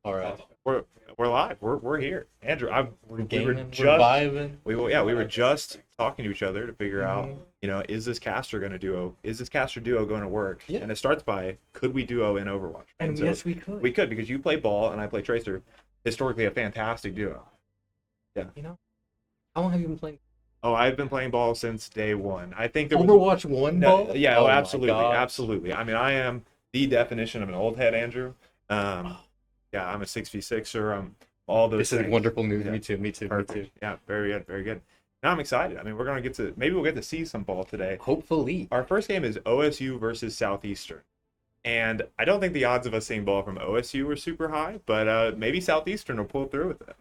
All right. We're live. We're here. Andrew, We're we were gaming. We're just vibing. we were just talking to each other to figure out, Mhm. is this caster duo going to work? Yeah. And it starts by, could we duo in Overwatch? And So yes, we could. we could, because you play ball and I play tracer. Historically a fantastic duo. You know, how long have you been playing Oh, I've been playing ball since day one. I think there was Overwatch One no, ball? yeah, Oh oh, my absolutely, gosh. absolutely. I mean, I am the definition of an old head, Andrew. Um, yeah, I'm a 6v6er. I'm all those This is things. wonderful news. Yeah. Me too. Me too. Perfect. Me too. Yeah, very good, very good. Now I'm excited. I mean, we're gonna get to maybe we'll get to see some ball today. Hopefully. Our first game is OSU versus Southeastern, and I don't think the odds of us seeing ball from OSU are super high, but maybe Southeastern will pull through with it.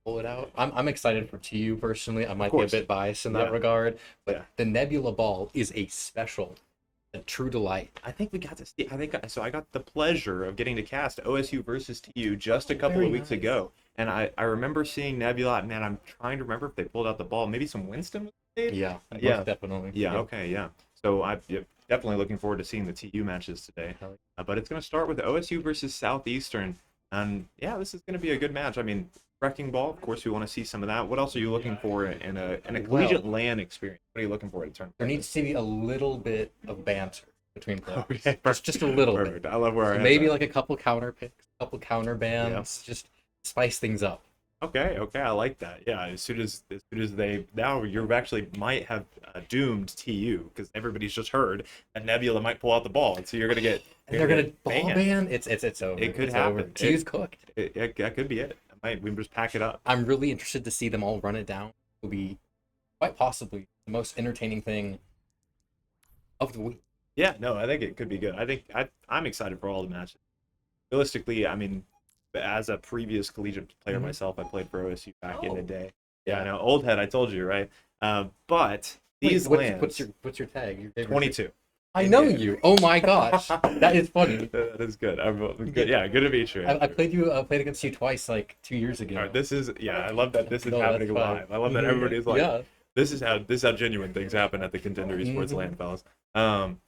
Pull it out. I'm excited for TU personally. I might be a course. bit biased in that Yeah. regard, but Yeah. the Nebula ball is a true delight. I think we got to see. I got the pleasure of getting to cast OSU versus TU just a couple Very of weeks nice. ago, and I remember seeing Nebula. Man, I'm trying to remember if they pulled out the ball. Maybe some Winston was played? Yeah. Yeah. Most definitely. Yeah. Okay. Yeah. So I'm definitely looking forward to seeing the TU matches today. Hell But it's going to start with OSU versus Southeastern, and yeah, this is going to be a good match. I mean, wrecking ball. Of course, we want to see some of that. What else are you looking for in a collegiate LAN experience? What are you looking for in terms? There needs to be a little bit of banter between players. Okay, Just a little bit. Perfect. I love where our heads Maybe are. like a couple counter picks, a couple counter bans, just spice things up. Okay, I like that. Yeah, as soon as they now you're actually might have doomed TU because everybody's just heard that Nebula might pull out the ball, and so you're gonna get And they're gonna get ball banned. ban. It's over. It could It's happen. Over. TU's cooked. That could be it. We just pack it up. I'm really interested to see them all run it down. It'll be quite possibly the most entertaining thing of the week. Yeah, no, I think it could be good. I'm excited for all the matches. Realistically, I mean, as a previous collegiate player Mhm. myself, I played for OSU back in the Oh. day. Yeah, I know, old head. I told you, right? But these Wait, lands, what's your tag? Your favorite 22. I know you. Oh my gosh, that is funny. That is good. I'm good. Yeah, good to meet you. I played against you twice like 2 years ago. All right, this is I love that this is No, that's happening fine. live. I love that Mhm. everybody's like, Yeah. this is how genuine things happen at the Contender Esports Mhm. LAN, fellas.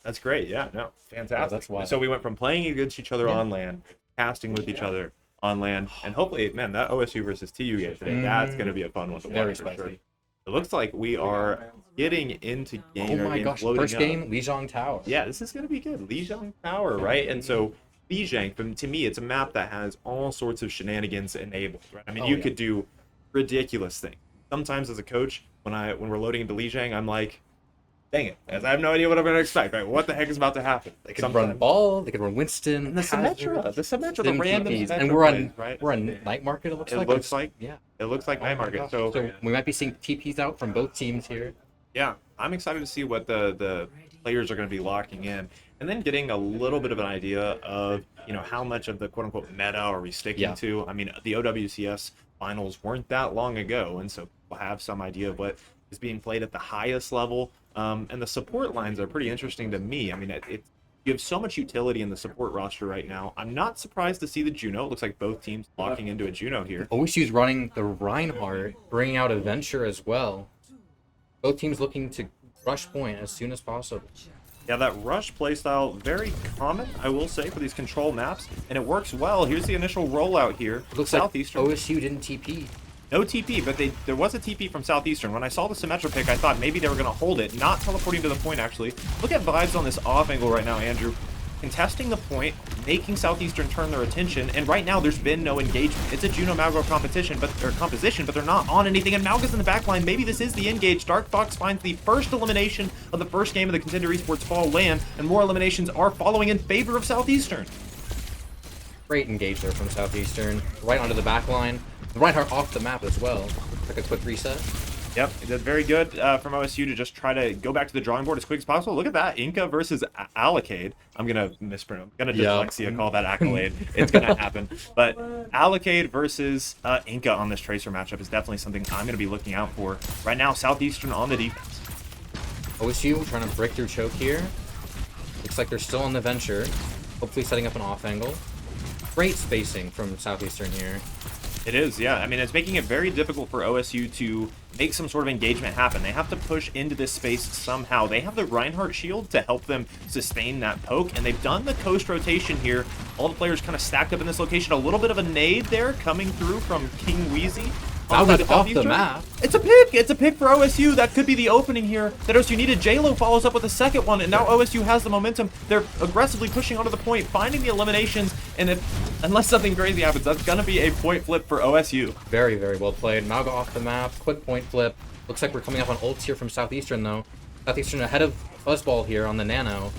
That's great. Yeah, no, fantastic. that's wild. So we went from playing against each other Yeah. on LAN, casting with each other on LAN, and hopefully, man, that OSU versus TU game today, that's Mhm. going to be a fun one to Very watch for sure. spicy. It looks like we are getting into game. Oh our my game's gosh, loading first up. game, Lijiang Tower. Yeah, this is going to be good. Lijiang Tower, right? And so Lijiang, to me, it's a map that has all sorts of shenanigans enabled, right? I mean, Oh, you yeah. could do ridiculous things. Sometimes as a coach, when we're loading into Lijiang, I'm like, dang it, as I have no idea what I'm going to expect, right? What the heck is about to happen? They could run ball, they could run Winston, And the Symmetra, the Sim random TPs. Symmetra And we're on plays, right? we're on night market. It looks It like. looks like Yeah. It looks like Night Market. So So we might be seeing TPs out from both teams here. yeah, I'm excited to see what the players are going to be locking in, and then getting a little bit of an idea of how much of the quote unquote meta are we sticking Yeah. to. I mean, the OWCS finals weren't that long ago, and so we'll have some idea of what is being played at the highest level. And the support lines are pretty interesting to me. I mean, you have so much utility in the support roster right now. I'm not surprised to see the Juno. It looks like both teams locking into a Juno here. OSU's running the Reinhardt, bringing out a Venture as well. Both teams looking to rush point as soon as possible. Yeah, that rush playstyle, very common, I will say, for these control maps, and it works well. Here's the initial rollout here. It looks Southeastern. like OSU didn't TP. No TP, but there was a TP from Southeastern. When I saw the Symmetra pick, I thought maybe they were going to hold it, not teleporting to the point, actually. Look at vibes on this off angle right now, Andrew. Contesting the point, making Southeastern turn their attention, and right now there's been no engagement. It's a Juno Malgo composition, but they're not on anything, and Malga's in the backline. Maybe this is the engage. Dark Fox finds the first elimination of the first game of the Contender Esports Fall LAN, and more eliminations are following in favor of Southeastern. Great engage there from Southeastern. Right onto the back line. The Reinhardt off the map as well. Like a quick reset. Yep, it did very good from OSU to just try to go back to the drawing board as quick as possible. Look at that, Inca versus Allocade. I'm gonna mispronounce. I'm gonna dyslexia call that Accolade. It's gonna happen. But Allocade versus Inca on this Tracer matchup is definitely something I'm gonna be looking out for. Right now, Southeastern on the defense. OSU trying to break through choke here. Looks like they're still on the Venture. Hopefully setting up an off angle. Great spacing from Southeastern here. It is, yeah. I mean, it's making it very difficult for OSU to make some sort of engagement happen. They have to push into this space somehow. They have the Reinhardt shield to help them sustain that poke, and they've done the coast rotation here. All the players kind of stacked up in this location. A little bit of a nade there coming through from King Wheezy. That was off the map. It's a pick. It's a pick for OSU. That could be the opening here that OSU needed. JLo follows up with a second one, and now OSU has the momentum. They're aggressively pushing onto the point, finding the eliminations, and unless something crazy happens, that's going to be a point flip for OSU. Very, very well played. Mauga off the map. Quick point flip. Looks like we're coming up on ults here from Southeastern, though. Southeastern ahead of Fuzzball here on the Nano.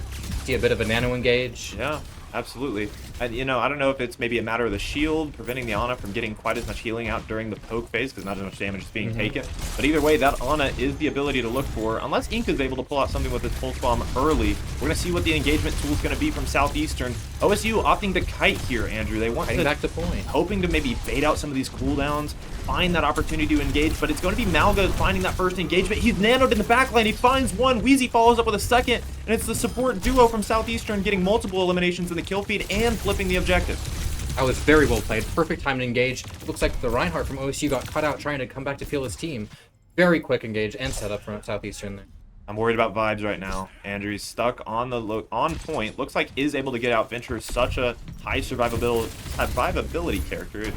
See a bit of a Nano engage. Yeah. Absolutely. And, you know, I don't know if it's maybe a matter of the shield preventing the Ana from getting quite as much healing out during the poke phase because not as much damage is being taken. But either way, that Ana is the ability to look for. Unless Ink is able to pull out something with his pulse bomb early, we're going to see what the engagement tool is going to be from Southeastern. OSU opting to kite here, Andrew. They want to back to point, hoping to maybe bait out some of these cooldowns, find that opportunity to engage, but it's going to be Mauga finding that first engagement. He's nanoed in the backline. He finds one. Wheezy follows up with a second, and it's the support duo from Southeastern getting multiple eliminations in the kill feed and flipping the objective. That was very well played. Perfect time to engage. It looks like the Reinhardt from OSU got cut out trying to come back to feel his team. Very quick engage and setup from Southeastern there. I'm worried about vibes right now. Andrew's stuck on the on point. Looks like is able to get out. Venture is such a high survivability character.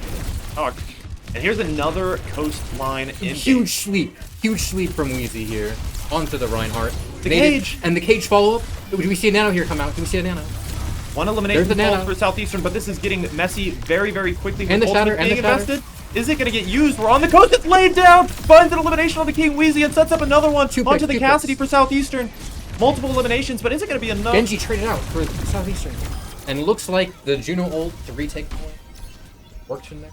And here's another coastline. Huge sweep from Wheezy here onto the Reinhardt. The cage. And the cage follow-up. Do we see a Nano here come out? Do we see a Nano? One elimination falls for Southeastern, but this is getting messy very, very quickly. And the shatter, and the invested. Is it going to get used? We're on the coast. It's laid down. Finds an elimination on the King Wheezy and sets up another one onto the Cassidy for Southeastern. Multiple eliminations, but is it going to be enough? Genji traded out for Southeastern. And looks like the Juno ult to retake the point worked in there.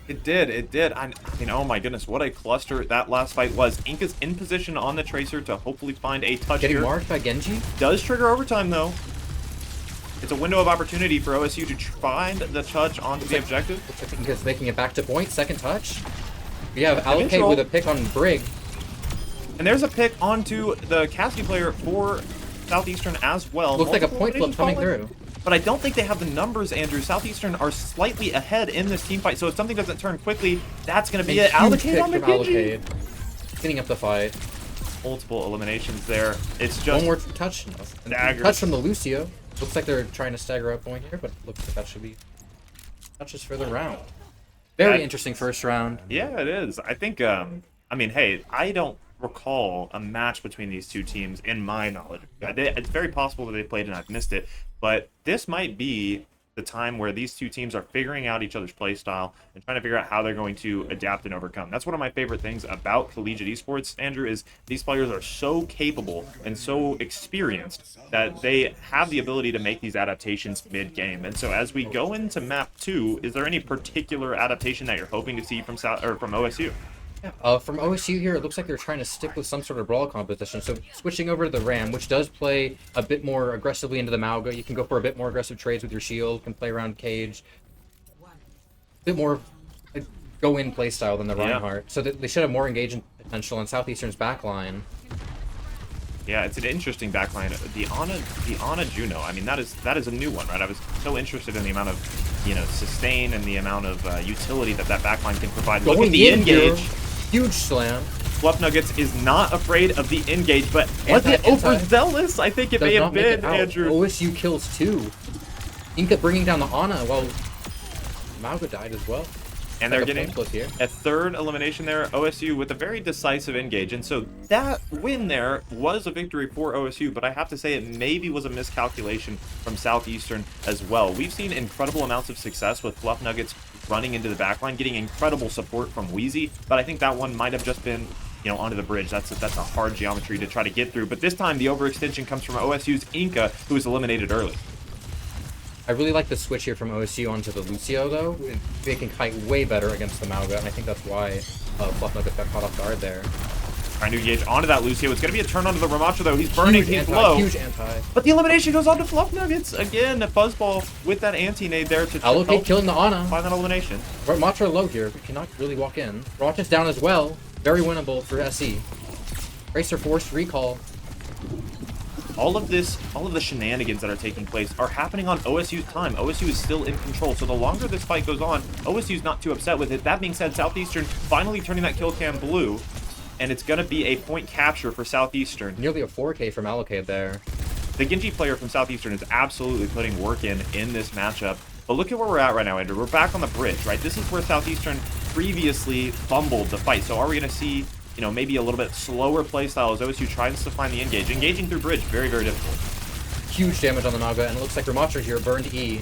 It did. I mean, oh my goodness, what a cluster that last fight was. Ink is in position on the Tracer to hopefully find a touch Getting here. marked by Genji? Does trigger overtime, though. It's a window of opportunity for OSU to find the touch onto the objective. Looks like Ink is making it back to point. Second touch. We have Allocate with a pick on Brig. And there's a pick onto the Cassidy player for Southeastern as well. Looks like a point flip coming through. But I don't think they have the numbers, Andrew. Southeastern are slightly ahead in this team fight, so if something doesn't turn quickly, that's going to be it. Allocate on the Genji. Getting up the fight. Multiple eliminations there. It's just one more touch. Touch from the Lucio. Looks like they're trying to stagger up point here, but looks like that should be touches for the round. Very interesting first round. Yeah, it is. I think, I mean, hey, I don't recall a match between these two teams in my knowledge. It's very possible that they played and I've missed it, but this might be the time where these two teams are figuring out each other's play style and trying to figure out how they're going to adapt and overcome. That's one of my favorite things about collegiate esports, Andrew, is these players are so capable and so experienced that they have the ability to make these adaptations mid-game. And so as we go into map 2, is there any particular adaptation that you're hoping to see from OSU? Yeah. From OSU here, it looks like they're trying to stick with some sort of brawl composition. So switching over to the Ram, which does play a bit more aggressively into the Mauga. You can go for a bit more aggressive trades with your shield, can play around cage. A bit more go-in play style than the Reinhardt. So they should have more engagement potential on Southeastern's backline. Yeah, it's an interesting backline. The Ana Juno, I mean, that is a new one, right? I was so interested in the amount of, you know, sustain and the amount of utility that backline can provide. Look at the engage. Huge slam. Fluff Nuggets is not afraid of the engage, but was it overzealous? I think it may have been, Andrew. OSU kills 2. Inca bringing down the Ana while Mauga died as well. And they're getting a third elimination there. OSU with a very decisive engage. And so that win there was a victory for OSU, but I have to say it maybe was a miscalculation from Southeastern as well. We've seen incredible amounts of success with Fluff Nuggets running into the backline, getting incredible support from Wheezy, but I think that one might have just been, you know, onto the bridge. That's a hard geometry to try to get through. But this time the overextension comes from OSU's Inca, who was eliminated early. I really like the switch here from OSU onto the Lucio, though. They can kite way better against the Mauga, and I think that's why Fluff Nuggets got caught off guard there. Trying to engage onto that Lucio. It's going to be a turn onto the Ramacho, though. He's burning. He's low. Huge anti. But the elimination goes on to Fluff Nuggets. Again, a Fuzzball with that anti-nade there to Allocate killing the Ana. Find that elimination. Ramacho low here. We cannot really walk in. Ramacho's down as well. Very winnable for SE. Racer forced recall. all of the shenanigans that are taking place are happening on OSU's time. OSU is still in control, so the longer this fight goes on, OSU's not too upset with it. That being said, Southeastern finally turning that kill cam blue, and it's going to be a point capture for Southeastern. Nearly a 4K from Allocate there. The Genji player from Southeastern is absolutely putting work in this matchup. But look at where we're at right now, Andrew. We're back on the bridge, right? This is where Southeastern previously fumbled the fight. So are we going to see, you know, maybe a little bit slower play style as OSU tries to find the engage? Engaging through bridge, very, very difficult. Huge damage on the Mauga, and it looks like Ramatra here burned E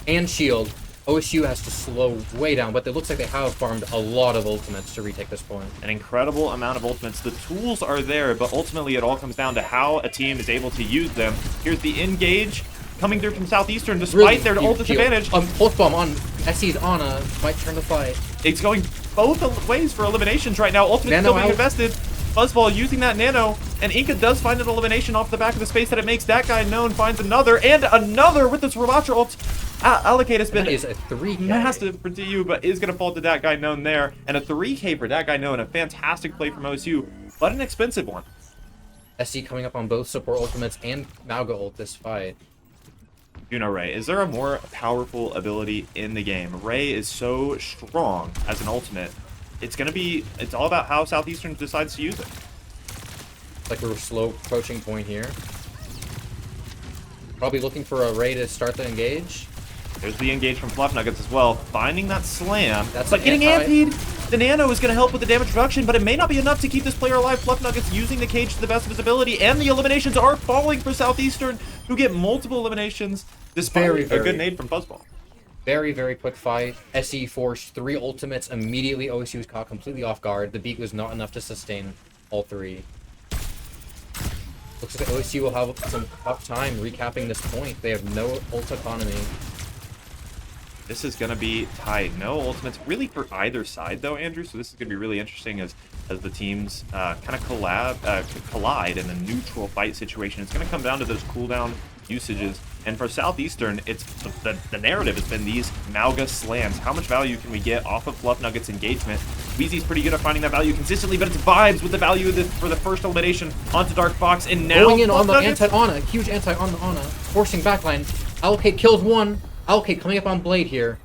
and shield. OSU has to slow way down, but it looks like they have farmed a lot of ultimates to retake this point. An incredible amount of ultimates. The tools are there, but ultimately it all comes down to how a team is able to use them. Here's the engage coming through from Southeastern, despite Really their ult disadvantage. Pulse bomb on SE's Ana might turn the fight. It's going both ways for eliminations right now. Ultimate's still being invested. Fuzzball using that nano, and Inca does find an elimination off the back of the space that it makes. That guy known finds another, and another with this Ramatra ult. Allocate has been is a 3K. massive for DU, but is going to fall to that guy known there. And a 3K for that guy known. A fantastic play from OSU, but an expensive one. SE coming up on both support ultimates and Mauga ult this fight. Juno Ray, is there a more powerful ability in the game? Ray is so strong as an ultimate. It's all about how Southeastern decides to use it. It's like we're slow approaching point here. Probably looking for a Ray to start the engage. There's the engage from Fluff Nuggets as well, finding that slam. That's but getting antied. The nano is going to help with the damage reduction, but it may not be enough to keep this player alive. Fluff Nuggets using the cage to the best of his ability, and the eliminations are falling for Southeastern, who get multiple eliminations despite a good nade from Fuzzball. Very, very quick fight. SE forced 3 ultimates immediately. OSU was caught completely off guard. The beat was not enough to sustain all 3. Looks like OSU will have some tough time recapping this point. They have no ult economy. This is going to be tight. No ultimates really for either side, though, Andrew. So this is going to be really interesting as the teams kind of collide in a neutral fight situation. It's going to come down to those cooldown usages. And for Southeastern, it's the narrative has been these Mauga slams. How much value can we get off of Fluff Nuggets engagement? Weezy's pretty good at finding that value consistently, but it's vibes with the value of this for the first elimination onto Dark Fox. And now going in on the anti-Ana, huge anti on the Ana, forcing backline. Allocate kills one. Allocate coming up on Blade here.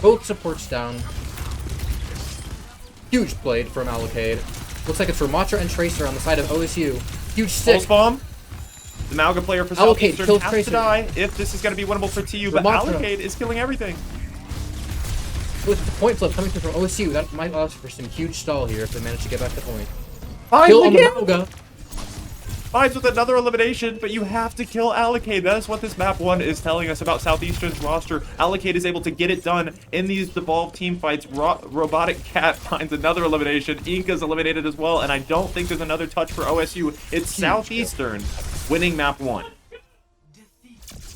Both supports down. Huge Blade from Allocate. Looks like it's Ramatra and Tracer on the side of OSU. Huge stick. Pulse bomb. The Mauga player for Allocate Southeastern kills has Tracer. to die if this is going to be winnable for TU, but Ramatra. Allocate is killing everything. With the point flip coming through from OSU, that might allow for some huge stall here if they manage to get back the point. Kill on the Mauga. Vibes with another elimination, but you have to kill Allocate. That is what this map 1 is telling us about Southeastern's roster. Allocate is able to get it done in these devolved team fights. Robotic Cat finds another elimination. Inca's eliminated as well, and I don't think there's another touch for OSU. It's Southeastern winning map 1.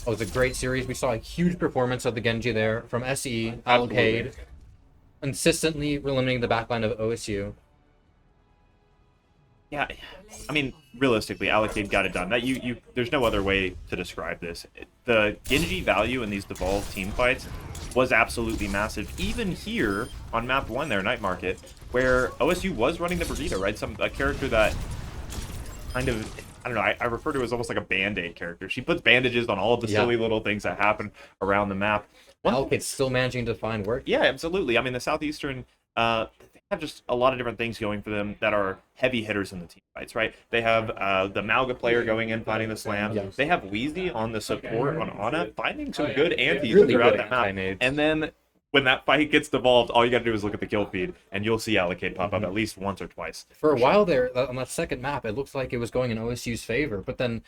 Oh, it's a great series. We saw a huge performance of the Genji there from SE, Allocate, consistently eliminating the backline of OSU. Yeah, I mean, realistically, Allocate got it done. That there's no other way to describe this. The Genji value in these devolved team fights was absolutely massive. Even here on map 1 there, Night Market, where OSU was running the Brigitte, right? A character that kind of, I don't know, I refer to as almost like a Band-Aid character. She puts bandages on all of the silly little things that happen around the map. Allocate's still managing to find work. Yeah, absolutely. I mean, the Southeastern, they have just a lot of different things going for them that are heavy hitters in the team fights, right? They have the Mauga player going in, finding the slam. Yes. They have Weezy on the support on Ana, finding some good antis Really throughout good that map. anti-nades. And then when that fight gets devolved, all you gotta do is look at the kill feed, and you'll see Allocate pop up at least once or twice. For a while there, on that second map, it looked like it was going in OSU's favor, but then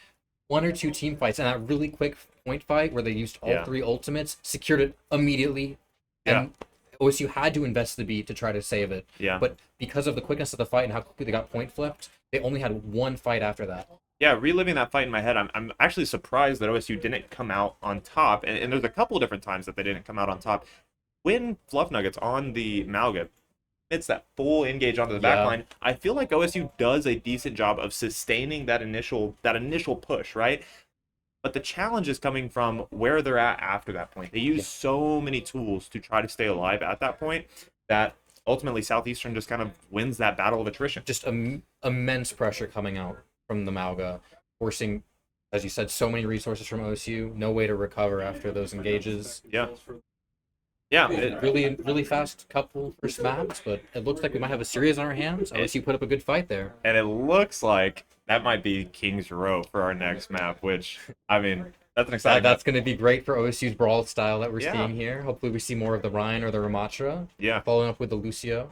1 or 2 team fights and that really quick point fight where they used all 3 ultimates, secured it immediately, and OSU had to invest the beat to try to save it. Yeah. But because of the quickness of the fight and how quickly they got point flipped, they only had 1 fight after that. Yeah, reliving that fight in my head, I'm actually surprised that OSU didn't come out on top, and there's a couple of different times that they didn't come out on top. When Fluff Nuggets on the Mauga hits that full engage onto the back line, I feel like OSU does a decent job of sustaining that initial push, right? But the challenge is coming from where they're at after that point. They use so many tools to try to stay alive at that point that ultimately Southeastern just kind of wins that battle of attrition. Just immense pressure coming out from the Mauga, forcing As you said, so many resources from OSU, no way to recover after those engages. Yeah. Yeah, Really fast couple first maps, but it looks like we might have a series on our hands. OSU put up a good fight there. and it looks like that might be King's Row for our next map, which, I mean, that's an exciting That's going to be great for OSU's brawl style that we're Yeah. seeing here. Hopefully we see more of the Ryan or the Ramatra, Yeah. following up with the Lucio.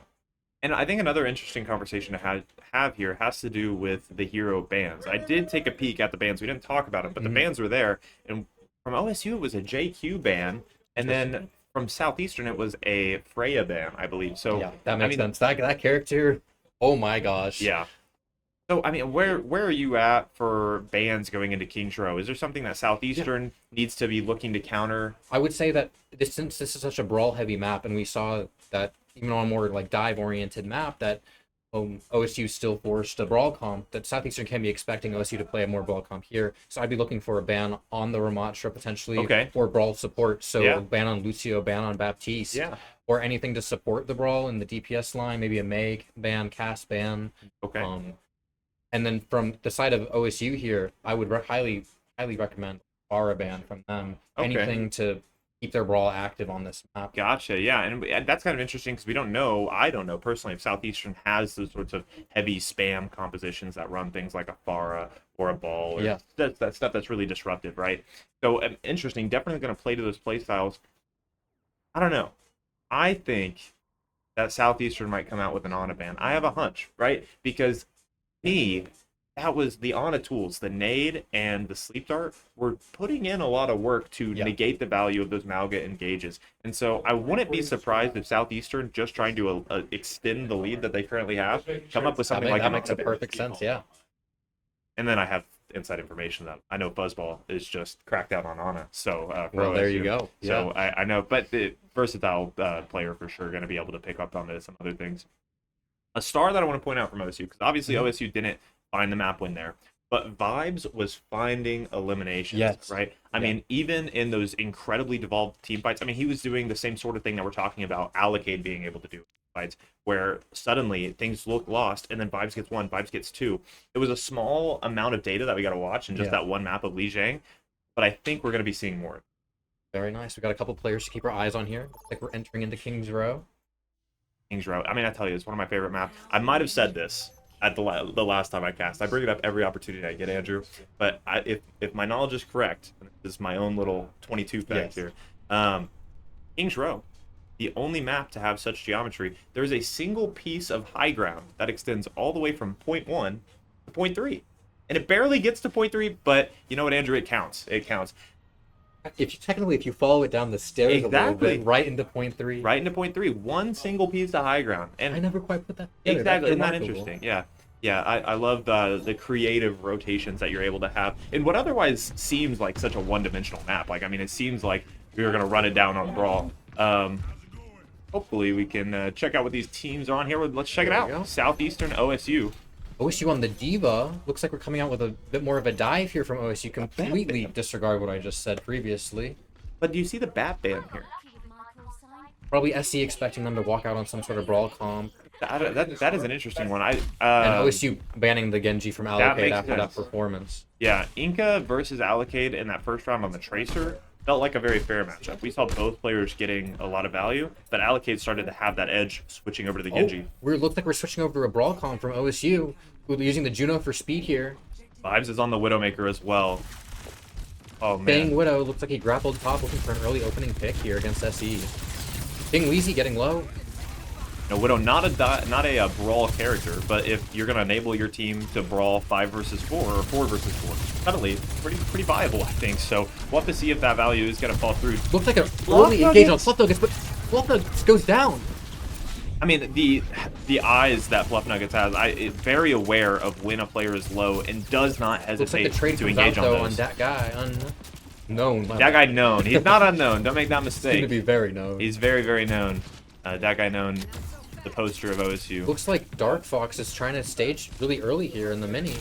And I think another interesting conversation to have here has to do with the hero bans. I did take a peek at the bans. We didn't talk about them, but the bans were there. And from OSU, it was a JQ ban. And then from Southeastern, it was a Freya ban, I believe. So Yeah, that makes sense. That character, oh my gosh. Yeah. So, I mean, where are you at for bans going into King's Row? Is there something that Southeastern needs to be looking to counter? I would say that since this is such a brawl-heavy map, and we saw that even on a more like dive-oriented map, that OSU still forced a brawl comp, that Southeastern can be expecting OSU to play a more brawl comp here. So I'd be looking for a ban on the Ramatra potentially, or brawl support. So ban on Lucio, ban on Baptiste, or anything to support the brawl in the DPS line, maybe a Meg ban, cast ban. And then from the side of OSU here, I would highly recommend Aura ban from them. Anything to keep their brawl active on this map. Gotcha, yeah, and that's kind of interesting because I don't know personally if Southeastern has those sorts of heavy spam compositions that run things like a Pharah or a Ball, or that stuff that's really disruptive, right? So interesting, definitely going to play to those play styles. I don't know. I think that Southeastern might come out with an Ana ban. I have a hunch, right? Because that was the Ana tools, the nade and the sleep dart were putting in a lot of work to negate the value of those Malga engages. And so I wouldn't be surprised if Southeastern, just trying to extend the lead that they currently have, come up with something like that. Makes a perfect sense, yeah. And then I have inside information that I know Buzzball is just cracked out on Ana. So well, there you go. So I know, but the versatile player for sure, going to be able to pick up on this and other things. A star that I want to point out from OSU, because obviously OSU didn't find the map win there, but Vibes was finding eliminations, right? I mean, even in those incredibly devolved team fights, I mean, he was doing the same sort of thing that we're talking about Allocate being able to do fights, where suddenly things look lost, and then Vibes gets one, Vibes gets two. It was a small amount of data that we got to watch in just that one map of Lijiang, but I think we're going to be seeing more. Very nice. We got a couple players to keep our eyes on here. Looks like we're entering into King's Row. King's Row. I mean, I tell you, it's one of my favorite maps. I might have said this at the last time I cast. I bring it up every opportunity I get, Andrew. But if my knowledge is correct, and this is my own little 22 fact here, King's Row, the only map to have such geometry, there's a single piece of high ground that extends all the way from point 1 to point 3. And it barely gets to point 3, but you know what, Andrew? It counts. It counts. If you follow it down the stairs a little bit, right into point 3. Right into point 3. One single piece of high ground. And I never quite put that together. Exactly. Isn't that interesting? Yeah. Yeah, I love the creative rotations that you're able to have in what otherwise seems like such a one-dimensional map. Like, I mean, it seems like we were going to run it down on Brawl. Hopefully we can check out what these teams are on here. Let's check it out. Southeastern OSU. OSU on the Diva. Looks like we're coming out with a bit more of a dive here from OSU. Completely disregard what I just said previously. But do you see the Bat ban here? Probably SC expecting them to walk out on some sort of brawl comp. That is an interesting one. And OSU banning the Genji from Allocate after that performance. Yeah, Inca versus Allocate in that first round on the Tracer felt like a very fair matchup. We saw both players getting a lot of value, but Allocate started to have that edge switching over to the Genji. We looked like we're switching over to a brawl comp from OSU. We're using the Juno for speed here. Vibes is on the Widowmaker as well. Oh man. Bang Widow looks like he grappled top, looking for an early opening pick here against SE. King Weezy getting low. No, Widow, not a brawl character, but if you're going to enable your team to brawl 5 versus 4 or 4 versus 4, suddenly pretty viable, I think. So we'll have to see if that value is going to fall through. Looks like an early engage on Fluff Nuggets, but Fluff Nuggets goes down. I mean, the eyes that Fluff Nuggets has, is very aware of when a player is low and does not hesitate to engage on those. On that guy, unknown. That guy known. He's not unknown. Don't make that mistake. He's going to be very known. He's very, very known. That guy known. The poster of OSU. Looks like Dark Fox is trying to stage really early here in the mini.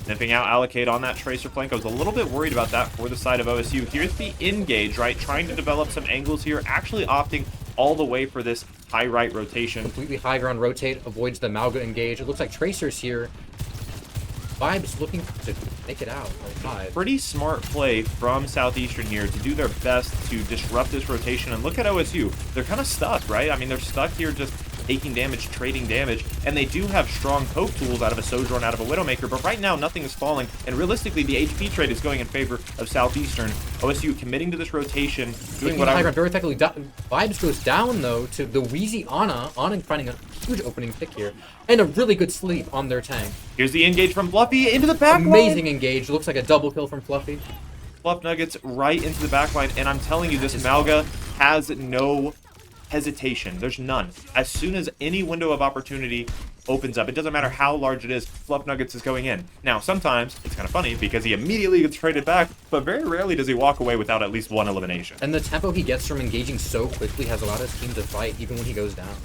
Nipping out Allocate on that Tracer flank. I was a little bit worried about that for the side of OSU. Here's the engage, right? Trying to develop some angles here. Actually opting all the way for this high right rotation. Completely high ground rotate. Avoids the Malga engage. It looks like Tracer's here. Vibes looking to make it out. Like 5. Pretty smart play from Southeastern here to do their best to disrupt this rotation. And look at OSU. They're kind of stuck, right? I mean, they're stuck here just taking damage, trading damage, and they do have strong poke tools out of a Sojourn, out of a Widowmaker, but right now nothing is falling, and realistically the HP trade is going in favor of Southeastern. OSU committing to this rotation, doing what high ground very effectively. Vibes goes down though to the Wheezy Ana. Ana finding a huge opening pick here, and a really good sleep on their tank. Here's the engage from Fluffy into the back line. Amazing engage. Looks like a double kill from Fluffy. Fluff Nuggets right into the back line, and I'm telling you, this Malga has no hesitation. There's none. As soon as any window of opportunity opens up, it doesn't matter how large it is, Fluff Nuggets is going in. Now, sometimes it's kind of funny because he immediately gets traded back, but very rarely does he walk away without at least one elimination. And the tempo he gets from engaging so quickly has allowed his team to fight even when he goes down.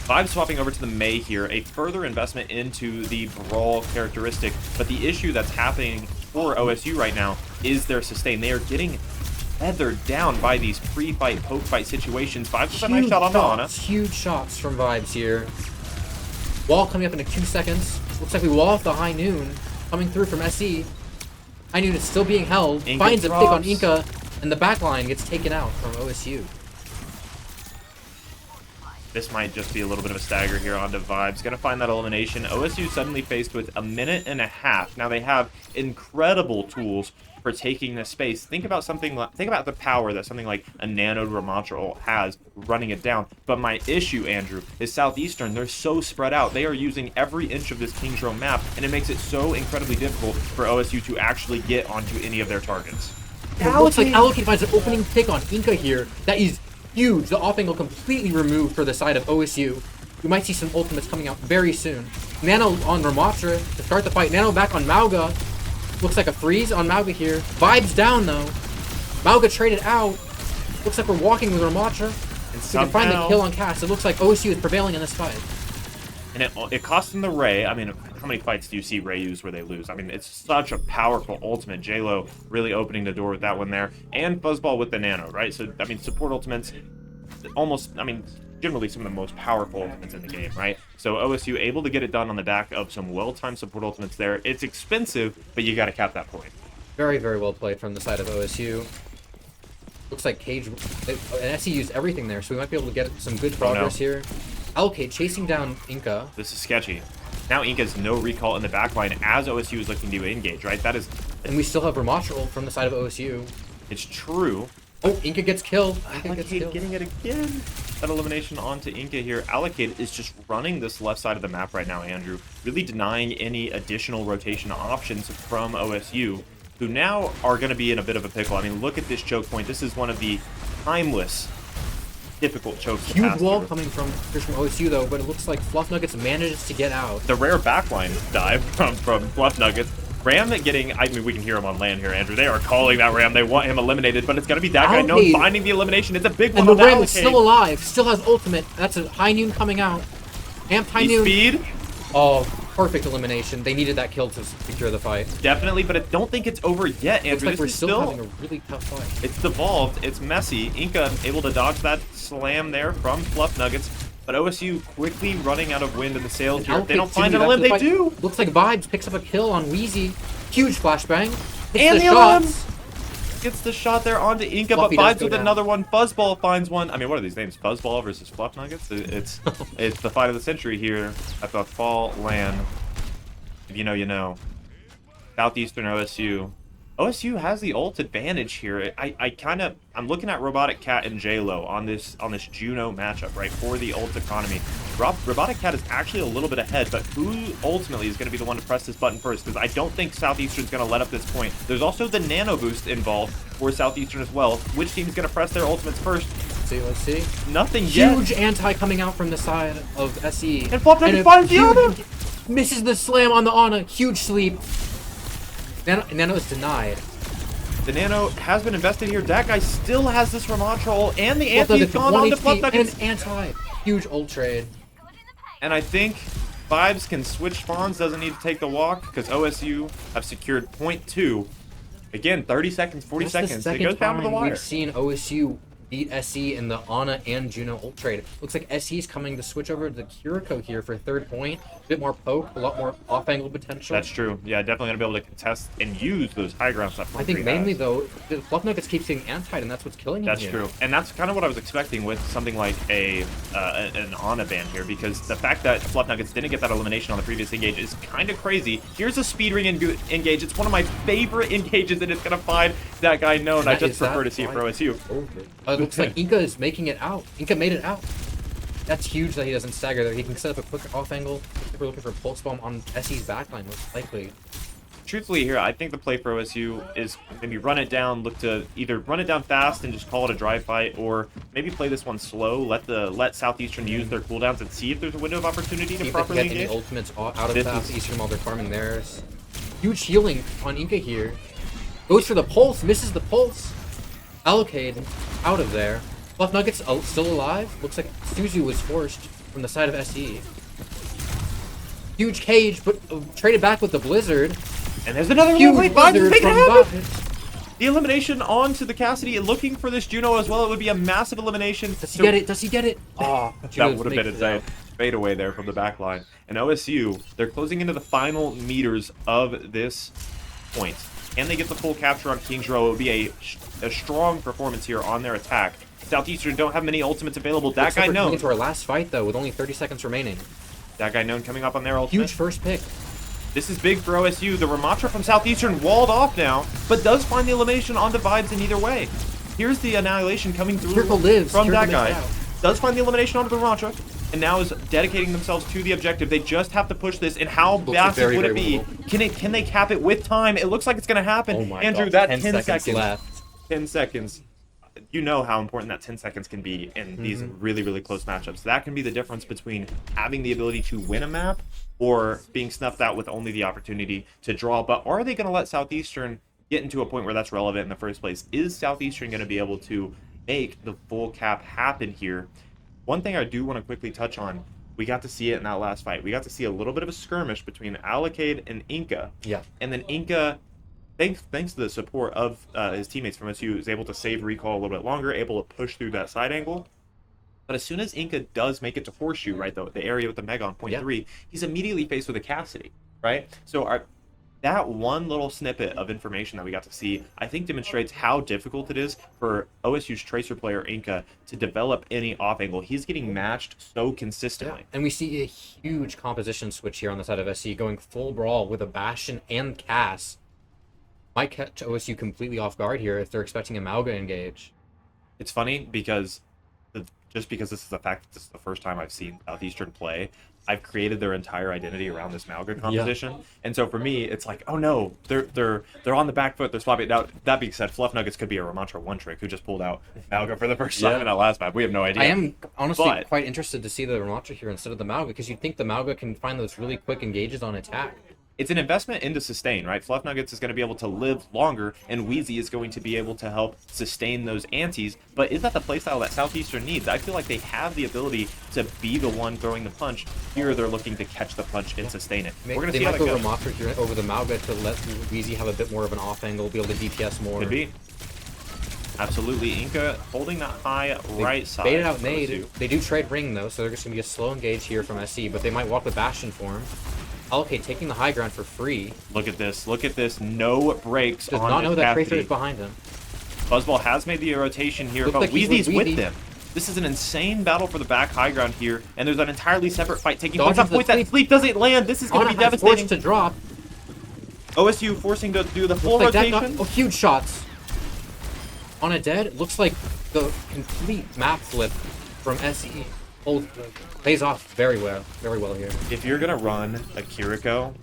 Vibe swapping over to the Mei here, a further investment into the Brawl characteristic, but the issue that's happening for OSU right now is their sustain. They are getting feathered down by these pre-fight, poke-fight situations. Vibes with a nice shot on the Ana. Huge shots from Vibes here. Wall coming up in 2 seconds. Looks like we wall off the High Noon coming through from SE. High Noon is still being held. Inca finds drops. a pick on Inca, and the back line gets taken out from OSU. This might just be a little bit of a stagger here onto Vibes. Gonna find that elimination. OSU suddenly faced with a minute and a half. Now they have incredible tools for taking this space. Think about the power that something like a Nano Ramatra has running it down. But my issue, Andrew, is Southeastern. They're so spread out. They are using every inch of this King's Row map, and it makes it so incredibly difficult for OSU to actually get onto any of their targets. It looks like Allocate finds an opening pick on Inca here. That is huge. The off angle completely removed for the side of OSU. We might see some ultimates coming out very soon. Nano on Ramatra to start the fight. Nano back on Mauga. Looks like a freeze on Mauga here. Vibes down though. Mauga traded out. Looks like we're walking with Ramatra. And we can find the kill on Cass. It looks like OSU is prevailing in this fight. And it cost them the Ray. I mean, how many fights do you see Ray use where they lose? I mean, it's such a powerful ultimate. J-Lo really opening the door with that one there. And Fuzzball with the Nano, right? So, I mean, support ultimates, almost, I mean, generally some of the most powerful ultimates in the game, right? So OSU able to get it done on the back of some well-timed support ultimates there. It's expensive, but you got to cap that point. Very, very well played from the side of OSU. Looks like Cage and SE used everything there, so we might be able to get some good progress here. Allocate chasing down Inca. This is sketchy. Now Inca's no recall in the backline as OSU is looking to engage, right? That is... And we still have Ramatra from the side of OSU. It's true. Oh, Inca gets killed. Inca gets Allocate killed. getting it again. That elimination onto Inca here. Allocate is just running this left side of the map right now, Andrew. Really denying any additional rotation options from OSU, who now are going to be in a bit of a pickle. I mean, look at this choke point. This is one of the timeless, difficult chokes to Huge pass wall through. coming from OSU though, but it looks like Fluff Nuggets manages to get out. The rare backline dive from Fluff Nuggets. Ram getting, I mean, we can hear him on LAN here, Andrew. They are calling that Ram. They want him eliminated, but it's going to be that guy known finding the elimination. It's a big one. And the on Ram Allocate. is still alive, still has ultimate. That's a High Noon coming out. Amped High Noon. Speed. Oh, perfect elimination. They needed that kill to secure the fight. Definitely, but I don't think it's over yet, Andrew. Looks like this we're is still having a really tough fight. It's devolved. It's messy. Inca able to dodge that slam there from Fluff Nuggets, but OSU quickly running out of wind in the sails here. If they don't find an elim, they do. Looks like Vibes picks up a kill on Wheezy. Huge flashbang. And the shots. Gets the shot there onto Inca, Fluffy but does Vibes go with down. another one. Fuzzball finds one. I mean, what are these names? Fuzzball versus Fluff Nuggets? It's the fight of the century here at the FalLAN. If you know, you know. Southeastern OSU. OSU has the ult advantage here. I'm looking at Robotic Cat and J-Lo on this Juno matchup, right, for the ult economy. Robotic Cat is actually a little bit ahead, but who ultimately is going to be the one to press this button first? Because I don't think Southeastern's going to let up this point. There's also the Nano Boost involved for Southeastern as well. Which team's going to press their ultimates first? Let's see. Nothing yet. Huge anti coming out from the side of SE. And Flop Nuggets finds the other! Misses the slam on the Ana. Huge sleep. Nano is denied. The Nano has been invested here. That guy still has this Ramatra ult, and the anti's gone on to Flop And Nuggets. an anti. Huge ult trade. And I think Vibes can switch spawns, doesn't need to take the walk, because OSU have secured point 2. Again, 30 seconds, 40 That's seconds. the It goes second down to the time wire. we've seen OSU beat SE in the Ana and Juno ult trade. Looks like SE is coming to switch over to the Kiriko here for third point. A bit more poke, a lot more off-angle potential. That's true. Yeah, definitely going to be able to contest and use those high grounds that I think mainly, though, the Fluff Nuggets keeps getting antied, and that's what's killing him That's here. true. And that's kind of what I was expecting with something like an Ana ban here, because the fact that Fluff Nuggets didn't get that elimination on the previous engage is kind of crazy. Here's a speed ring engage. It's one of my favorite engages, and it's going to find that guy known. I just prefer to see it for OSU. It looks like Inca is making it out. Inca made it out. That's huge that he doesn't stagger there. He can set up a quick off angle. We're looking for a pulse bomb on SE's backline, most likely. Truthfully here, I think the play for OSU is maybe run it down, look to either run it down fast and just call it a dry fight, or maybe play this one slow, let Southeastern use their cooldowns and see if there's a window of opportunity to properly engage. Any ultimates out of Southeastern while they're farming theirs. Huge healing on Inca here. Goes for the pulse, misses the pulse. Allocate out of there. Fluff Nuggets still alive. Looks like Suzu was forced from the side of SE. Huge cage, but traded back with the Blizzard. And there's another Huge wait, Blizzard Blizzard from Vibes. The elimination onto the Cassidy, looking for this Juno as well. It would be a massive elimination. Does he get it? Does he get it? Oh, that would have been insane. Fade away there from the back line. And OSU, they're closing into the final meters of this point. Can they get the full capture on King's Row? It would be a strong performance here on their attack. Southeastern don't have many ultimates available. That guy known. Into our last fight though, with only 30 seconds remaining. That guy known coming up on their ultimate. Huge first pick. This is big for OSU. The Ramatra from Southeastern walled off now, but does find the elimination on the Vibes in either way. Here's the annihilation coming through from that guy. Does find the elimination onto the Ramatra, and now is dedicating themselves to the objective. They just have to push this, and how massive would it be? Can they cap it with time? It looks like it's going to happen. Oh my Andrew, God. that 10 seconds left. 10 seconds. You know how important that 10 seconds can be in these really, really close matchups. That can be the difference between having the ability to win a map or being snuffed out with only the opportunity to draw. But are they going to let Southeastern get into a point where that's relevant in the first place? Is Southeastern going to be able to make the full cap happen here? One thing I do want to quickly touch on, we got to see it in that last fight. We got to see a little bit of a skirmish between Allocade and Inca. Yeah. And then Inca, thanks to the support of his teammates from SU, is able to save recall a little bit longer, able to push through that side angle. But as soon as Inca does make it to Horseshoe, right, the area with the Mega on point 3, he's immediately faced with a Cassidy, right? So that one little snippet of information that we got to see, I think demonstrates how difficult it is for OSU's Tracer player Inca to develop any off angle. He's getting matched so consistently. Yeah. And we see a huge composition switch here on the side of SC, going full brawl with a Bastion and Cass. Might catch OSU completely off guard here if they're expecting a Mauga engage. It's funny because just because this is the fact that this is the first time I've seen Southeastern play, I've created their entire identity around this Mauga composition. Yeah. And so for me, it's like, oh no, they're on the back foot, they're swapping. Now, that being said, Fluff Nuggets could be a Ramantra one trick who just pulled out Mauga for the first time in that last map. We have no idea. I am honestly quite interested to see the Ramantra here instead of the Mauga, because you'd think the Mauga can find those really quick engages on attack. It's an investment into sustain, right? Fluff Nuggets is going to be able to live longer, and Wheezy is going to be able to help sustain those antes. But is that the playstyle that Southeastern needs? I feel like they have the ability to be the one throwing the punch. Here, they're looking to catch the punch and sustain it. We're going to see how that goes. They might go Ramatra here over the Mauga to let Wheezy have a bit more of an off angle, be able to DPS more. Could be. Absolutely. Inca holding that high right side. Baited out nade. They do trade ring, though, so they're just going to be a slow engage here from SC, but they might walk with Bastion for him. Okay, taking the high ground for free. Look at this. Look at this. No breaks Does on not know that Cassidy. Tracer is behind him. Buzzball has made the rotation here, Looks but like Wheezy's with them. This is an insane battle for the back high ground here, and there's an entirely separate fight taking place. That sleep doesn't land. This is going to be devastating. Forced to drop. OSU forcing to do the full rotation. Oh, huge shots. On a dead, looks like the complete map flip from SE. Pays off very well here. If you're gonna run a Kiriko,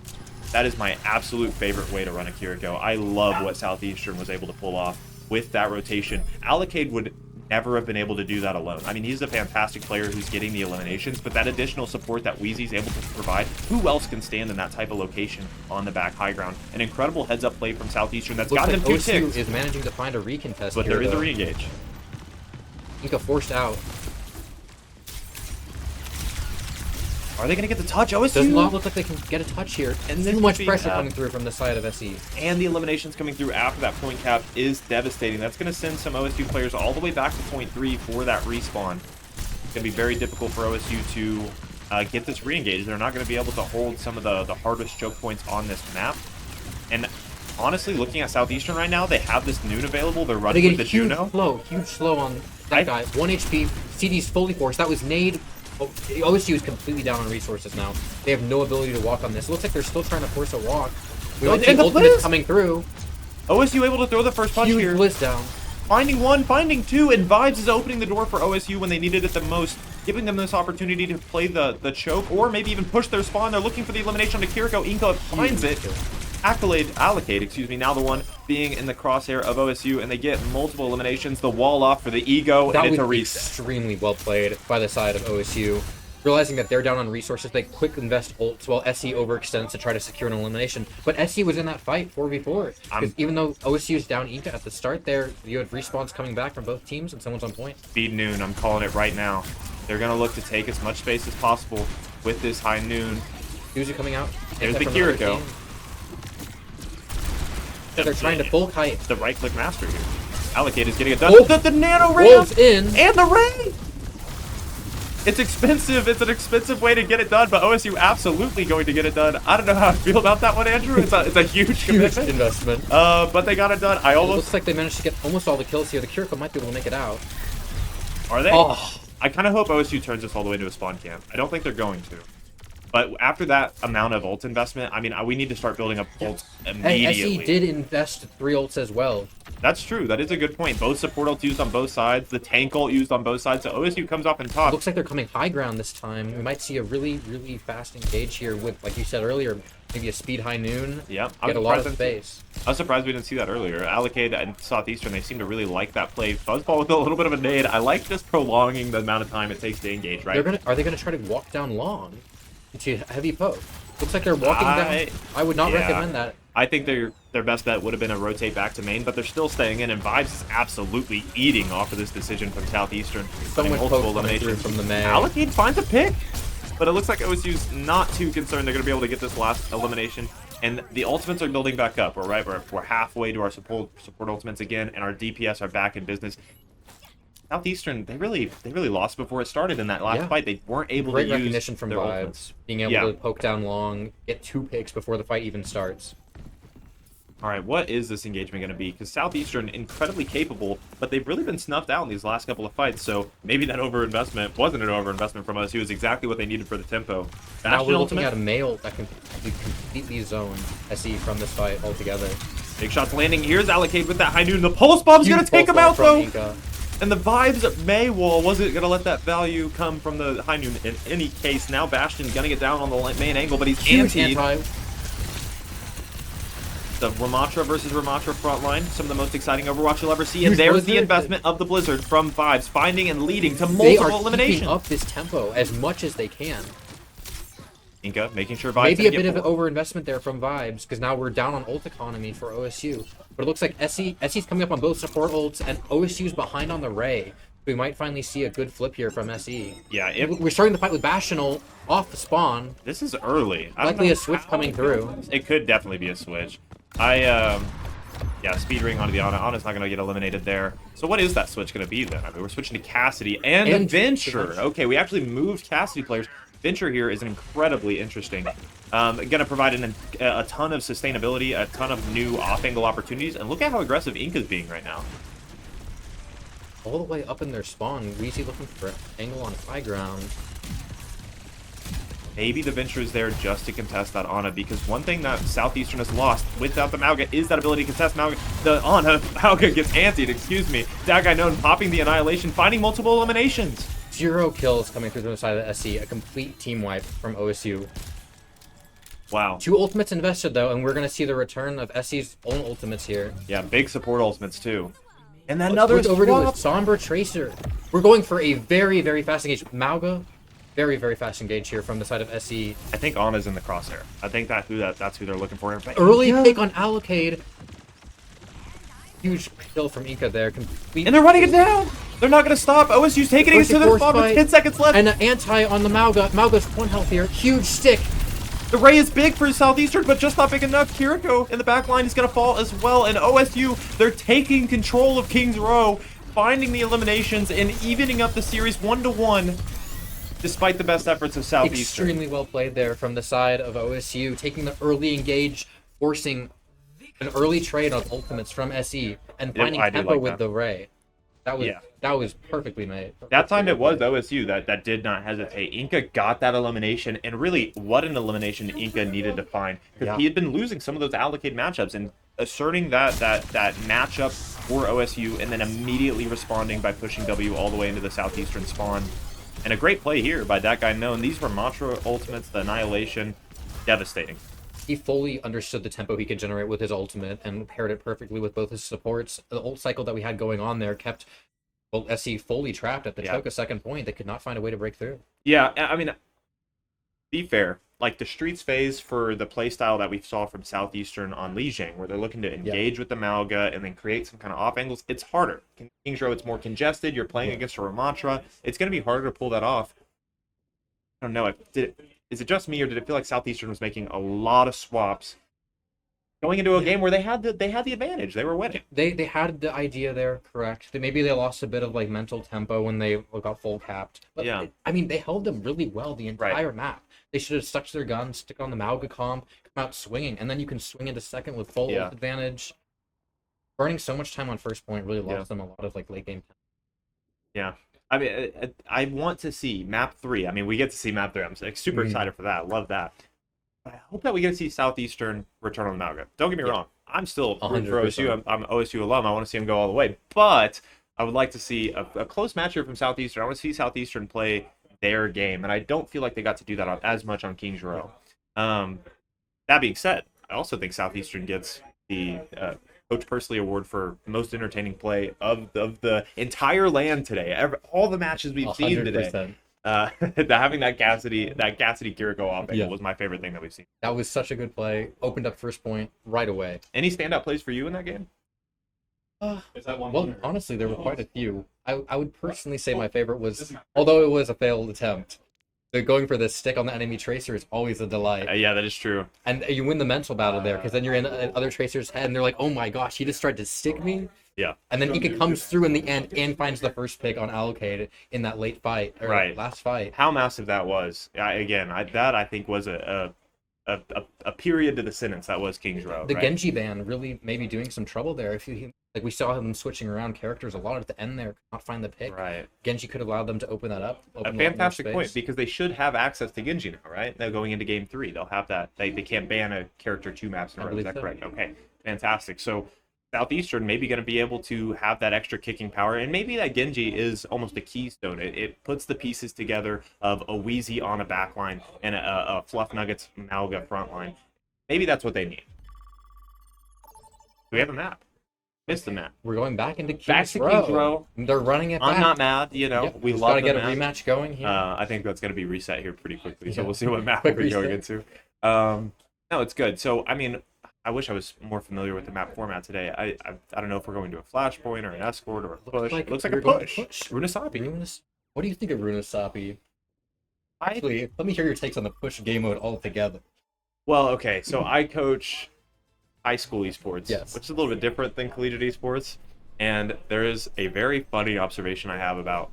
that is my absolute favorite way to run a Kiriko. I love what Southeastern was able to pull off with that rotation. Allocade would never have been able to do that alone. I mean, he's a fantastic player who's getting the eliminations, but that additional support that Wheezy's able to provide, who else can stand in that type of location on the back high ground? An incredible heads-up play from Southeastern that's gotten them 2 ticks. is managing to find a recontest but here, there is a re-engage. Inca forced out. Are they going to get the touch? OSU? Does not look like they can get a touch here. And Too this much could be, pressure coming through from the side of SE. And the eliminations coming through after that point cap is devastating. That's going to send some OSU players all the way back to point 3 for that respawn. It's going to be very difficult for OSU to get this re-engaged. They're not going to be able to hold some of the hardest choke points on this map. And honestly, looking at Southeastern right now, they have this Noon available. They're running with the Juno. Huge slow on that guy. 1 HP. CD's fully forced. That was nade. Oh, OSU is completely down on resources now. They have no ability to walk on this. It looks like they're still trying to force a walk. We might see ultimates coming through. OSU able to throw the first punch here. Huge blitz down. Finding one, finding two, and Vibes is opening the door for OSU when they needed it the most, giving them this opportunity to play the choke, or maybe even push their spawn. They're looking for the elimination on Kiriko. Inca finds it. Allocate, excuse me, now the one being in the crosshair of OSU, and they get multiple eliminations. The wall off for the ego, and it's a reset. Extremely well played by the side of OSU. Realizing that they're down on resources, they quick invest ults while SE overextends to try to secure an elimination. But SE was in that fight 4v4. Even though OSU is down Inca at the start there, you had respawns coming back from both teams and someone's on point. Speed Noon, I'm calling it right now. They're going to look to take as much space as possible with this high Noon. Uzi coming out. There's the Kiriko. They're trying to full kite. The right-click master here. Allocate is getting it done. Oh, the nano ram! Wolves in. And the ray! It's expensive. It's an expensive way to get it done, but OSU absolutely going to get it done. I don't know how I feel about that one, Andrew. It's a huge commitment. Investment. But they got it done. It looks like they managed to get almost all the kills here. The Kiriko might be able to make it out. Are they? Oh. I kind of hope OSU turns this all the way to a spawn camp. I don't think they're going to. But after that amount of ult investment, I mean, we need to start building up ults immediately. SE did invest 3 ults as well. That's true. That is a good point. Both support ults used on both sides. The tank ult used on both sides. So OSU comes up and top. Looks like they're coming high ground this time. We might see a really, really fast engage here with, like you said earlier, maybe a speed high Noon. Yeah, Get a lot of space. I was surprised we didn't see that earlier. Allocate and Southeastern, they seem to really like that play. Fuzzball with a little bit of a nade. I like just prolonging the amount of time it takes to engage, right? Are they gonna try to walk down long? Into heavy poke. Looks like they're walking down. I would not recommend that. I think their best bet would have been a rotate back to main, but they're still staying in, and Vibes is absolutely eating off of this decision from Southeastern. Someone multiple eliminations from the May. Allocate finds a pick, but it looks like OSU's not too concerned. They're going to be able to get this last elimination, and the ultimates are building back up. We're halfway to our support ultimates again, and our DPS are back in business. Southeastern, they really lost before it started in that last fight. They weren't able to use recognition from their Vibes, ultimates. being able to poke down long, get 2 picks before the fight even starts. All right, what is this engagement going to be? Because Southeastern, incredibly capable, but they've really been snuffed out in these last couple of fights, so maybe that overinvestment wasn't an overinvestment from us. It was exactly what they needed for the tempo. Now we're looking at a male that can completely zone SE from this fight altogether. Big shots landing. Here's Allocate with that high Noon. The pulse bomb's going to take him out, though! Inca. And the Vibes May wall wasn't going to let that value come from the high Noon in any case. Now Bastion gunning it down on the main angle, but he's anti. The Ramatra versus Ramatra front line, some of the most exciting Overwatch you'll ever see. And there's the investment of the Blizzard from Vibes, finding and leading to multiple eliminations. They are keeping up this tempo as much as they can. Inca making sure Vibes maybe a bit of an overinvestment there from Vibes, because now we're down on ult economy for OSU. But it looks like SE's coming up on both support ults, and OSU's behind on the Ray. We might finally see a good flip here from SE. Yeah, we're starting the fight with Bastion off the spawn. This is early. Likely a switch coming through. It could definitely be a switch. Yeah, speed ring onto the Ana. Ana's not going to get eliminated there. So what is that switch going to be then? I mean, we're switching to Cassidy and Venture. Okay, we actually moved Cassidy players. Venture here is incredibly interesting. Going to provide a ton of sustainability, a ton of new off-angle opportunities, and look at how aggressive Inca's being right now. All the way up in their spawn, Weezy looking for an angle on high ground. Maybe the Venture is there just to contest that Ana, because one thing that Southeastern has lost without the Mauga is that ability to contest Mauga. The Ana, Mauga gets antied, excuse me. That guy known popping the Annihilation, finding multiple eliminations. 0 kills coming through the side of the SC, a complete team wipe from OSU. Wow. 2 ultimates invested though, and we're going to see the return of SC's own ultimates here. Yeah, big support ultimates too. And then another over to a Somber Tracer. We're going for a very, very fast engage. Mauga, very, very fast engage here from the side of SE. I think Ana's in the crosshair. I think that's who they're looking for. Early pick on Allocate. Huge kill from Inca there. And they're running it down! They're not going to stop. OSU's taking it into their spawn with 10 seconds left. And an anti on the Mauga. Mauga's 1 health here. Huge stick. The Ray is big for Southeastern, but just not big enough. Kiriko in the back line is going to fall as well. And OSU, they're taking control of Kings Row, finding the eliminations and evening up the series 1-1, despite the best efforts of Southeastern. Extremely well played there from the side of OSU, taking the early engage, forcing an early trade of ultimates from SE, and finding tempo with the Ray. That was perfectly made. That time it was OSU that did not hesitate. Inca got that elimination, and really, what an elimination Inca needed to find, because he had been losing some of those allocated matchups, and asserting that matchup for OSU, and then immediately responding by pushing W all the way into the Southeastern spawn. And a great play here by that guy known. These were Mantra ultimates, the Annihilation, devastating. He fully understood the tempo he could generate with his ultimate and paired it perfectly with both his supports. The ult cycle that we had going on there kept SE fully trapped at the Toka second point. They could not find a way to break through. Yeah, I mean, be fair. Like the Streets phase for the playstyle that we saw from Southeastern on Lijiang, where they're looking to engage with the Mauga and then create some kind of off angles, it's harder. Kings Row, it's more congested. You're playing against a Ramatra. It's going to be harder to pull that off. I don't know. Is it just me, or did it feel like Southeastern was making a lot of swaps going into a game where they had the advantage? They were winning. They had the idea there, correct. Maybe they lost a bit of like mental tempo when they got full capped. But I mean, they held them really well the entire map. They should have stuck to their guns, stick on the Mauga comp, come out swinging, and then you can swing into second with full advantage. Burning so much time on first point really lost them a lot of like late game time. Yeah. I mean, I want to see map 3. I mean, we get to see map 3. I'm super excited for that. I love that. But I hope that we get to see Southeastern return on the Mauga. Don't get me wrong. I'm still rooting for OSU. I'm an OSU alum. I want to see them go all the way. But I would like to see a close match here from Southeastern. I want to see Southeastern play their game. And I don't feel like they got to do that as much on Kings Row. That being said, I also think Southeastern gets the Coach Persley Award for most entertaining play of the entire LAN today. All the matches we've seen today. Having that Cassidy Kiriko off angle was my favorite thing that we've seen. That was such a good play. Opened up first point right away. Any standout plays for you in that game? Is that one? Well, honestly, there were quite a few. I would personally say my favorite was, although it was a failed attempt, going for the stick on the enemy tracer is always a delight. Yeah, that is true. And you win the mental battle there, because then you're in other tracer's head, and they're like, oh my gosh, he just tried to stick me? Yeah. And then Ika comes through in the end and finds the first pick on allocated in that late fight, or last fight. How massive that was. I think was a period to the sentence that was Kings Row. The Genji ban really maybe doing some trouble there. If you like, we saw them switching around characters a lot at the end there, could not find the pick. Right. Genji could have allowed them to open that up. A fantastic point, because they should have access to Genji now, right? Now going into game 3, they'll have that. They can't ban a character 2 maps in a row. Is that correct? Okay, fantastic. So Southeastern maybe going to be able to have that extra kicking power, and maybe that Genji is almost a keystone. It puts the pieces together of a Wheezy on a backline and a Fluff Nuggets Mauga frontline. Maybe that's what they need. Do we have a map? Missed the map. We're going back into Kings Row. They're running it back. I'm not mad, we love to get a rematch going here. I think that's going to be reset here pretty quickly, so we'll see what map we're going into. No, it's good. So, I mean, I wish I was more familiar with the map format today. I don't know if we're going to a flashpoint or an escort or a push. Looks like a push. Runasapi. What do you think of Runasapi? Actually, let me hear your takes on the push game mode altogether. Well, okay, so I coach high school esports, yes, which is a little bit different than collegiate esports, and there is a very funny observation I have about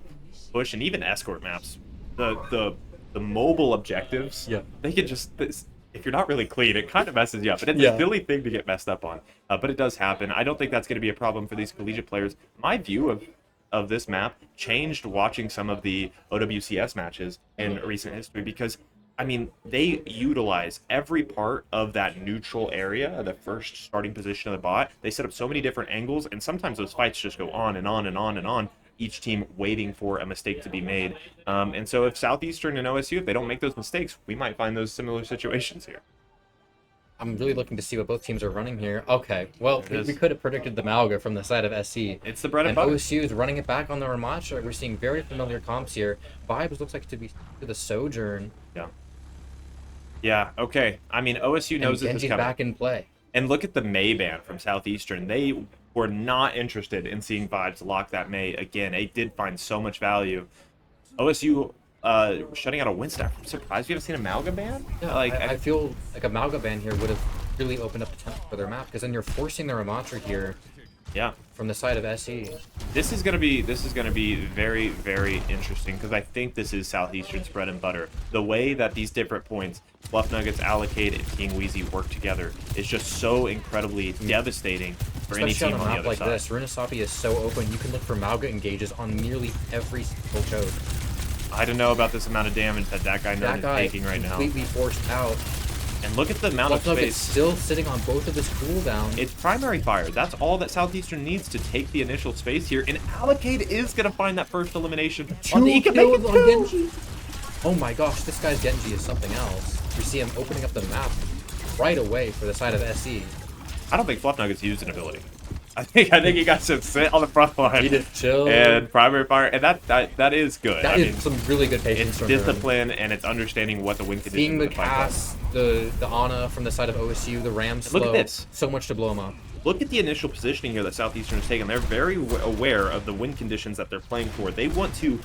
push and even escort maps. The mobile objectives, they can just, if you're not really clean, it kind of messes you up, and it's a silly thing to get messed up on, but it does happen. I don't think that's going to be a problem for these collegiate players. My view of this map changed watching some of the OWCS matches in recent history, because I mean, they utilize every part of that neutral area, the first starting position of the bot. They set up so many different angles, and sometimes those fights just go on and on and on and on, each team waiting for a mistake to be made. And so if Southeastern and OSU, if they don't make those mistakes, we might find those similar situations here. I'm really looking to see what both teams are running here. Okay, well, we could have predicted the Mauga from the side of SC. It's the bread and butter. OSU is running it back on the Ramatra. We're seeing very familiar comps here. Vibes looks like to be to the Sojourn. Yeah, okay. I mean, OSU knows this is coming. back in play. And look at the May ban from Southeastern. They who are not interested in seeing Vibes lock that May again. It did find so much value. OSU shutting out a win stack. I'm surprised we haven't seen a Malga ban. Yeah, I feel like a Malga ban here would have really opened up the tempo for their map, because then you're forcing their Ramattra here. Yeah. From the side of SE. This is gonna be very, very interesting, because I think this is Southeastern's bread and butter. The way that these different points, Fluff Nuggets, Allocate, and King Wheezy work together is just so incredibly devastating for any Especially team on a on the map other like side. this. Runasapi is so open, you can look for Malga engages on nearly every single choke. I don't know about this amount of damage that guy That is guy taking right now. completely forced out. And look at the amount Fluff of Nugget's space. still sitting on both of his cooldowns. It's primary fire. That's all that Southeastern needs to take the initial space here. And Allocate is going to find that first elimination on the Two Ika kills Bacon on too. Genji. Oh my gosh, this guy's Genji is something else. You see him opening up the map right away for the side of SE. I don't think Fluff Nuggets used an ability. I think he got to sit on the front line. He just chilled. And primary fire, and that is good. That I is mean, some really good patience it's from him. discipline, and it's understanding what the win conditions Seeing the of fight are. cast, the Ana from the side of OSU, the Ram slow. Look at this. So much to blow him up. Look at the initial positioning here that Southeastern has taken. They're very aware of the win conditions that they're playing for. They want to...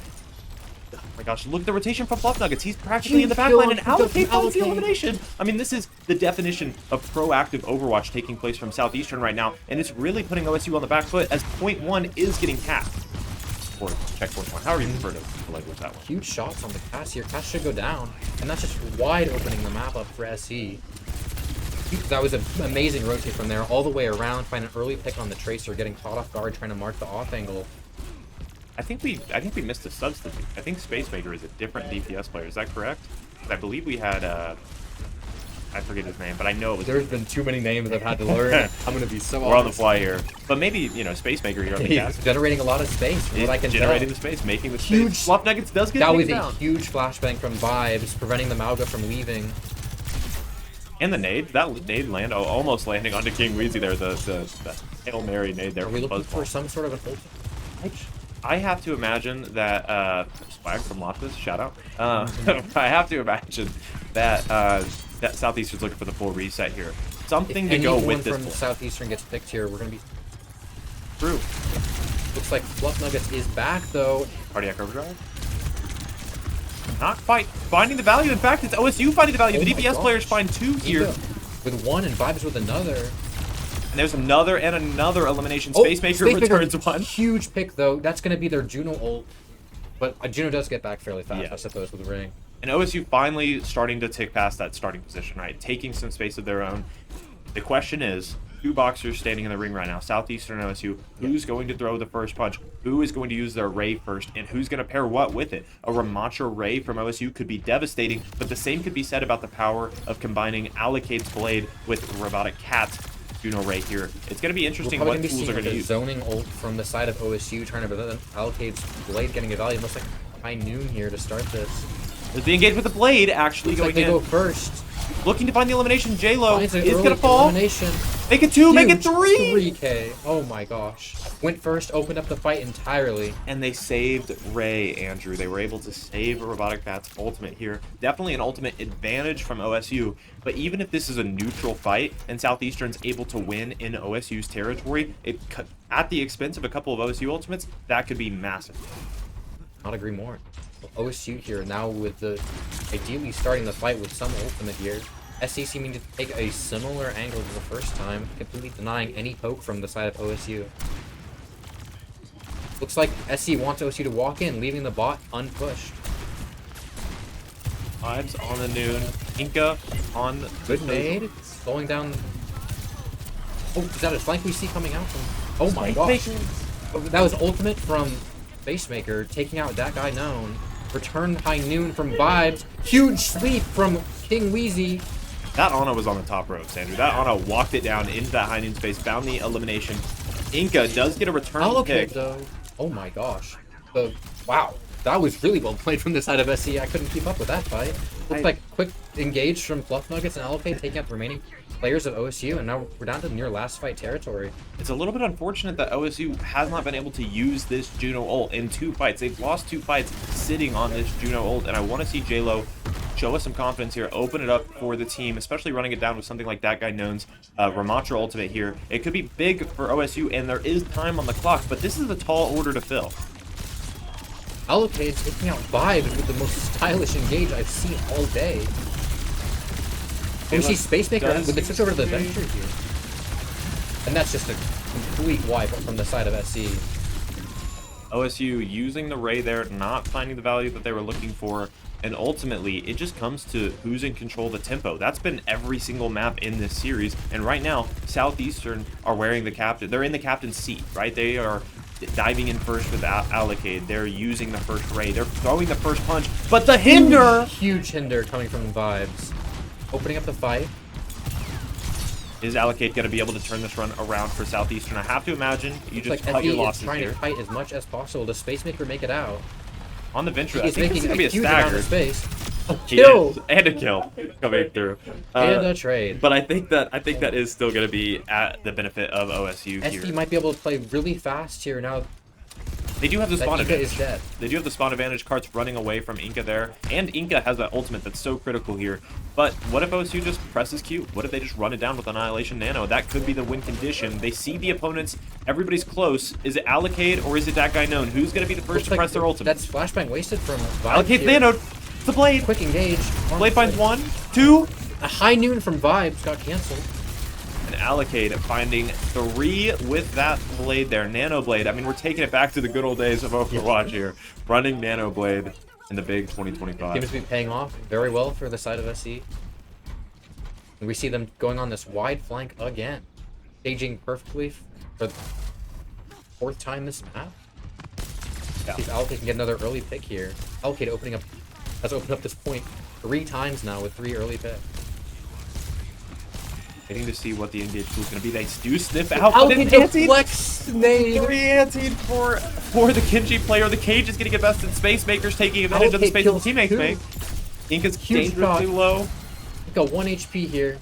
Oh my gosh, look at the rotation from Fluff Nuggets. He's practically in the back line, and Allocate finds the elimination. I mean, this is the definition of proactive Overwatch taking place from Southeastern right now, and it's really putting OSU on the back foot as point one is getting capped. Or checkpoint one, however you prefer to language that one. Huge shots on the cast here. Cast should go down. And that's just wide opening the map up for SE. That was an amazing rotate from there, all the way around, find an early pick on the Tracer, getting caught off guard, trying to mark the off angle. I think we missed a substitute. I think Spacemaker is a different DPS player. Is that correct? I believe we had I forget his name, but I know it was. There's been too many names I've had to learn. I'm gonna be so We're on the honest. fly here, but maybe Spacemaker here on the He's cast. generating a lot of space, from what I can Generating tell. the space, making the Huge- space. Fluff Nuggets does get That was taken a down. huge flashbang from Vibes, preventing the Malga from leaving. And the nade, that nade land, almost landing onto King Wheezy there. The Hail Mary nade there. Are we from looking Buzzball. for some sort of an ultimate? I have to imagine that Swag from Loftus, shout out. I have to imagine that that Southeastern's looking for the full reset here. Something to go with this from one. Southeastern gets picked here, we're gonna be True. looks like Fluff Nuggets is back though. Cardiac overdrive. Not quite finding the value. In fact, it's OSU finding the value. Oh The my DPS gosh. players find two here. Ika with one and Vibes with another. And there's another elimination. Oh, Spacemaker returns one. Huge pick though. That's gonna be their Juno ult. But Juno does get back fairly fast, Yeah. I suppose, with the ring. And OSU finally starting to tick past that starting position, right? Taking some space of their own. The question is, two boxers standing in the ring right now, Southeastern and OSU, who's going to throw the first punch? Who is going to use their Ray first? And who's going to pair what with it? A Ramattra Ray from OSU could be devastating, but the same could be said about the power of combining Allocate's Blade with Robotic Cat's Juno Ray here. It's going to be interesting what tools are going to a use. zoning ult from the side of OSU, trying to prevent Allocate's Blade getting a value. Almost like high noon here to start this. There's the engage with the Blade actually Looks going like they in. go first. Looking to find the elimination. J-Lo Finds is an going to early fall. elimination. Make it two, make it Huge three! 3K. Oh my gosh. Went first, opened up the fight entirely. And they saved Ray, Andrew. They were able to save Robotic Cat's ultimate here. Definitely an ultimate advantage from OSU. But even if this is a neutral fight and Southeastern's able to win in OSU's territory, at the expense of a couple of OSU ultimates, that could be massive. Not agree more. OSU here now with the ideally starting the fight with some ultimate here. SC seeming to take a similar angle to the first time, completely denying any poke from the side of OSU. Looks like SC wants OSU to walk in, leaving the bot unpushed. Vibes on the noon. Inca on the Good nade, slowing down. Oh, is that a flank we see coming out from? Oh my gosh. Oh, that was ultimate from Facemaker, taking out that guy known. Return high noon from Vibes. Huge sleep from King Wheezy. That Ana was on the top ropes, Andrew. That Ana walked it down into that high noon space, found the elimination. Inca does get a return Allocate pick. though. Oh my gosh. Wow. That was really well played from the side of SC. I couldn't keep up with that fight. Looked like quick engage from Fluff Nuggets and Allocate, taking out the remaining players of OSU, and now we're down to near last fight territory. It's a little bit unfortunate that OSU has not been able to use this Juno ult in two fights. They've lost two fights sitting on this Juno ult, and I want to see J-Lo show us some confidence here, open it up for the team, especially running it down with something like that guy Known's Ramatra ultimate here. It could be big for OSU, and there is time on the clock, but this is a tall order to fill. Allocate's taking out Vibes with the most stylish engage I've seen all day. And we see Space Maker with the switch over to the Venture here. And that's just a complete wipe from the side of SC. OSU using the Ray there, not finding the value that they were looking for, and ultimately it just comes to who's in control of the tempo. That's been every single map in this series, and right now Southeastern are wearing the captain. They're in the captain's seat, right? They are diving in first with Allocate. They're using the first Ray. They're throwing the first punch, but the hinder! Huge hinder coming from Vibes. Opening up the fight. Is Allocate going to be able to turn this run around for Southeastern? I have to imagine you just like cut your SE is losses trying here. to fight as much as possible. Does Space Maker make it out? On the Venture, I He's think this is making going a to be a huge amount stagger. of space. A He kill! is, and a kill coming through. And a trade. But I think that is still going to be at the benefit of OSU here. SE might be able to play really fast here now. They do have the That spawn Inca advantage. is dead. They do have the spawn advantage. Cart's running away from Inca there. And Inca has that ultimate that's so critical here. But what if OSU just presses Q? What if they just run it down with Annihilation Nano? That could be the win condition. They see the opponents. Everybody's close. Is it Allocate or is it that guy Known? Who's going to be the first to press their ultimate? That's flashbang wasted from Vibes Allocate here. Nano. It's the Blade. Quick engage. Blade finds 1, 2. A high noon from Vibes got canceled. And Allocate finding 3 with that Blade there. Nano Blade. I mean, we're taking it back to the good old days of Overwatch here. Running Nano Blade in the big 2025. Seems to be paying off very well for the side of SC. And we see them going on this wide flank again. Staging perfectly for the 4th time this map. Yeah. See if Allocate can get another early pick here. Allocate has opened up this point 3 times now with 3 early picks. Waiting to see what the engage tool is going to be. They do sniff out, but Allocate it's anti. deflects nade. 3 anti for the Genji player. The Cage is getting invested. Space Maker's taking advantage of the Allocate space his kills teammates 2. make. Inca's Huge dangerously shot. low. Got 1 HP here.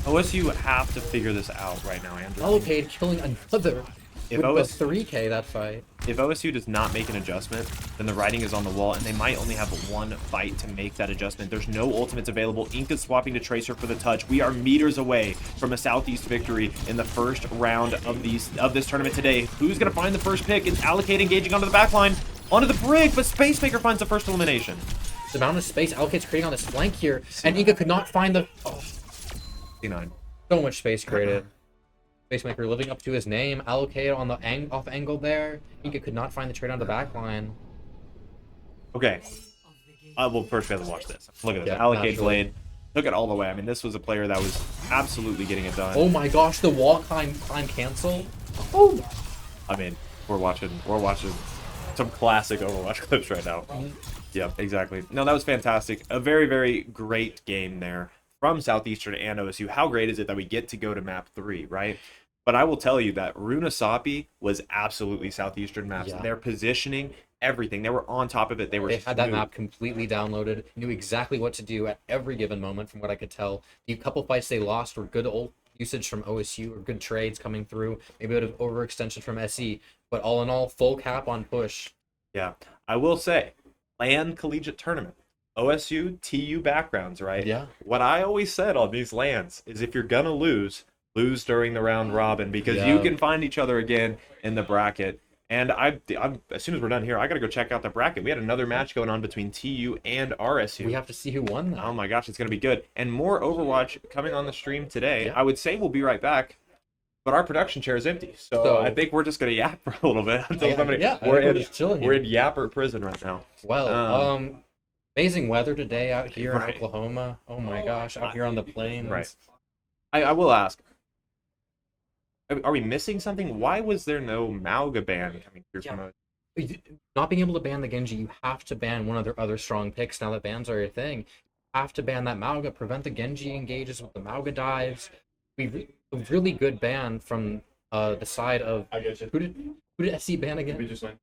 OSU have to figure this out right now, Andrew. Allocate killing another. If With OS the 3K that fight. If OSU does not make an adjustment, then the writing is on the wall, and they might only have 1 fight to make that adjustment. There's no ultimates available. Inca's swapping to Tracer for the touch. We are meters away from a Southeast victory in the first round of this tournament today. Who's going to find the first pick? It's Allocate engaging onto the backline, onto the brig, but Space Maker finds the first elimination. The amount of space Allocate's creating on this flank here, and Inca could not find the... Oh, C9. so much space created. Space Maker living up to his name. Allocate on the off angle there. Inca could not find the trade on the back line. Okay. Well, first we have to watch this. Look at this. Yeah, Allocate naturally. Blade. Took it all the way. I mean, this was a player that was absolutely getting it done. Oh my gosh, the wall climb cancel. Oh. I mean, we're watching some classic Overwatch clips right now. Yeah, exactly. No, that was fantastic. A very, very great game there from Southeastern and OSU. How great is it that we get to go to map 3, right? But I will tell you that Runasapi was absolutely Southeastern maps. Yeah. Their positioning, everything. They were on top of it. They Had that smooth. map completely downloaded, knew exactly what to do at every given moment from what I could tell. The couple fights they lost were good old usage from OSU, or good trades coming through, maybe a bit of overextension from SE, but all in all, full cap on push. Yeah, I will say, LAN Collegiate Tournament, OSU, TU backgrounds, right? Yeah. What I always said on these LANs is if you're gonna lose during the round robin, because Yeah. you can find each other again in the bracket. And I'm as soon as we're done here, I gotta go check out the bracket. We had another match going on between TU and RSU. We have to see who won that. Oh my gosh, it's gonna be good. And more Overwatch coming on the stream today. Yeah. I would say we'll be right back. But our production chair is empty, so So- I think we're just gonna yap for a little bit until somebody. Yeah, I we're think we're in just chilling we're here. in Yapper prison right now. Well, amazing weather today out here Right. in Oklahoma. Oh my gosh, out here on the plains. Right. I will ask. Are we missing something? Why was there no Mauga ban coming through from us? Not being able to ban the Genji, you have to ban one of their other strong picks now that bans are a thing. You have to ban that Mauga, prevent the Genji engages with the Mauga dives. A really good ban from the side of... I get you. Who did SC ban We again? just went.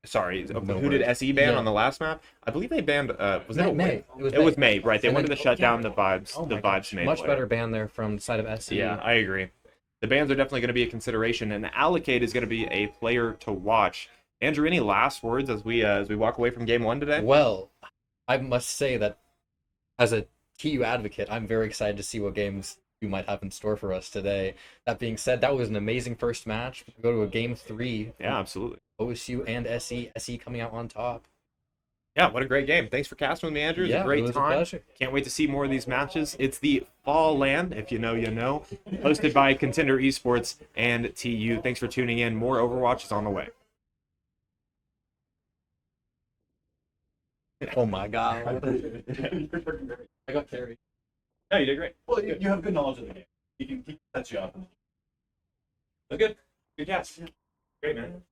Sorry. No Who did worries. SE ban Yeah. on the last map? I believe they banned. Was that May. It was May, right? They And wanted then- to shut yeah. down the vibes. Oh the my vibes gosh, May much player. better ban there from the side of SC. Yeah, I agree. The bans are definitely going to be a consideration, and Allocate is going to be a player to watch Andrew, any last words as we walk away from game one today? Well, I must say that as a TU advocate, I'm very excited to see what games you might have in store for us today. That being said, that was an amazing first match. We go to a game three, Yeah, absolutely. OSU and SE, SE coming out on top. Yeah, what a great game. Thanks for casting with me, Andrew. It was a Yeah, great it was a time. pleasure. Can't wait to see more of these matches. It's the FalLAN, if you know, you know, hosted by Contender Esports and TU. Thanks for tuning in. More Overwatch is on the way. Oh my god. I got carried. No, you did great. Well, you have good knowledge of the game. He can set you up. Look good. Good catch. Great, man.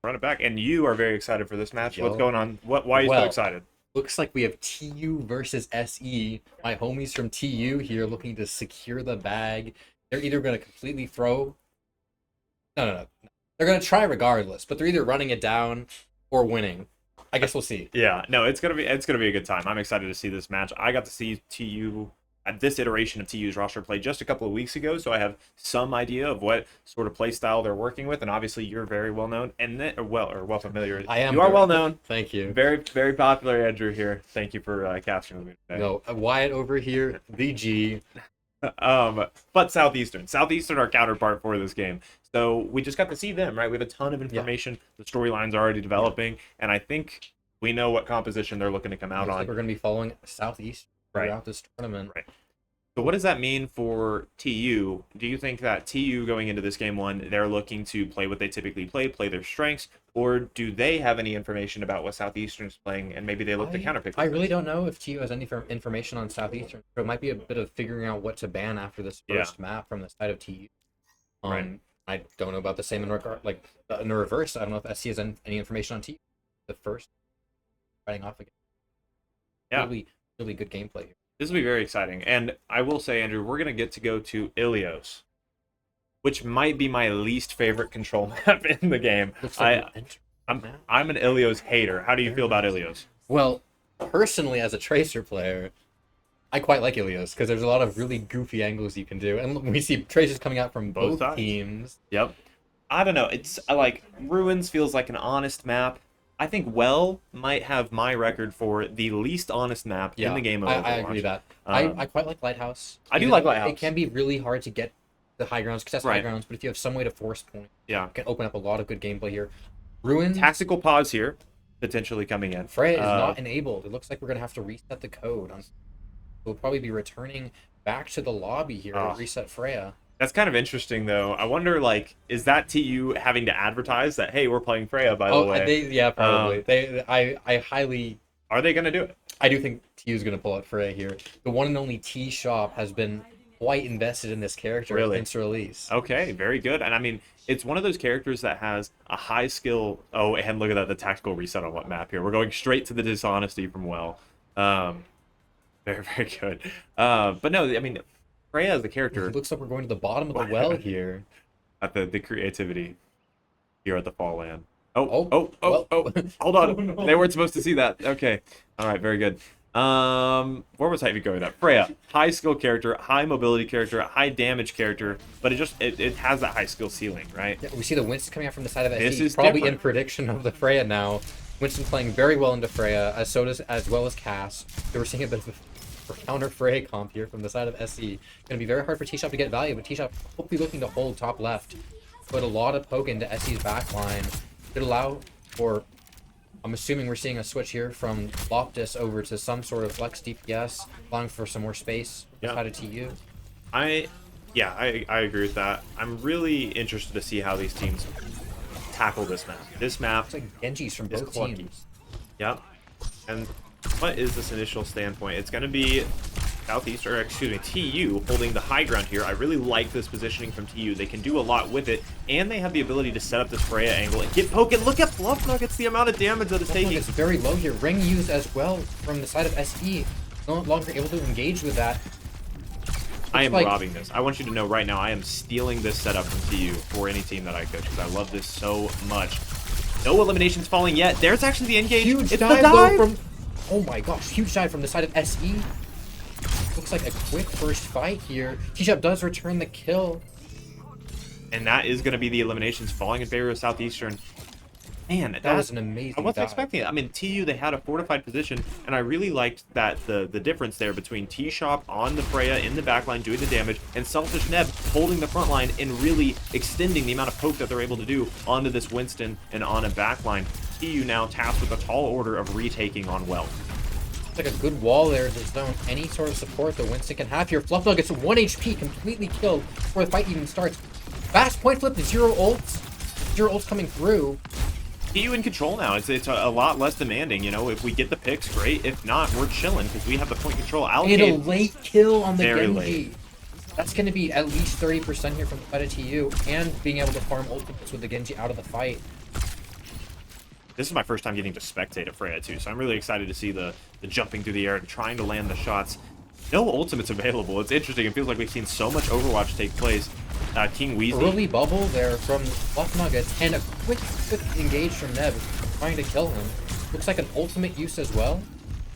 Run it back. And you are very excited for this match. Yo. What's going on? Why are you so Well, excited? Looks like we have TU versus SE. My homies from TU here looking to secure the bag. They're either going to completely throw. No. They're going to try regardless, but they're either running it down or winning. I guess we'll see. Yeah, no, it's gonna be a good time. I'm excited to see this match. I got to see TU at this iteration of TU's roster play just a couple of weeks ago, so I have some idea of what sort of play style they're working with. And obviously, you're very well known and well familiar. I am. You are well known. Thank you. Very popular, Andrew here. Thank you for casting with me today. No, Wyatt over here, VG. But Southeastern are our counterpart for this game. So we just got to see them, right? We have a ton of information. The storylines are already developing, and I think we know what composition they're looking to come out Looks on. like we're going to be following Southeast throughout this tournament. Right. So what does that mean for TU? Do you think that TU going into this game one, they're looking to play what they typically play their strengths, or do they have any information about what Southeastern's playing, and maybe they look to counterpick? I really don't know if TU has any information on Southeastern. So it might be a bit of figuring out what to ban after this first map from the side of TU. Right. I don't know about the same in regard, in the reverse. I don't know if SC has any information on TU. The first fighting off again. Yeah. Really good gameplay here. This will be very exciting. And I will say, Andrew, we're going to get to go to Ilios, which might be my least favorite control map in the game. I'm an Ilios hater. How do you feel about Ilios? Well, personally, as a Tracer player, I quite like Ilios because there's a lot of really goofy angles you can do. And we see Tracers coming out from both teams. Yep. I don't know. It's like Ruins feels like an honest map. I think Well might have my record for the least honest map in the game of Overwatch. I agree with that. I quite like Lighthouse. I do like Lighthouse. It can be really hard to get the high grounds, contest high grounds, but if you have some way to force point, it can open up a lot of good gameplay here. Ruins. Tactical pause here, potentially coming in. Freya is not enabled. It looks like we're going to have to reset the code. We'll probably be returning back to the lobby here to reset Freya. That's kind of interesting, though. I wonder, is that TU having to advertise that, hey, we're playing Freya, by the way? Probably. I highly... Are they going to do it? I do think TU's going to pull out Freya here. The one and only T Shop has been quite invested in this character since release. Okay, very good. And I mean, it's one of those characters that has a high skill... Oh, and look at that, the tactical reset on what map here. We're going straight to the dishonesty from Well. Very good. But no, I mean, Freya as the character... It looks like we're going to the bottom of the well here. At the creativity here at the FalLAN. Well. Hold on. They weren't supposed to see that. Okay. All right, very good. Where was I even going with that? Freya, high skill character, high mobility character, high damage character, but it has that high skill ceiling, right? Yeah, we see the Winston coming out from the side of SE. This is probably different. in prediction of the Freya now. Winston playing very well into Freya, as well as Cass. So we're seeing a bit of a counter Freya comp here from the side of SE. Gonna be very hard for T-Shop to get value, but T-Shop hopefully looking to hold top left. Put a lot of poke into SE's backline. Could allow for, I'm assuming we're seeing a switch here from Loftus over to some sort of flex DPS, allowing for some more space inside of TU. I agree with that. I'm really interested to see how these teams tackle this map. This map It's like Genji's from both clunky. teams. Yep. And what is this initial standpoint? It's going to be TU holding the high ground here. I really like this positioning from TU. They can do a lot with it, and they have the ability to set up this Freya angle and get poke. And look at Fluff Nuggets, the amount of damage that it's taking. It's very low here. Ring used as well from the side of SE. No longer able to engage with that. I am robbing this. I want you to know right now, I am stealing this setup from TU for any team that I coach because I love this so much. No eliminations falling yet. There's actually the engage. Huge it's dive, the dive from... Oh my gosh, huge dive from the side of SE. Looks like a quick first fight here. T-Shop does return the kill. And that is going to be the eliminations falling in favor of Southeastern. Man, that was an amazing I wasn't dive. expecting it. I mean, TU, they had a fortified position, and I really liked that the difference there between T-Shop on the Freya in the backline doing the damage, and Selfish Neb holding the front line and really extending the amount of poke that they're able to do onto this Winston and on a backline. TU now tasked with a tall order of retaking on Well. It's like a good wall there to zone any sort of support that Winston can have here. Fluffdog gets 1 HP, completely killed before the fight even starts. Fast point flip to 0 ults. 0 ults coming through. TU in control now. It's a lot less demanding, you know. If we get the picks, great. If not, we're chilling because we have the point control allocated. And a late kill on the Very Genji. late. That's going to be at least 30% here from the fight of TU, and being able to farm ultimates with the Genji out of the fight. This is my first time getting to spectate at Freya too, so I'm really excited to see the jumping through the air and trying to land the shots. No ultimates available. It's interesting. It feels like we've seen so much Overwatch take place. King Weasley. Early bubble there from Fluff Nuggets, and a quick engage from Neb, trying to kill him. Looks like an ultimate use as well.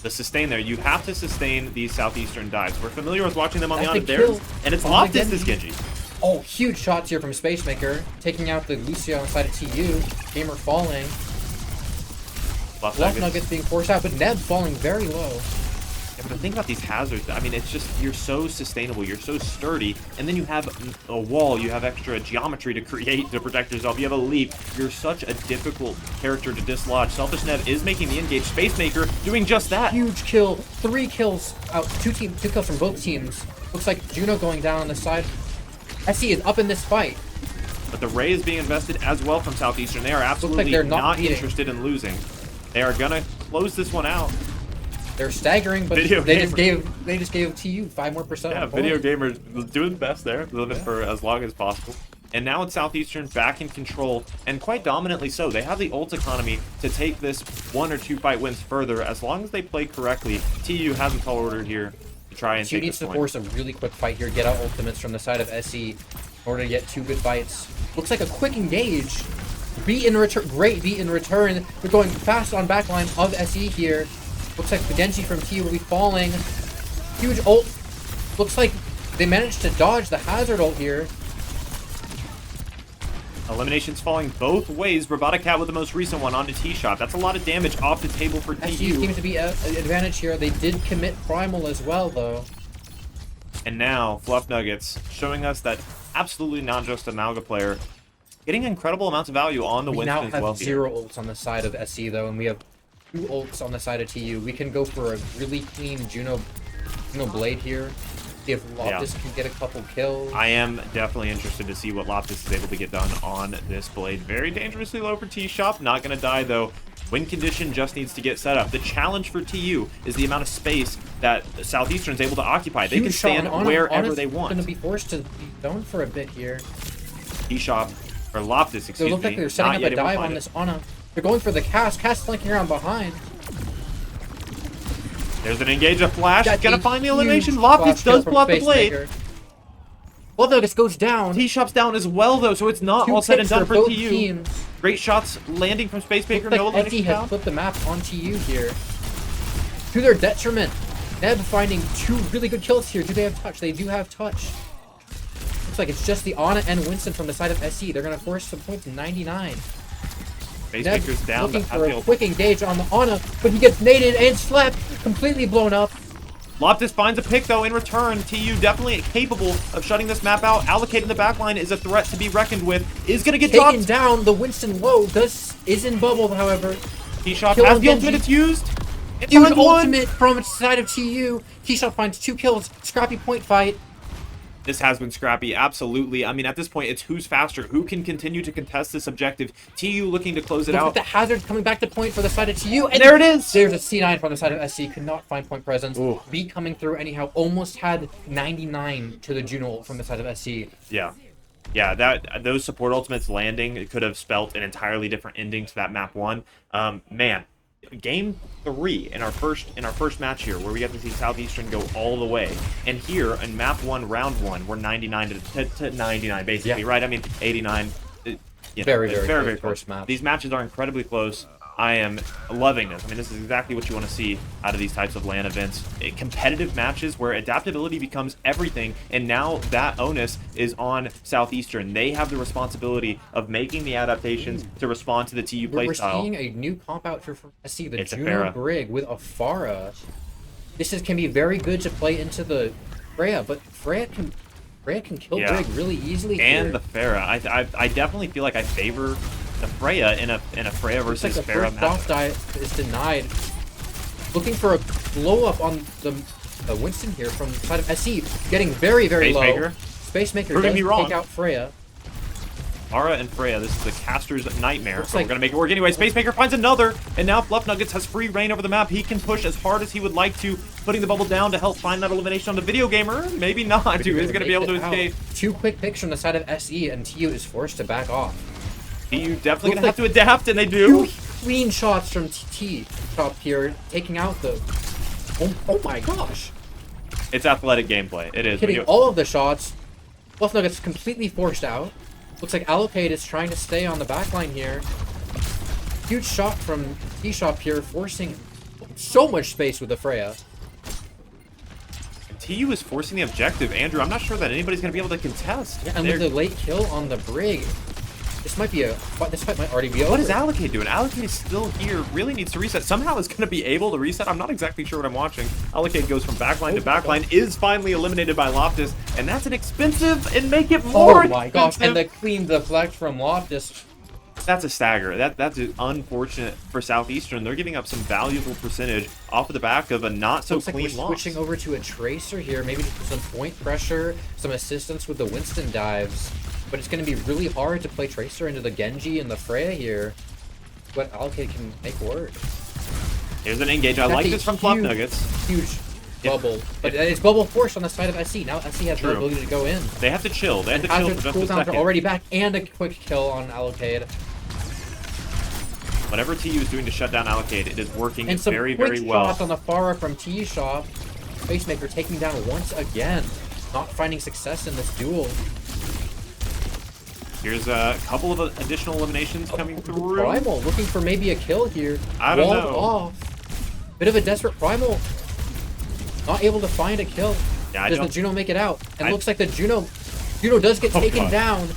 The sustain there. You have to sustain these Southeastern dives. We're familiar with watching them on That's the the Honda kill. there, and it's On locked the in this Genji. Oh, huge shots here from Spacemaker, taking out the Lucio inside of TU. Gamer falling. Fluff Nuggets being forced out, but Neb falling very low. Yeah, but the thing about these hazards, I mean, it's just, you're so sustainable, you're so sturdy, and then you have a wall, you have extra geometry to create to protect yourself, you have a leap. You're such a difficult character to dislodge. Selfish Neb is making the engage. Spacemaker doing just that. Huge kill, 3 kills out, 2 kills from both teams. Looks like Juno going down on the side. SE is up in this fight. But the Ray is being invested as well from Southeastern. They are absolutely they're not beating. interested in losing. They are gonna close this one out. They're staggering, but Video they just gave TU 5% more. Yeah, on the video board. gamers doing the best there, living for as long as possible. And now it's Southeastern back in control, and quite dominantly so. They have the ult economy to take this 1 or 2 fight wins further as long as they play correctly. TU hasn't tall ordered here to try and TU take needs this to point. force a really quick fight here, get out ultimates from the side of SE in order to get 2 good fights. Looks like a quick engage. Beat in return, great beat in return. We're going fast on backline of SE here. Looks like the Genji from TU will be falling. Huge ult. Looks like they managed to dodge the hazard ult here. Eliminations falling both ways. Robotic Cat with the most recent one onto T-Shot. That's a lot of damage off the table for SE TU. seems to be an advantage here. They did commit Primal as well, though. And now, Fluff Nuggets showing us that absolutely not just a Malga player, getting incredible amounts of value on the We Winston now as have well. 0 ults on the side of SE, though, and we have 2 ults on the side of TU. We can go for a really clean Juno Blade here. See if Loftus can get a couple kills. I am definitely interested to see what Loftus is able to get done on this Blade. Very dangerously low for T-Shop. Not going to die, though. Win condition just needs to get set up. The challenge for TU is the amount of space that Southeastern is able to occupy. They can stand wherever they want. Going to be forced to be zoned for a bit here. T-Shop, or Loftus, They excuse look like me, they're setting not up yet a able to dive find on it. this Ana. They're going for the cast. Cast flanking around behind. There's an engage, a flash. That's Gonna a find the huge elimination. Loftus flash kill does from pull out the blade. Spacemaker. Well, no, this goes down. T-Shop's down as well, though, so it's not 2 all said and picks done for both TU. teams. Great shots landing from Spacemaker. Looks No like elimination SE has found. flipped the map on TU here. To their detriment. Neb finding 2 really good kills here. Do they have touch? They do have touch. Looks like it's just the Ana and Winston from the side of SE. They're going to force some points to 99. Neb Spacemaker's down. looking but for a has the quick engage on the Ana, but he gets naded and slapped, completely blown up. Loftus finds a pick, though, in return. TU definitely capable of shutting this map out. Allocating the backline is a threat to be reckoned with. Is going to get Taken dropped. down, the Winston low is in bubble, however. T-Shot Kill has on the ultimate. Genji. It's used. It Huge finds one. ultimate from the side of TU. T-Shot finds 2 kills, scrappy point fight. This has been scrappy, absolutely. I mean, at this point, it's who's faster, who can continue to contest this objective. TU looking to close it Look at out. the hazard coming back to point for the side of TU. And there it is. There's a C9 from the side of SC. Could not find point presence. Ooh. B coming through anyhow. Almost had 99 to the Juno ult from the side of SC. Yeah. Yeah, those support ultimates landing, it could have spelt an entirely different ending to that map 1. Man, game 3 in our first match here, where we get to see Southeastern go all the way, and here in map 1, round 1, we're 99 to 99 basically, Yeah. right? I mean 89. Very, it's very close close. first match. These matches are incredibly close. I am loving this. I mean, this is exactly what you want to see out of these types of LAN events. Competitive matches where adaptability becomes everything, and now that onus is on Southeastern. They have the responsibility of making the adaptations to respond to the TU We're playstyle. seeing a new comp out here from SC, the It's a Juno Pharah. Brig with a Pharah. Can be very good to play into the Freya, but Freya can kill Yeah. Brig really easily And here. the Pharah. I definitely feel like I favor the Freya in a Freya Looks like versus the Pharah first boss matchup. die is denied. Looking for a blow up on the Winston here from the side of SE. Getting very, very low. Spacemaker. Spacemaker Proving does me wrong. take out Freya. Ara and Freya, this is the caster's nightmare. Looks So like- we're going to make it work anyway. Spacemaker finds another, and now Fluff Nuggets has free reign over the map. He can push as hard as he would like to, putting the bubble down to help find that elimination on the Video Gamer. Maybe not. Dude, he's going to be able to escape. 2 quick picks from the side of SE, and TU is forced to back off. TU definitely Looks going to have to adapt, and they do. clean shots from T top here, taking out the. Oh my gosh! It's athletic gameplay. It is. Hitting all of the shots. Fluff Nuggets completely forced out. Looks like Allocate is trying to stay on the backline here. Huge shot from T-Shop here, forcing so much space with the Freya. TU is forcing the objective. Andrew, I'm not sure that anybody's going to be able to contest. Yeah, and with the late kill on the Brig, this fight might already be over. What is Allocate doing? Allocate is still here. Really needs to reset. Somehow is going to be able to reset. I'm not exactly sure what I'm watching. Allocate goes from backline to backline, is finally eliminated by Loftus, and that's an expensive and make it more Oh my gosh, and the clean deflect from Loftus. That's a stagger. That's unfortunate for Southeastern. They're giving up some valuable percentage off of the back of a not so Looks clean like we're loss. switching over to a Tracer here, maybe some point pressure, some assistance with the Winston dives. But it's going to be really hard to play Tracer into the Genji and the Freya here. But Allocate can make work. Here's an engage. I like this from Fluff Nuggets. Huge bubble. But it's bubble forced on the side of SC. Now SC has the ability to go in. They have to chill. They have to chill for just a cooldowns second. are already back, and a quick kill on Allocate. Whatever TU is doing to shut down Allocate, it is working And some very, quick very well. shots on the Pharah from T-Shop. Facemaker taking down once again. Not finding success in this duel. Here's a couple of additional eliminations coming through. Primal looking for maybe a kill here. I don't Walled know. off. Bit of a desperate Primal. Not able to find a kill. Yeah, Does the Juno make it out? And I- looks like the Juno does get taken God. down.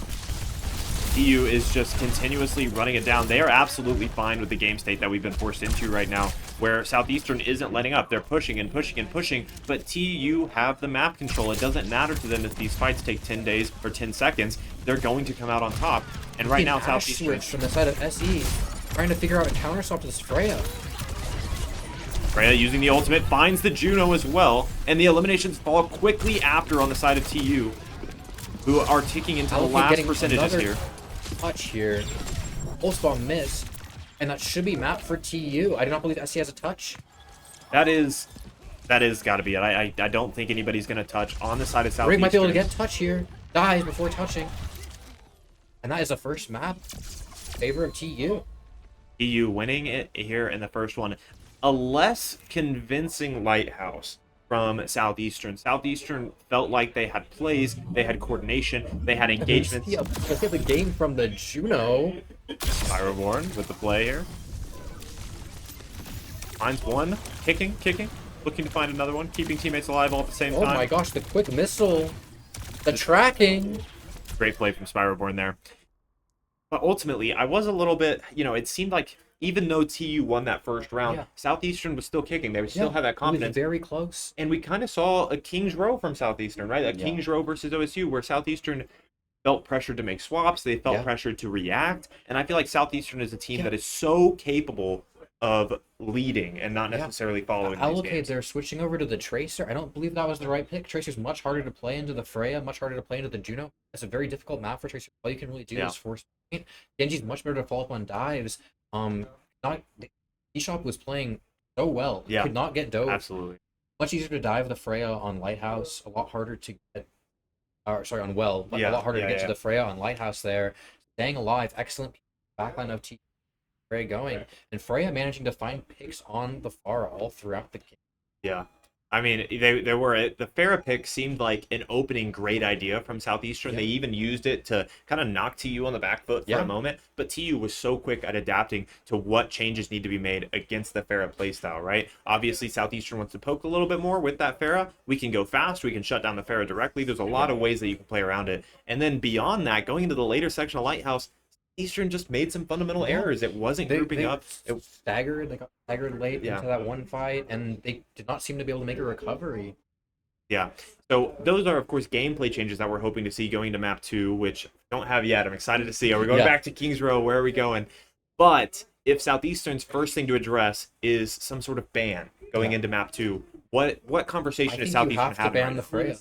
TU is just continuously running it down. They are absolutely fine with the game state that we've been forced into right now, where Southeastern isn't letting up. They're pushing and pushing and pushing, but TU have the map control. It doesn't matter to them if these fights take 10 days or 10 seconds. They're going to come out on top. And right now, Ash Southeastern... switch from the side of SE. Trying to figure out a counterswap to this Freya. Freya using the ultimate, finds the Juno as well, and the eliminations fall quickly after on the side of TU, who are ticking into the Allocate last getting percentages another here. touch here. Pulse bomb miss. And that should be mapped for TU. I do not believe SC has a touch. That is got to be it. I don't think anybody's going to touch on the side of Southeastern. Rig might be able to get touch here. Dies before touching. And that is the first map. Favor of TU. TU winning it here in the first one. A less convincing Lighthouse from Southeastern. Southeastern felt like they had plays, they had coordination, they had engagements. Let's get the game from the Juno. Pyroborn with the play here. Finds one, kicking, looking to find another one, keeping teammates alive all at the same time. Oh my gosh, the quick missile. The tracking. Great play from Spyroborn there. But ultimately, I was a little bit, it seemed like even though TU won that first round, Southeastern was still kicking. They would still have that confidence. It was very close. And we kind of saw a King's Row from Southeastern, right? A King's Row versus OSU, where Southeastern felt pressured to make swaps. They felt pressured to react. And I feel like Southeastern is a team that is so capable of leading and not necessarily following these games. They're switching over to the Tracer. I don't believe that was the right pick. Tracer's much harder to play into the Freya, much harder to play into the Juno. It's a very difficult map for Tracer. All you can really do is force point. Genji's much better to follow up on dives. T-Shop was playing so well. Yeah. Could not get dove. Absolutely. Much easier to dive the Freya on Lighthouse. A lot harder to get on Well, but a lot harder to get to the Freya on Lighthouse there. Staying alive, excellent backline of T Freya going. And Freya managing to find picks on the Pharah all throughout the game. Yeah. I mean, there were the Farah pick seemed like an opening great idea from Southeastern. They even used it to kind of knock TU on the back foot for a moment. But TU was so quick at adapting to what changes need to be made against the Farah playstyle, right? Obviously, Southeastern wants to poke a little bit more with that Farah. We can go fast. We can shut down the Farah directly. There's a lot of ways that you can play around it. And then beyond that, going into the later section of Lighthouse, Eastern just made some fundamental errors. It wasn't grouping up. It staggered. They got staggered late into that one fight, and they did not seem to be able to make a recovery. Yeah. So those are, of course, gameplay changes that we're hoping to see going to map 2, which I don't have yet. I'm excited to see. Are we going back to Kings Row? Where are we going? But if Southeastern's first thing to address is some sort of ban going into map 2, what conversation is Southeastern having? You have to ban the Freya.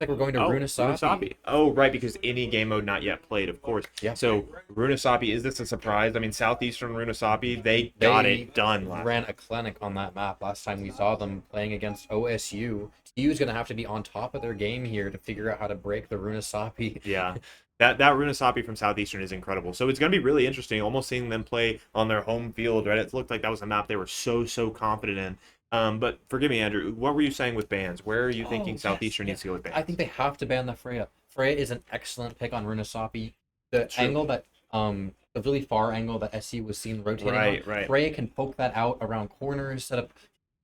Like we're going to Oh, Runasapi. Oh, right, because any game mode not yet played, of course. Yeah. So Runasapi, is this a surprise? I mean, Southeastern Runasapi, they got it done last. Ran a clinic on that map last time we saw them playing against OSU. TU is going to have to be on top of their game here to figure out how to break the Runasapi. Yeah. That Runasapi from Southeastern is incredible. So it's going to be really interesting, almost seeing them play on their home field, right? It looked like that was a map they were so confident in. But forgive me, Andrew, what were you saying with bans? Where are you thinking Southeastern needs to go with bans? I think they have to ban the Freya. Freya is an excellent pick on Runasapi. The True. angle that the really far angle that SC was seen rotating on, Right. Freya can poke that out around corners, set up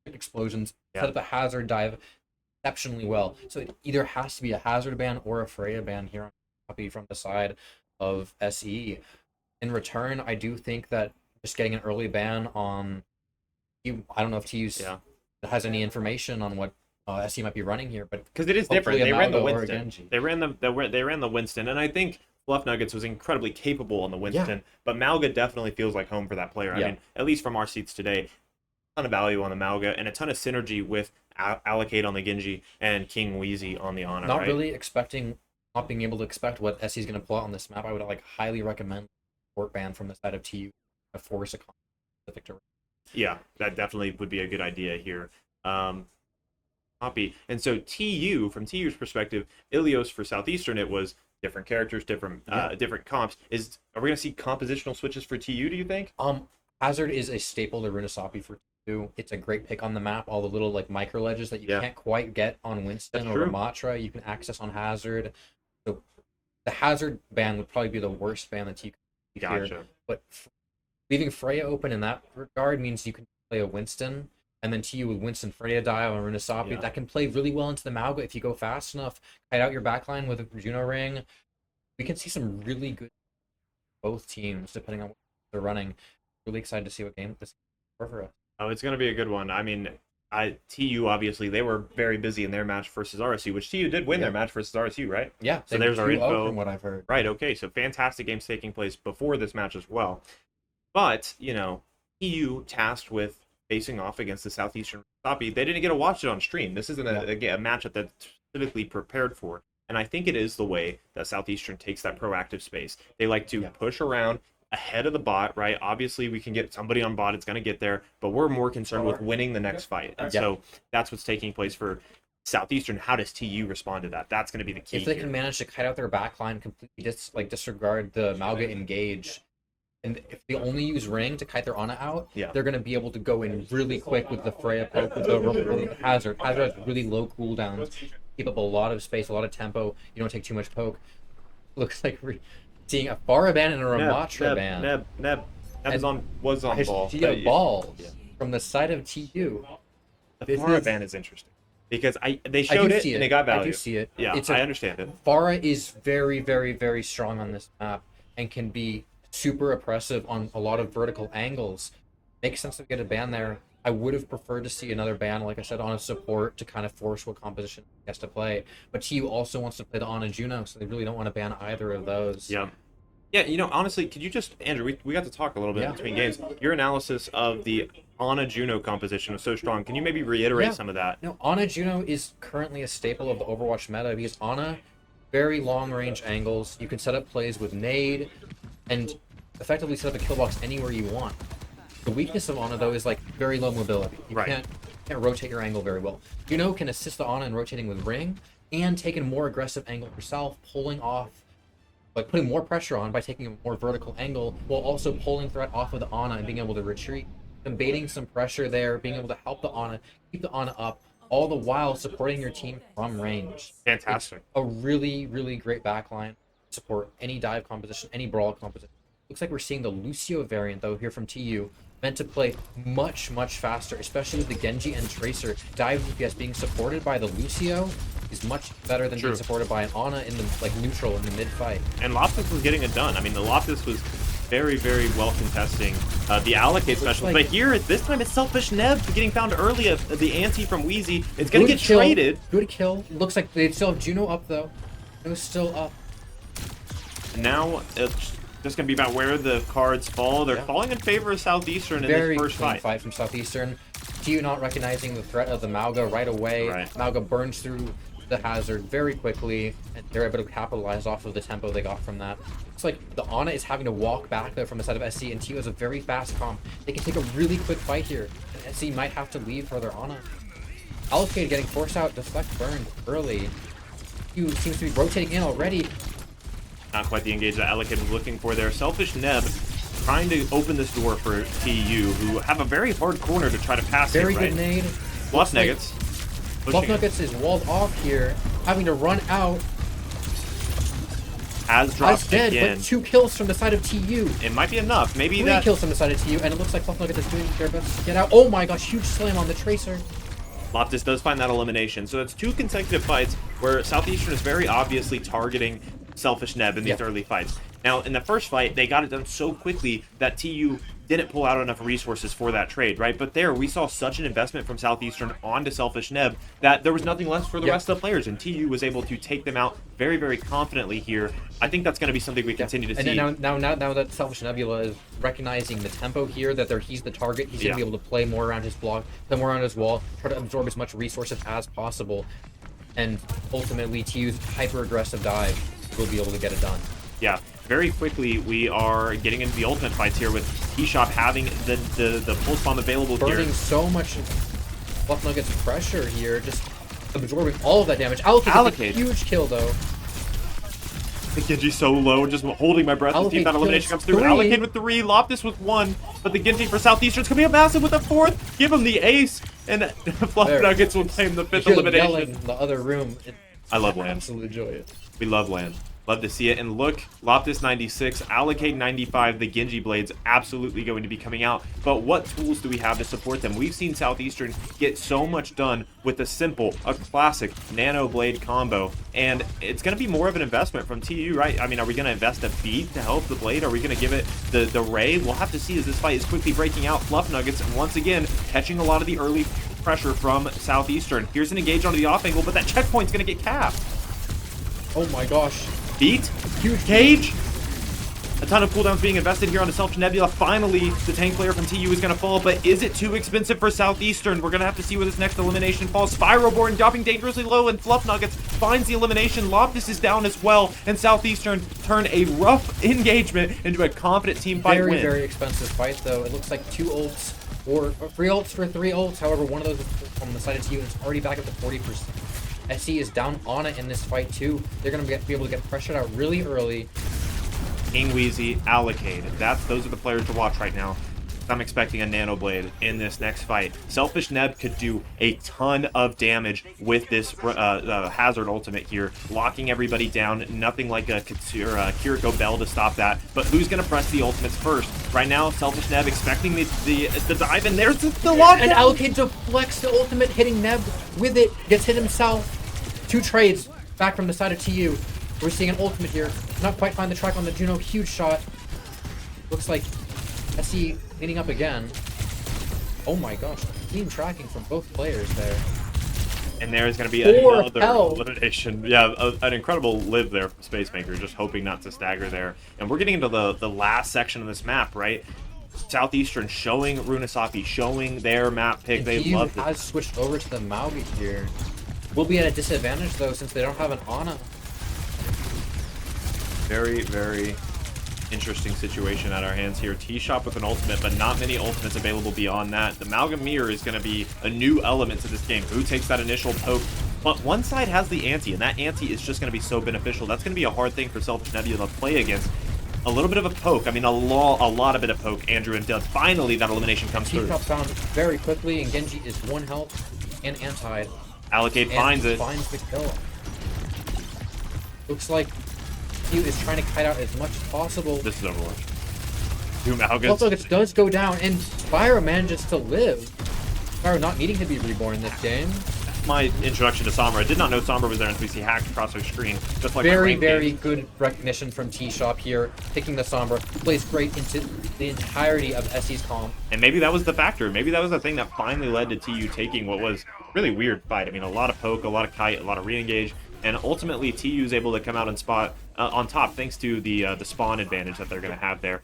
quick explosions, set up a hazard dive exceptionally well. So it either has to be a hazard ban or a Freya ban here on Runasapi from the side of SE. In return, I do think that just getting an early ban on I don't know if TU's has any information on what SE might be running here, but because it is different. They ran the Winston. They ran the Winston, and I think Fluff Nuggets was incredibly capable on the Winston. But Malga definitely feels like home for that player. I mean, at least from our seats today, a ton of value on the Malga and a ton of synergy with Allocate on the Genji and King Wheezy on the Ana. Not being able to expect what SE is going to pull out on this map. I would highly recommend support ban from the side of TU to force a specific direction. Yeah, that definitely would be a good idea here. Copy. And so TU, from TU's perspective, Ilios for Southeastern, it was different characters, different comps. Are we gonna see compositional switches for TU? Do you think? Hazard is a staple to Runasapi for TU. It's a great pick on the map. All the little micro ledges that you can't quite get on Winston or Ramatra, you can access on Hazard. So the Hazard ban would probably be the worst ban that TU could here. But leaving Freya open in that regard means you can play a Winston, and then TU with Winston, Freya dial, and Runasapi. That can play really well into the Malga if you go fast enough. Kite out your backline with a Juno Ring. We can see some really good both teams, depending on what they're running. Really excited to see what game this is for us. Oh, it's going to be a good one. I mean, TU, obviously, they were very busy in their match versus RSU, which TU did win their match versus RSU, right? Yeah. So there's our info. From what I've heard. Right, okay. So fantastic games taking place before this match as well. But, TU tasked with facing off against the Southeastern Runasapi. They didn't get to watch it on stream. This isn't a matchup that's specifically prepared for. And I think it is the way that Southeastern takes that proactive space. They like to push around ahead of the bot, right? Obviously, we can get somebody on bot. It's going to get there. But we're more concerned with winning the next fight. And so that's what's taking place for Southeastern. How does TU respond to that? That's going to be the key. If they can manage to kite out their backline, completely disregard the Malga engage, and if they only use Ring to kite their Ana out, they're going to be able to go in really quick with the Freya poke, with the Hazard. Hazard has really low cooldowns, keep up a lot of space, a lot of tempo. You don't take too much poke. Looks like we're seeing a Pharah ban and a Ramatra ban. Neb was on ball. Balls from the side of TU. The Pharah ban is interesting. Because they showed it and they got value. I do see it. Yeah, I understand it. Pharah is very, very, very strong on this map and can be super oppressive on a lot of vertical angles. Makes sense to get a ban there. I would have preferred to see another ban, like I said, on a support to kind of force what composition he has to play. But TU also wants to play the Ana Juno, so they really don't want to ban either of those. Yeah. Yeah, honestly, could you just, Andrew, we got to talk a little bit between games. Your analysis of the Ana Juno composition was so strong. Can you maybe reiterate some of that? No, Ana Juno is currently a staple of the Overwatch meta because Ana, very long range angles. You can set up plays with nade and effectively set up a kill box anywhere you want. The weakness of Ana, though, is very low mobility. You can't rotate your angle very well. Juno can assist the Ana in rotating with Ring and take a more aggressive angle herself, pulling off, putting more pressure on by taking a more vertical angle while also pulling threat off of the Ana and being able to retreat, combating some pressure there, being able to help the Ana, keep the Ana up, all the while supporting your team from range. Fantastic. It's a really, really great backline to support any dive composition, any brawl composition. Looks like we're seeing the Lucio variant, though, here from TU, meant to play much, much faster, especially with the Genji and Tracer. Dive DPS being supported by the Lucio is much better than being supported by an Ana in the neutral in the mid-fight. And Loftus was getting it done. I mean, the Loftus was very, very well contesting the allocate special. But here, this time, it's Selfish Neb getting found early. The anti from Wheezy. It's going to get traded. Good kill. Looks like they still have Juno up, though. Juno's still up. Now, it's just going to be about where the cards fall. They're falling in favor of Southeastern in this first fight. Fight from Southeastern. TU not recognizing the threat of the Malga right away. Malga burns through the hazard very quickly, and they're able to capitalize off of the tempo they got from that. Looks like the Ana is having to walk back there from the side of SC, and TU has a very fast comp. They can take a really quick fight here, and SC might have to leave for their Ana. Allocate getting forced out, deflect burned early. TU seems to be rotating in already. Not quite the engage that Allocate was looking for there. Selfish Neb trying to open this door for TU, who have a very hard corner to try to pass Very it, good right? nade. Bluff Nuggets. Bluff Nuggets is walled off here, having to run out. Has dropped Ice dead, again. but 2 kills from the side of TU. It might be enough. Maybe 3 that... kills from the side of TU, and it looks like Bluff Nuggets is doing their best to get out. Oh my gosh, huge slam on the Tracer. Loftus does find that elimination. So it's 2 consecutive fights where Southeastern is very obviously targeting Selfish Neb in these early fights. Now, in the first fight, they got it done so quickly that TU didn't pull out enough resources for that trade, right? But there, we saw such an investment from Southeastern onto Selfish Neb that there was nothing left for the rest of the players, and TU was able to take them out very, very confidently here. I think that's going to be something we continue to see. And now that Selfish Nebula is recognizing the tempo here, that he's the target, he's going to be able to play more around his block, play more around his wall, try to absorb as much resources as possible, and ultimately TU's hyper-aggressive dive will be able to get it done. Yeah, very quickly we are getting into the ultimate fights here with T-Shop having the pulse bomb available Burning here. so much Bluff Nuggets pressure here, just absorbing all of that damage. Allocate. A huge kill though. The Genji so low, just holding my breath to see if that elimination comes through. 3. Allocate with 3, Loftus with 1, but the Genji for Southeastern's coming up massive with a 4th. Give him the ace, and Bluff Nuggets will claim the 5th elimination. Yelling in the other room. I love LAN. Absolutely enjoy it. We love LAN. Love to see it. And look, Loftus 96, Allocate 95, the Genji Blades absolutely going to be coming out. But what tools do we have to support them? We've seen Southeastern get so much done with a classic Nano Blade combo. And it's going to be more of an investment from TU, right? I mean, are we going to invest a beat to help the Blade? Are we going to give it the Ray? We'll have to see as this fight is quickly breaking out. Fluff Nuggets, once again, catching a lot of the early pressure from Southeastern. Here's an engage onto the off angle, but that checkpoint's going to get capped. Oh my gosh. Beat. Huge Cage. A ton of cooldowns being invested here on the Selfish Nebula. Finally, the tank player from TU is going to fall, but is it too expensive for Southeastern? We're going to have to see where this next elimination falls. Spiralborn dropping dangerously low, and Fluff Nuggets finds the elimination. Loftus is down as well, and Southeastern turn a rough engagement into a confident team fight win. Very expensive fight, though. It looks like 2 ults, or 3 ults for 3 ults. However, one of those on the side of TU is already back up to 40%. SC is down on it in this fight, too. They're going to be able to get pressured out really early. King Wheezy, Allocate. Those are the players to watch right now. I'm expecting a Nano Blade in this next fight. Selfish Neb could do a ton of damage with this Hazard ultimate here, locking everybody down. Nothing like a Kiriko Bell to stop that. But who's going to press the ultimates first? Right now, Selfish Neb expecting the dive, and there's the lockdown. And Allocate deflects the ultimate, hitting Neb with it. Gets hit himself. 2 trades back from the side of TU. We're seeing an ultimate here. Not quite find the track on the Juno. Huge shot. Looks like SC cleaning up again. Oh my gosh. Team tracking from both players there. And there is going to be 4 another elimination. Yeah, an incredible live there from Spacemaker, just hoping not to stagger there. And we're getting into the last section of this map, right? Southeastern showing Runasapi, showing their map pick. They love it. Has switched over to the Mauga here. Will be at a disadvantage, though, since they don't have an Ana. Very interesting situation at our hands here. T-Shop with an ultimate, but not many ultimates available beyond that. The Amalgam Mirror is going to be a new element to this game. Who takes that initial poke? But one side has the ante, and that ante is just going to be so beneficial. That's going to be a hard thing for Selfish Nebula to play against. A little bit of a poke. I mean, a lot of bit of poke, Andrew, and finally that elimination comes through. T-Shop found very quickly, and Genji is 1 health and antied. Allocate finds it. Finds the kill. Looks like he is trying to kite out as much as possible. This is Overwatch. 2 Malgans. Also, it does go down, and Spyro manages to live. Spyro not needing to be reborn in this game. My introduction to Sombra. I did not know Sombra was there until we see hacked across our screen. Just like very good recognition from T-Shop here. Picking the Sombra. Plays great into the entirety of SC's comp. And maybe that was the factor. Maybe that was the thing that finally led to TU taking what was really weird fight. I mean, a lot of poke, a lot of kite, a lot of re-engage. And ultimately, TU is able to come out and spot on top thanks to the spawn advantage that they're going to have there.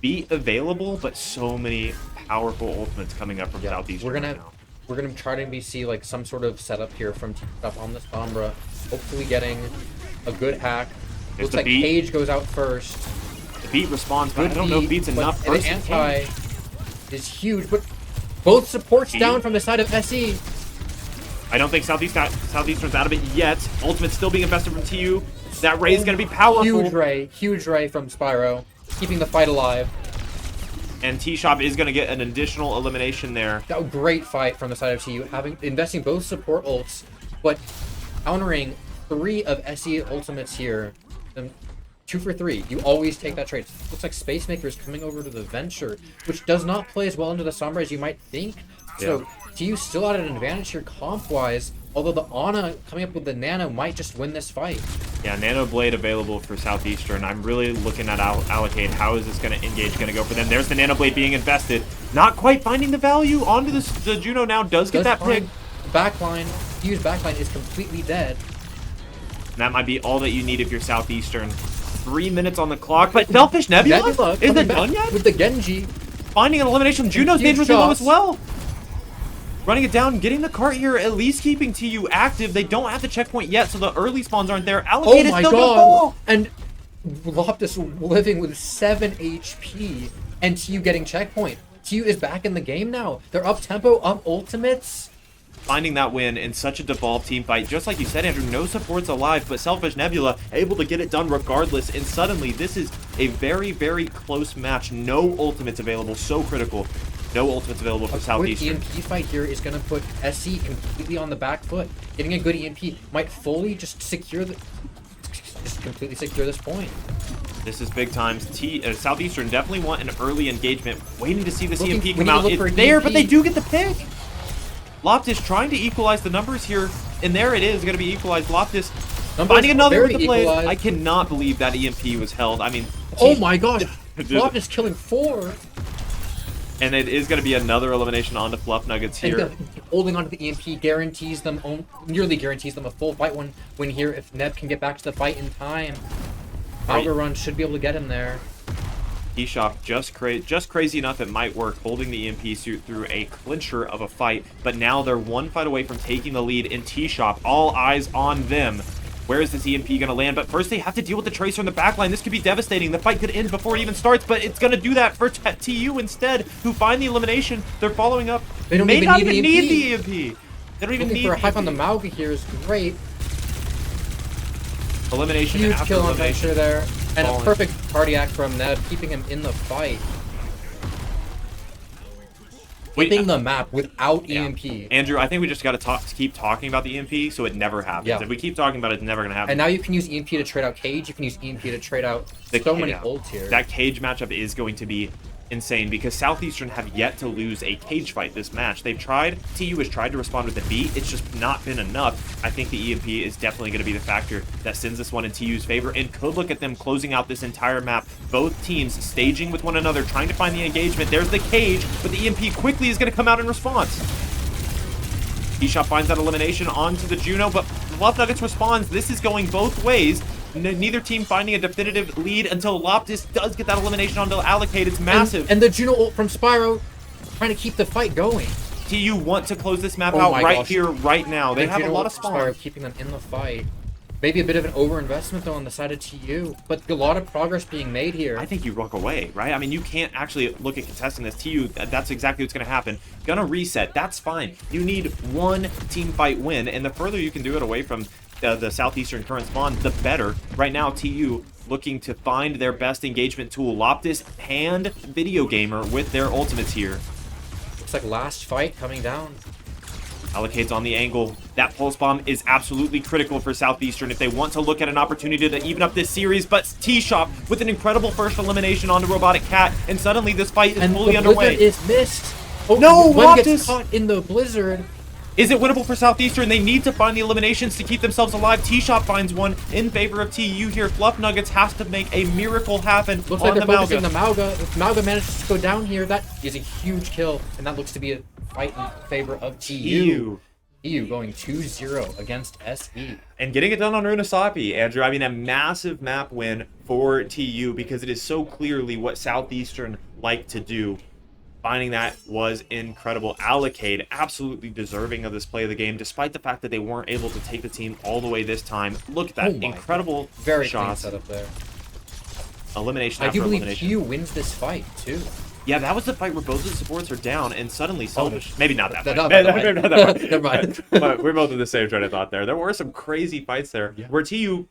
Be available, but so many powerful ultimates coming up from Southeastern. we're gonna try to see like some sort of setup here from T-Top on this Sombra. Hopefully getting a good hack. There's Looks the like beat. Cage goes out first. The beat responds, but Good I don't know if beat's but enough. the Versus anti Cage. is huge, but both supports TU? down from the side of SE. I don't think Southeastern's out of it yet. Ultimate's still being invested from TU. That Ray's going to be powerful. Huge Ray from Spyro, keeping the fight alive. And T-Shop is going to get an additional elimination there. That was a great fight from the side of TU, investing both support ults, but countering 3 of SE ultimates here. 2 for 3. You always take that trade. Looks like Space Maker is coming over to the Venture, which does not play as well into the Sombra as you might think. So TU still at an advantage here comp-wise, although the Ana coming up with the Nano might just win this fight. Yeah, Nano Blade available for Southeastern. I'm really looking at allocate. How is this going to engage going to go for them? There's the Nano Blade being invested. Not quite finding the value. Onto the Juno now. Does get that pick. Backline. TU's backline is completely dead. And that might be all that you need if you're Southeastern. 3 minutes on the clock, but Selfish Nebula? Is it done yet? With the Genji. Finding an elimination. Juno's huge dangerously low as shots. well. Running it down, getting the cart here, at least keeping TU active. They don't have the checkpoint yet, so the early spawns aren't there. Oh Allocated my still gonna god! fall. And Loftus living with 7 HP, and TU getting checkpoint. TU is back in the game now. They're up tempo, up ultimates. Finding that win in such a devolved team fight. Just like you said, Andrew, no supports alive, but Selfish Nebula able to get it done regardless. And suddenly, this is a very, very close match. No ultimates available. So critical. No ultimates available for Southeastern. A quick EMP fight here is going to put SC completely on the back foot. Getting a good EMP might fully just completely secure this point. This is big times. Southeastern definitely want an early engagement. Waiting to see this EMP We come need to out. look for It's an there, EMP. but they do get the pick. Loftus trying to equalize the numbers here, and there it is, going to be equalized. Loftus finding another with the play. I cannot believe that EMP was held. I mean, oh my gosh, Loftus killing 4. And it is going to be another elimination onto Fluff Nuggets here. And holding onto the EMP guarantees them, nearly guarantees them a full fight win here if Neb can get back to the fight in time. Alga Run should be able to get him there. T-Shop just crazy enough it might work, holding the EMP suit through a clincher of a fight, but now they're one fight away from taking the lead in T-Shop. All eyes on them. Where is this EMP going to land? But first they have to deal with the Tracer in the backline. This could be devastating. The fight could end before it even starts, but it's going to do that for TU instead, who find the elimination. They're following up. They don't may even not need even the need the EMP. They don't even Looking need for a the hype on EMP. the Mauga here is great. Elimination Huge after kill on elimination. Venture there. And Falling. a perfect cardiac from Neb, keeping him in the fight. Keeping the map without EMP. Andrew, I think we just got to keep talking about the EMP so it never happens. Yeah. If we keep talking about it, it's never going to happen. And now you can use EMP to trade out Cage. You can use EMP to trade out many ults here. That Cage matchup is going to be insane because Southeastern have yet to lose a Cage fight this match. They've tried. TU has tried to respond with the beat. It's just not been enough. I think the EMP is definitely going to be the factor that sends this one in TU's favor and could look at them closing out this entire map. Both teams staging with one another, trying to find the engagement. There's the Cage, but the EMP quickly is going to come out in response. T-Shop finds that elimination onto the Juno, but Fluff Nuggets responds. This is going both ways. Neither team finding a definitive lead until Loftus does get that elimination onto Allocate. It's massive. And the Juno ult from Spyro trying to keep the fight going. TU want to close this map Oh out my right gosh. here, right now. They The have a Juno lot ult of from Spyro spawns. keeping them in the fight. Maybe a bit of an overinvestment though on the side of TU, but a lot of progress being made here. I think you walk away, right? I mean, you can't actually look at contesting this. TU, that's exactly what's going to happen. Gonna reset. That's fine. You need one team fight win, and the further you can do it away from the Southeastern current spawn, the better. Right now, TU looking to find their best engagement tool. Loftus and Video Gamer with their ultimates here. Looks like last fight coming down. Allocates on the angle. That pulse bomb is absolutely critical for Southeastern if they want to look at an opportunity to even up this series. But T-Shop with an incredible first elimination onto Robotic Cat, and suddenly this fight is And fully the underway. blizzard is missed. Oh, No, one Loftus! gets caught in the blizzard. Is it winnable for Southeastern? They need to find the eliminations to keep themselves alive. T-Shop finds one in favor of TU here. Fluff Nuggets has to make a miracle happen Looks on like the they're focusing the Mauga. Mauga. If Mauga manages to go down here, that is a huge kill, and that looks to be a fight in favor of TU. TU going 2-0 against SE. And getting it done on Runasapi, Andrew. I mean, a massive map win for TU because it is so clearly what Southeastern like to do. Finding that was incredible. Allocate, absolutely deserving of this play of the game, despite the fact that they weren't able to take the team all the way this time. Look at Oh that. my Incredible God. Very clean shots. setup there. Elimination I after do believe elimination. TU wins this fight, too. Yeah, that was the fight where both of the supports are down, and suddenly Selfish. Oh. Maybe not that fight. Not Maybe that not fight. that fight. Never mind. But we're both in the same train of thought there. There were some crazy fights there Yeah. where TU,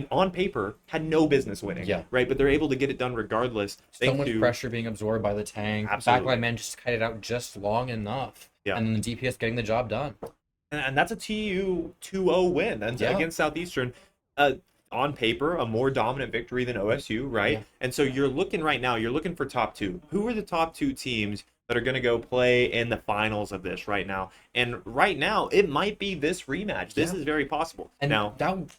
on paper, had no business winning. Yeah. Right, but they're able to get it done regardless. So much to pressure being absorbed by the tank. Absolutely. Backline man just cut it out just long enough. Yeah. And then the DPS getting the job done. And that's a TU 2-0 win against Southeastern. On paper, a more dominant victory than OSU, right? Yeah. And so you're looking right now, you're looking for top two. Who are the top two teams that are going to go play in the finals of this right now? And right now, it might be this rematch. This is very possible. And now,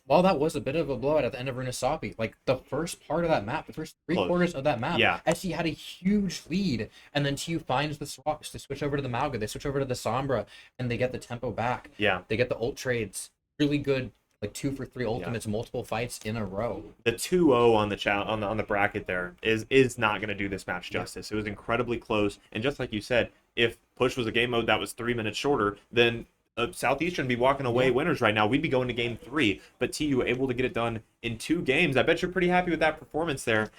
while that was a bit of a blowout at the end of Runasapi, like the first part of that map, the first three Close. quarters of that map, Yeah. SC had a huge lead, and then TU finds the swaps. They switch over to the Mauga, they switch over to the Sombra, and they get the tempo back. yeah, They get the ult trades. Really good, like 2 for 3 ultimates, multiple fights in a row. the 2-0 on the on the bracket there is not going to do this match justice. It was incredibly close, and just like you said, if push was a game mode that was 3 minutes shorter, then Southeastern would be walking away winners right now. We'd be going to game 3, but TU able to get it done in 2 games. I bet you're pretty happy with that performance there.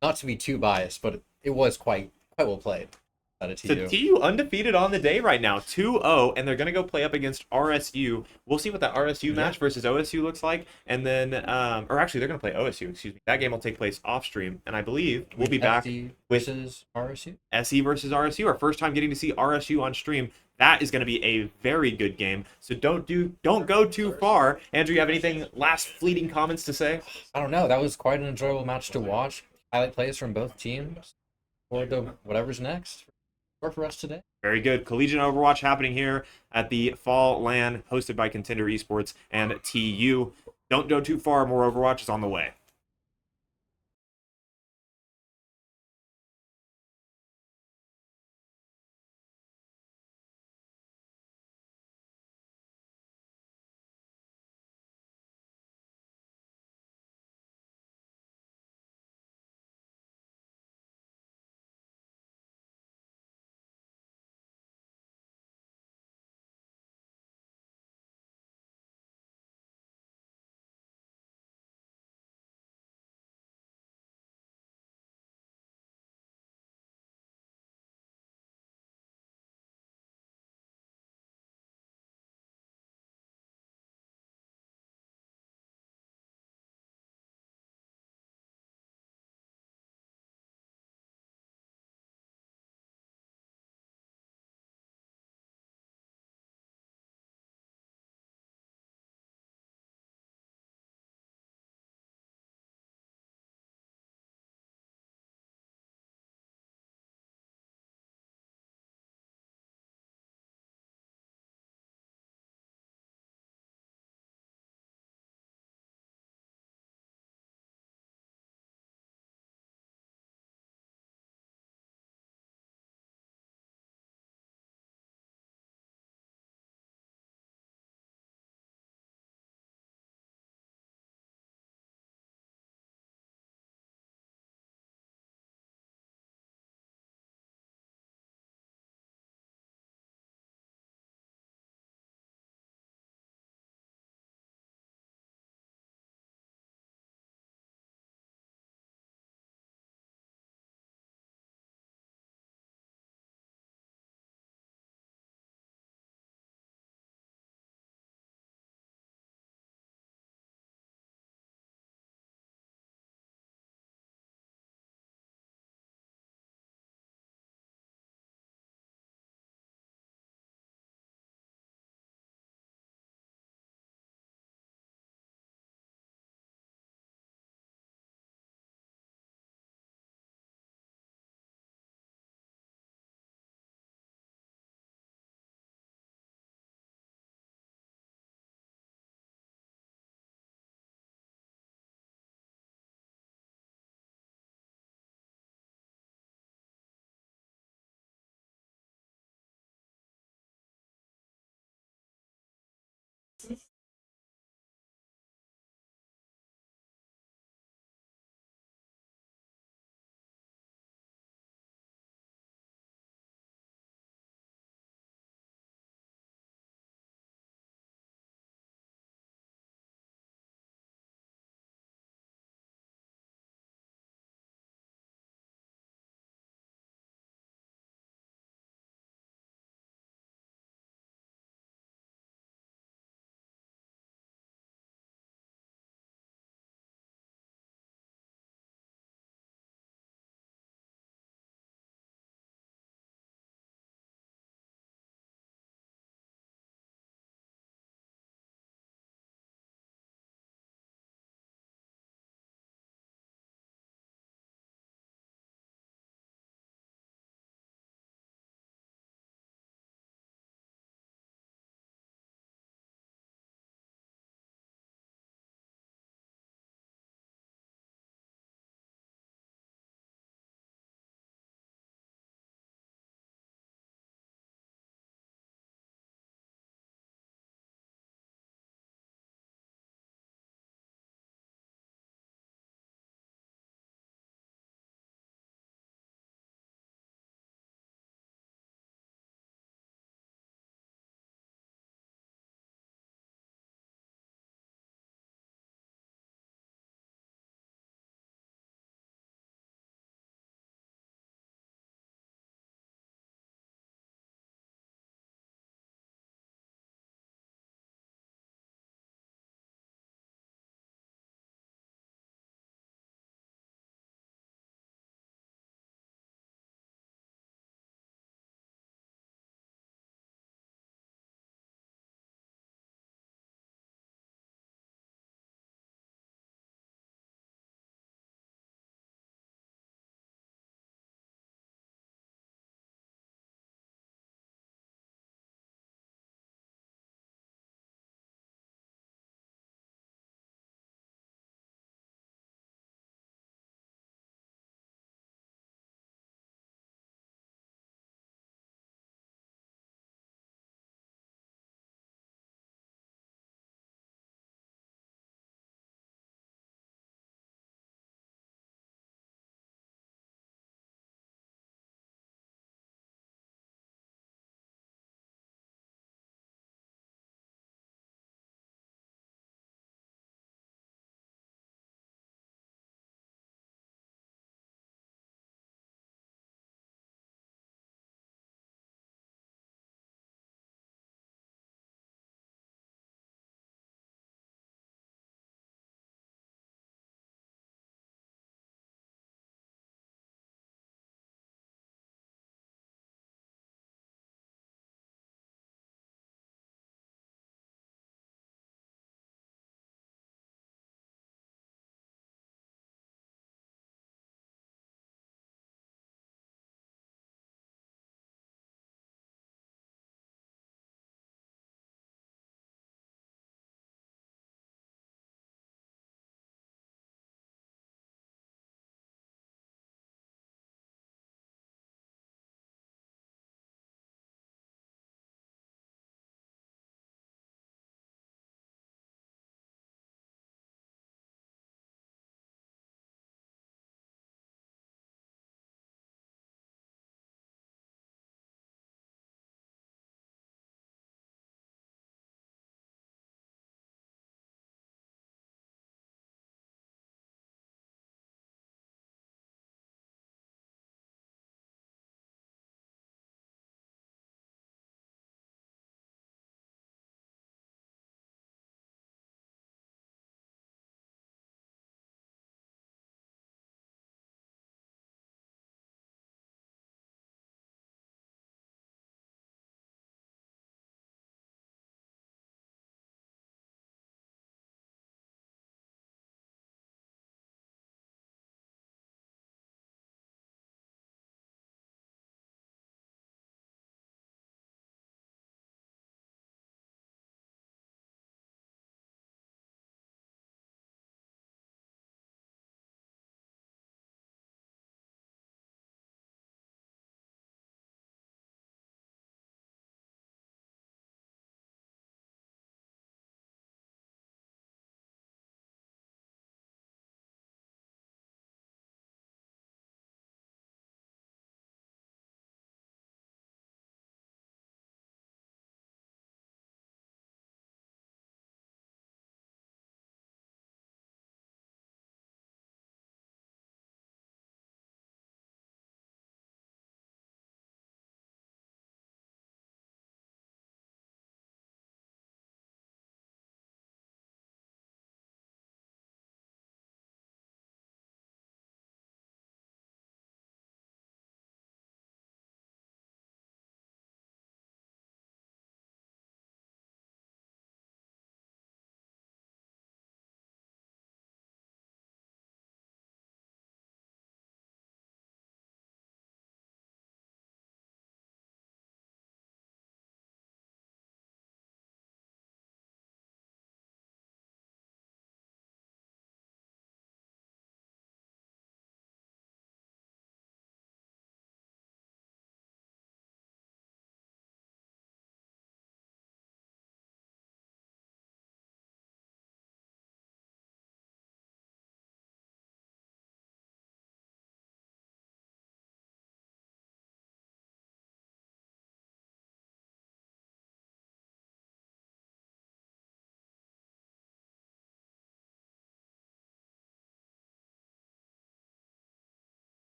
Not to be too biased, but it was quite well played out of TU. So TU undefeated on the day right now, 2-0, and they're going to go play up against RSU. We'll see what that RSU match versus OSU looks like, and then, or actually, they're going to play OSU, excuse me. That game will take place off stream, and I believe we'll be back with versus RSU. SE versus RSU, our first time getting to see RSU on stream. That is going to be a very good game, so don't go too far. Andrew, you have anything last fleeting comments to say? I don't know. That was quite an enjoyable match to watch. Highlight plays from both teams. Forward to whatever's next for us today. Very good. Collegiate Overwatch happening here at the Fall LAN, hosted by Contender Esports and TU. Don't go too far. More Overwatch is on the way.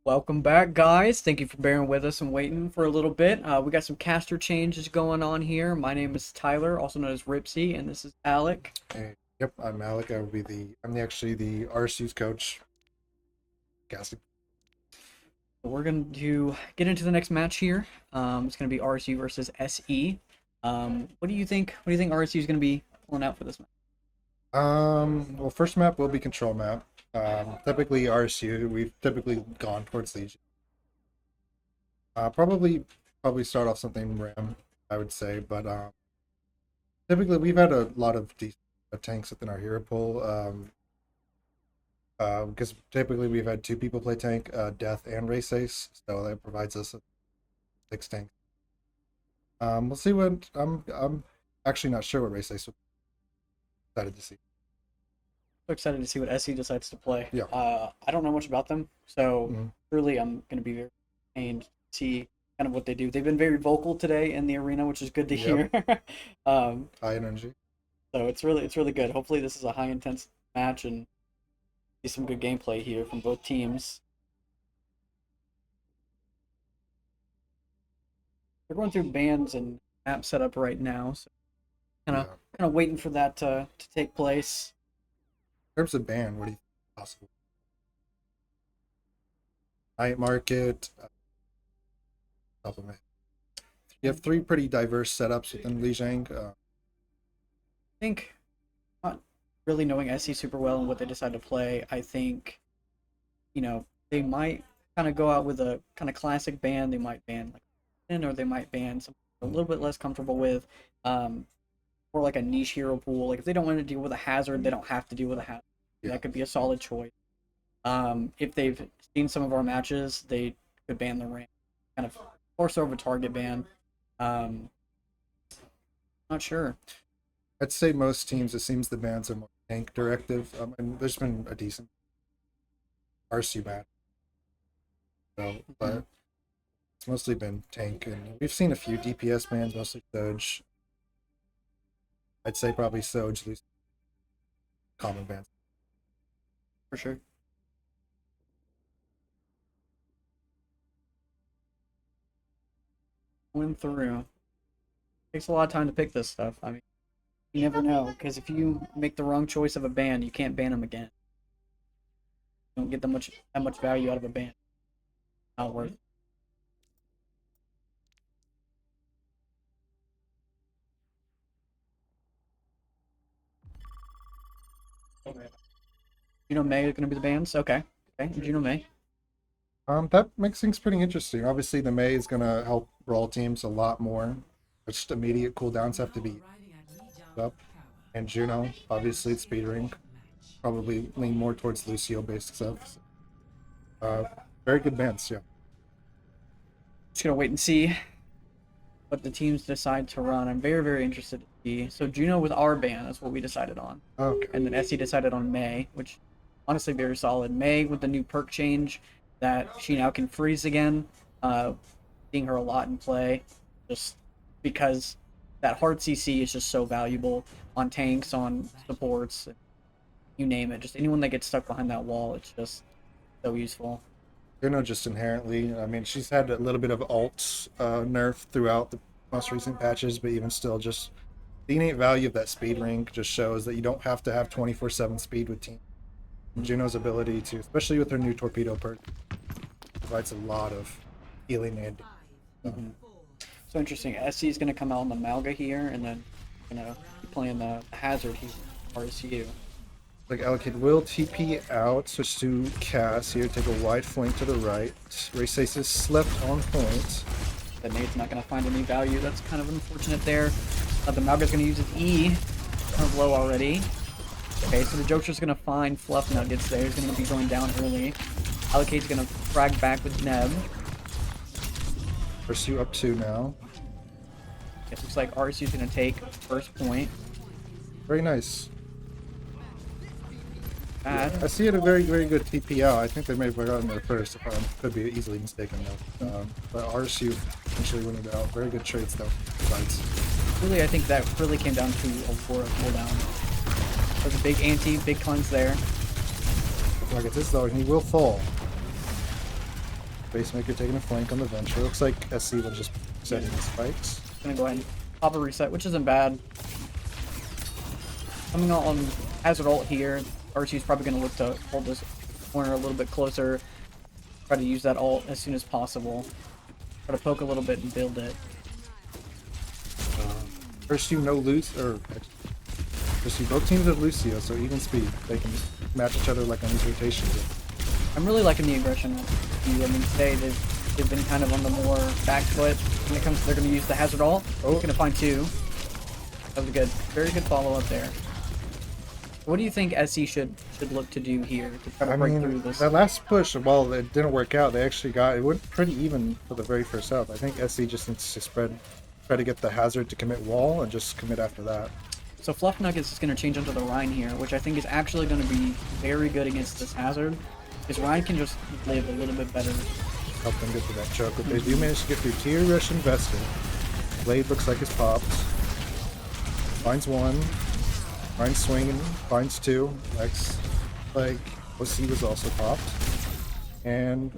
Welcome back, guys. Thank you for bearing with us and waiting for a little bit. We got some caster changes going on here. My name is Tyler, also known as Ripsy, and this is Alec. Hey, yep, I'm Alec. Actually the RSU's coach. Casting. We're going to get into the next match here. It's going to be RSU versus SE. What do you think? What do you think RSU is going to be pulling out for this match? Well, first map will be control map. Typically RSU, we've typically gone towards Legion. Probably start off something Ram, I would say, but typically we've had a lot of decent tanks within our hero pool. Because typically we've had two people play tank, Death and Race Ace, so that provides us 6 tanks. We'll see what I'm actually not sure what Race Ace will excited to see. So excited to see what SE decides to play. Yeah. I don't know much about them, so really I'm going to be very entertained to see kind of what they do. They've been very vocal today in the arena, which is good to hear. High energy. So it's really good. Hopefully this is a high intense match and see some good gameplay here from both teams. We're going through bans and map setup right now, so kind of waiting for that to take place. In terms of ban, what do you think is possible? Night market. Supplement. You have 3 pretty diverse setups within Lijiang. I think, not really knowing SE super well and what they decide to play, I think, they might kind of go out with a kind of classic ban. They might ban like, or they might ban something a little bit less comfortable with, or like a niche hero pool. Like if they don't want to deal with a hazard, they don't have to deal with a hazard. Yeah. That could be a solid choice. If they've seen some of our matches, they could ban the ram, kind of force over target ban. Not sure. I'd say most teams, it seems the bans are more tank directive. And there's been a decent RSU ban. So, but it's mostly been tank, and we've seen a few DPS bans, mostly Soj. I'd say probably Soj, least common bans. For sure. Going through. Takes a lot of time to pick this stuff. I mean, you never know, because if you make the wrong choice of a ban, you can't ban them again. You don't get that much value out of a ban. Not worth it. Juno May is going to be the bans? Okay. Okay, Juno May. That makes things pretty interesting. Obviously, the Mei is gonna help brawl teams a lot more. Just immediate cooldowns have to be up. And Juno, obviously, it's speed ring. Probably lean more towards Lucio based stuff. Very good bans, yeah. Just gonna wait and see what the teams decide to run. I'm very interested to see. So Juno with our ban, that's what we decided on. Okay. And then SE decided on May, which honestly very solid. May with the new perk change that she now can freeze again. Seeing her a lot in play, just because that hard CC is just so valuable on tanks, on supports, you name it. Just anyone that gets stuck behind that wall, it's just so useful. Just inherently, I mean, she's had a little bit of alt nerf throughout the most recent patches, but even still, just the innate value of that speed ring just shows that you don't have to have 24/7 speed with team. Juno's ability to, especially with her new torpedo perk, provides a lot of healing and So interesting. SC is going to come out on the Malga here, and then be playing the hazard here, RSU. like Allocate will TP out, switch to Cass here, take a wide flank to the right. Race Ace is slept on point. The nade's not going to find any value. That's kind of unfortunate there. The Malga's going to use its E. Kind of low already. Okay, so the Joker's going to find Fluff Nuggets there. He's going to be going down early. Allocate's going to frag back with Neb. RSU up 2 now. It looks like RSU's going to take first point. Very nice. Bad. I see it a very good TP out. I think they may have gotten there first, if I could be easily mistaken though. But RSU eventually winning it out. Very good trades though. Besides. Really, I think that really came down to Aurora cooldown. There's a big anti, big cleanse there. Like it's this though, and he will fall. Spacemaker taking a flank on the Venture. Looks like SC will just setting the spikes. Gonna go ahead and pop a reset, which isn't bad. Coming out on Hazard ult here, RC's probably gonna look to hold this corner a little bit closer. Try to use that ult as soon as possible. Try to poke a little bit and build it. First you no lose or first you both teams have Lucio, so even speed. They can match each other like on these rotations. I'm really liking the aggression. I mean, today they've been kind of on the more back foot when it comes to they're going to use the Hazard ult. Oh. Going to find 2. That was a good, very good follow up there. What do you think SC should look to do here to try to break through this? That last push, while it didn't work out, they actually got it went pretty even for the very first half. I think SC just needs to try to get the Hazard to commit wall and just commit after that. So Fluff Nuggets is going to change onto the Rhine here, which I think is actually going to be very good against this Hazard. Because Rhine can just live a little bit better. Help them get through that choke. But they do manage to get through Tier Rush invested. Blade looks like it's popped. Finds 1. Rhine's swinging. Finds 2. Lex, like, OC was also popped. And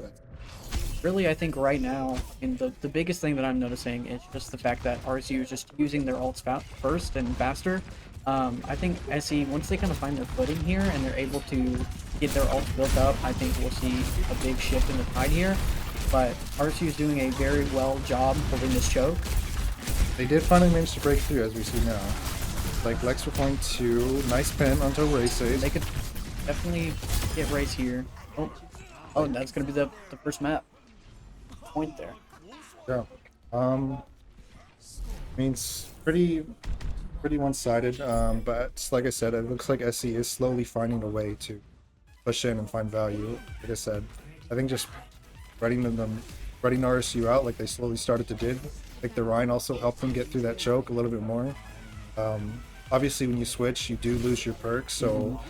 Really, I think right now, the biggest thing that I'm noticing is just the fact that RSU is just using their ults first and faster. I think SE, once they kind of find their footing here and they're able to get their ults built up, I think we'll see a big shift in the tide here. But RSU is doing a very well job holding this choke. they did finally manage to break through, as we see now. Like, Lex were point 2. Nice pin onto Race. They could definitely get Race here. Oh, that's going to be the first map. Point there. Yeah. I mean, it's pretty one-sided, but like I said, it looks like SC is slowly finding a way to push in and find value. Like I said, I think just running RSU out like they slowly started to do. I think the Rhine also helped them get through that choke a little bit more. Obviously, when you switch, you do lose your perks, so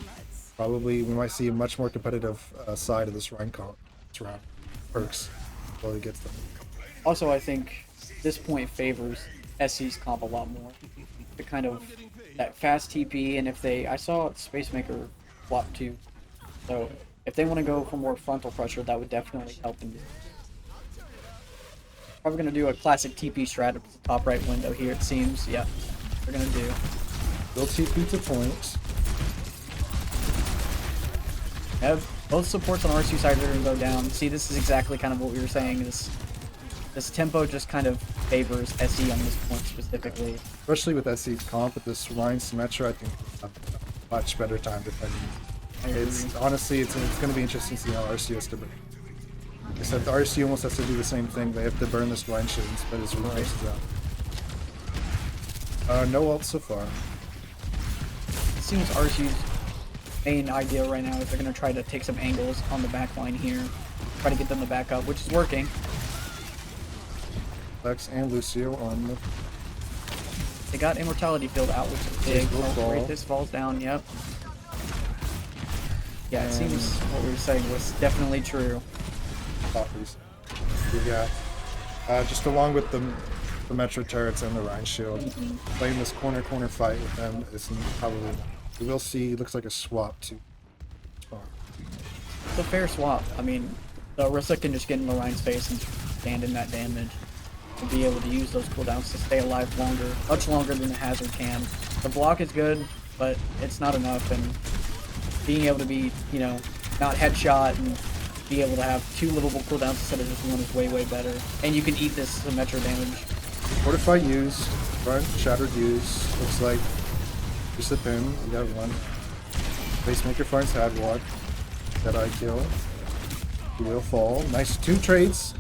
probably we might see a much more competitive side of this Rhine comp this round. Perks slowly gets them. Also, I think this point favors SC's comp a lot more. The kind of that fast TP, and if I saw Spacemaker flop too. So if they want to go for more frontal pressure, that would definitely help them. Probably gonna do a classic TP strat at the top right window here. It seems. Yeah, they're gonna do. Build TP to points. Have both supports on RSU side are gonna go down. See, this is exactly kind of what we were saying. This tempo just kind of favors SE on this point specifically. Especially with SC's comp, with this Rhine Symmetra, I think it's a much better time defending. It's honestly, it's going to be interesting to see how RSU has to burn. Except the RSU almost has to do the same thing. They have to burn this Rhine shit and spread his resources out. No ult so far. It seems RSU's main idea right now is they're going to try to take some angles on the back line here. Try to get them to back up, which is working. Lex and Lucio on the... They got Immortality Field out, which is big. Right, this falls down, yep. Yeah, it seems what we were saying was definitely true. Coffees. Yeah. Just along with the Metro turrets and the Rhine shield. Playing this corner fight with them is probably... We will see, looks like a swap to spawn. It's a fair swap. I mean, the Orisa can just get in Lorraine's face and stand in that damage. To be able to use those cooldowns to stay alive longer, much longer than the Hazard can. The block is good, but it's not enough, and being able to be, you know, not headshot and be able to have 2 livable cooldowns instead of just 1 is way, way better. And you can eat this Symmetra damage. Fortify used, front shattered used, looks like just a pin, you got 1. Pacemaker finds Hadwalk, Deadeye kill, he will fall. Nice 2 trades.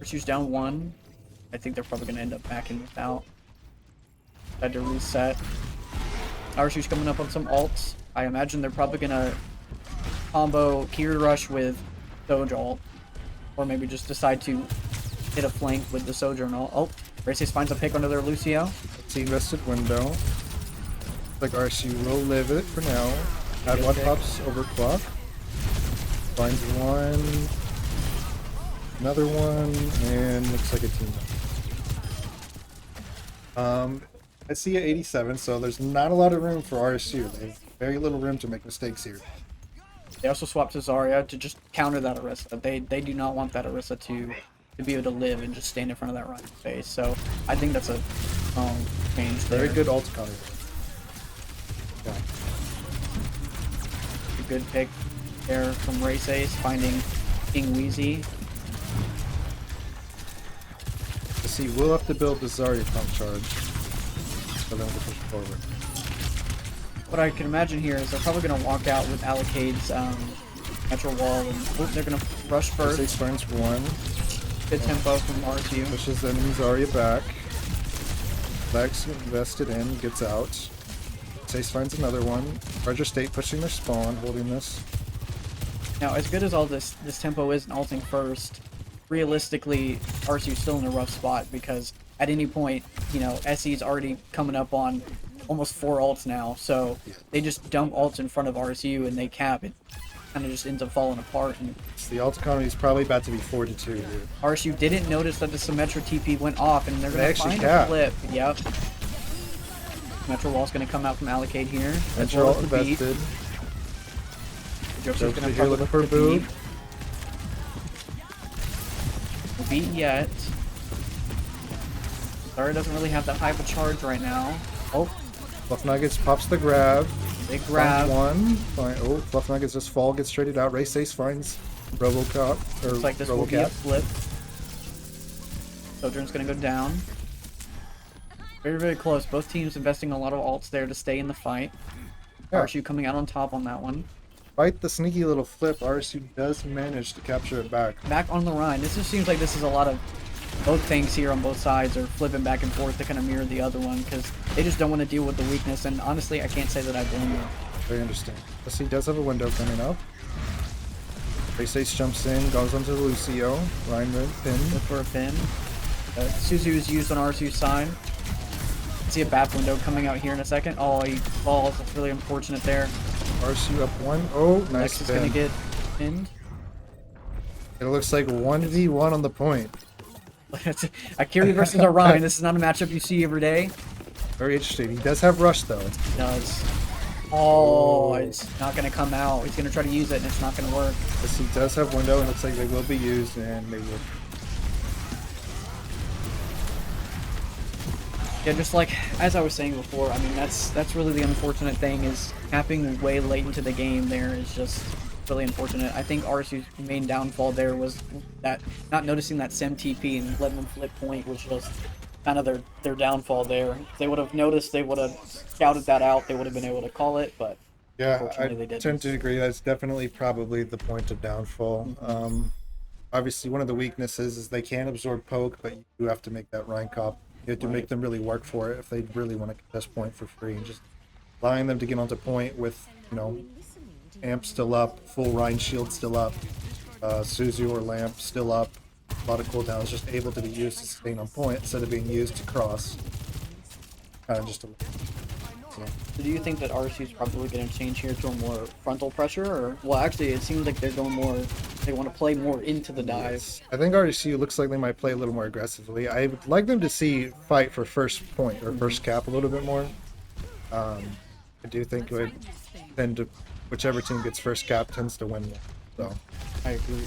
RSU's down 1. I think they're probably going to end up backing without. Had to reset. RSU's coming up on some ults. I imagine they're probably going to combo Kiri Rush with Doge ult. Or maybe just decide to hit a flank with the Sojourn ult. Oh, Races finds a pick under their Lucio. It's invested window. Like RSU will live it for now. Hadwalk pops over clock. Finds 1. Another one, and looks like a team. I see at 87, so there's not a lot of room for RSU. They have very little room to make mistakes here. They also swapped to Zarya to just counter that Orisa. They do not want that Orisa to be able to live and just stand in front of that Ryan face. So I think that's a change there. Very good ult counter. Yeah. A good pick there from Race Ace, finding King Wheezy. See, we'll have to build the Zarya pump charge for them to push forward. What I can imagine here is they're probably going to walk out with Allocade's Metro Wall, and they're going to rush first. Ace finds one, Good tempo from RSU. pushes the enemy Zarya back. Lex invested in, gets out. Ace finds another one. Roger State pushing their spawn, holding this. Now, as good as all this tempo is and ulting first, realistically, RSU's still in a rough spot because at any point, you know, SE's already coming up on almost 4 ults now, so they just dump ults in front of RSU and they cap it. Kind of just ends up falling apart. And So the ult economy is probably about to be 4-2 here. RSU didn't notice that the Symmetra TP went off, and they're They going to actually find cap. a flip. Yep. Metro Wall's going to come out from Allocate here. As Metro well ult as the beat. invested. Joker's Joker going to here looking for a boot. The beat yet. Zarya doesn't really have that high of a charge right now. Oh, Fluff Nuggets pops the grab. big grab. Finds one. Oh, Fluff Nuggets just fall, gets traded out. Race Ace finds Robocop. Or Looks like this will be a Robocat. flip. Sojourn's gonna go down. Very, very close. Both teams investing a lot of ults there to stay in the fight. Yeah. RSU coming out on top on that one. Despite the sneaky little flip, RSU does manage to capture it back. Back on the Rhine. This just seems like this is a lot of both things here on both sides are flipping back and forth to kind of mirror the other one because they just don't want to deal with the weakness. And honestly, I can't say that I blame them. Very interesting. SC does have a window coming up. Race Ace jumps in, goes onto Lucio. Ryan Red pin. Look for a pin. Suzu is used on RSU's side. See a BAP window coming out here in a second. Oh, he falls. That's really unfortunate there. RSU up one. Oh, nice Next is going to spin. get pinned. It looks like 1v1 on the point. Akiri versus Orion. This is not a matchup you see every day. Very interesting. He does have rush though. It does. Oh, it's not going to come out. He's going to try to use it, and it's not going to work. Yes, he does have window, and looks like they will be used, and they will. Yeah, just like as I was saying before, I mean that's really the unfortunate thing is capping way late into the game. There is just really unfortunate. I think RSU's main downfall there was that not noticing that Sim TP and letting them flip point was just kind of their downfall there. If they would have noticed, they would have scouted that out. They would have been able to call it, but Yeah, unfortunately I they didn't. tend to agree. That's definitely probably the point of downfall. Obviously, one of the weaknesses is they can absorb poke, but you do have to make that Rhine cop. You have to make them really work for it if they really want to get this point for free. And just allowing them to get onto point with, you know, Amp still up, full Rhine shield still up, Suzu or Lamp still up, a lot of cooldowns just able to be used to sustain on point instead of being used to cross. Kind of just a... So. So do you think that RSU is probably going to change here to a more frontal pressure, or well, actually, it seems like they're going more. They want to play more into the dive. I think RSU looks like they might play a little more aggressively. I would like them to see fight for first point or first cap a little bit more. I do think it would tend to whichever team gets first cap tends to win more. So I agree.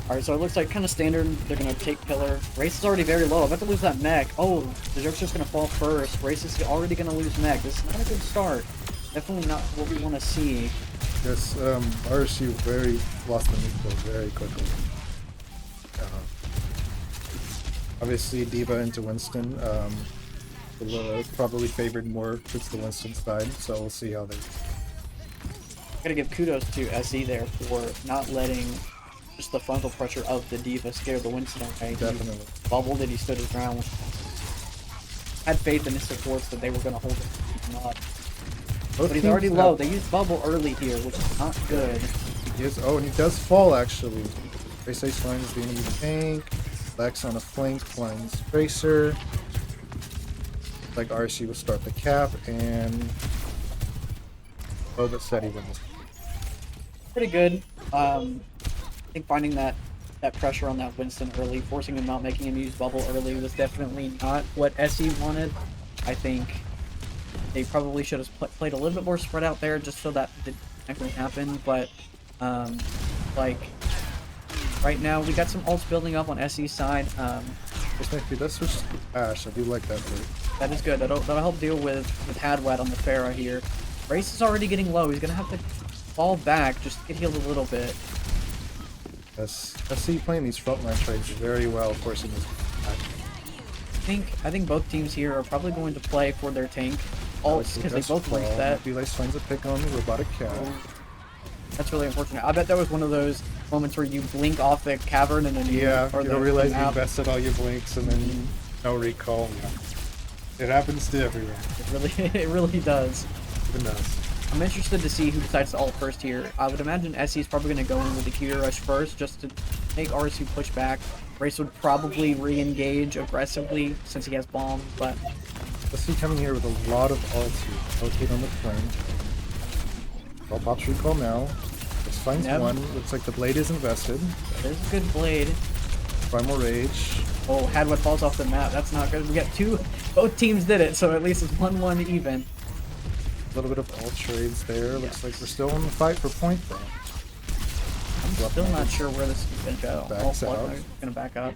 Alright, so it looks like kind of standard. They're going to take pillar. Race is already very low. I'm about to lose that mech. Oh, the joke's just going to fall first. Race is already going to lose mech. This is not a good start. Definitely not what we want to see. this RSU very lost the neutral very quickly. Obviously D.Va into Winston. Probably favored more towards the Winston side, so we'll see how they. Gotta give kudos to SE there for not letting just the frontal pressure of the D.Va scare the Winston away. Definitely. He bubbled it, he stood his ground. Had faith in his supports that they were gonna hold it. Not. Both But he's teams already have- low. They used bubble early here, which is not good. Yes. Oh, and he does fall actually. Race Ace finds the enemy tank. Lex on a flank finds Tracer. Like RSU will start the cap and. Oh, but steady wins. Pretty good. I think finding that pressure on that Winston early, forcing him out, making him use bubble early was definitely not what SE wanted. I think they probably should have played a little bit more spread out there just so that exactly happen, but like right now we got some ults building up on SE's side. This might be, let's switch to Ash. I do like that play. That is good. That'll help deal with Hadwad on the Pharah here. Race is already getting low. He's gonna have to fall back, just get healed a little bit. I see playing these frontline trades very well, forcing this back. I think both teams here are probably going to play for their tank ults because they both reset. Felix finds a pick on the robotic cat. That's really unfortunate. I bet that was one of those moments where you blink off the cavern and then Yeah, or you the don't realize you map. invested all your blinks and then no recall. It happens to everyone. It really does. Even us. I'm interested to see who decides to ult first here. I would imagine SE is probably going to go in with the Q rush first just to make RSU push back. Race would probably re-engage aggressively since he has bombs, but Let's see coming here with a lot of ults here. Rotate on the front. All pops recall now. Just finds Yep. one. Looks like the blade is invested. there's a good blade. Primal Rage. Oh, Hadwad falls off the map. That's not good. We got two. Both teams did it, so at least it's 1-1 even. A little bit of ult trades there. Looks like we're still in the fight for point though. I'm still not sure where this is going to go. Backs out. Going to back up.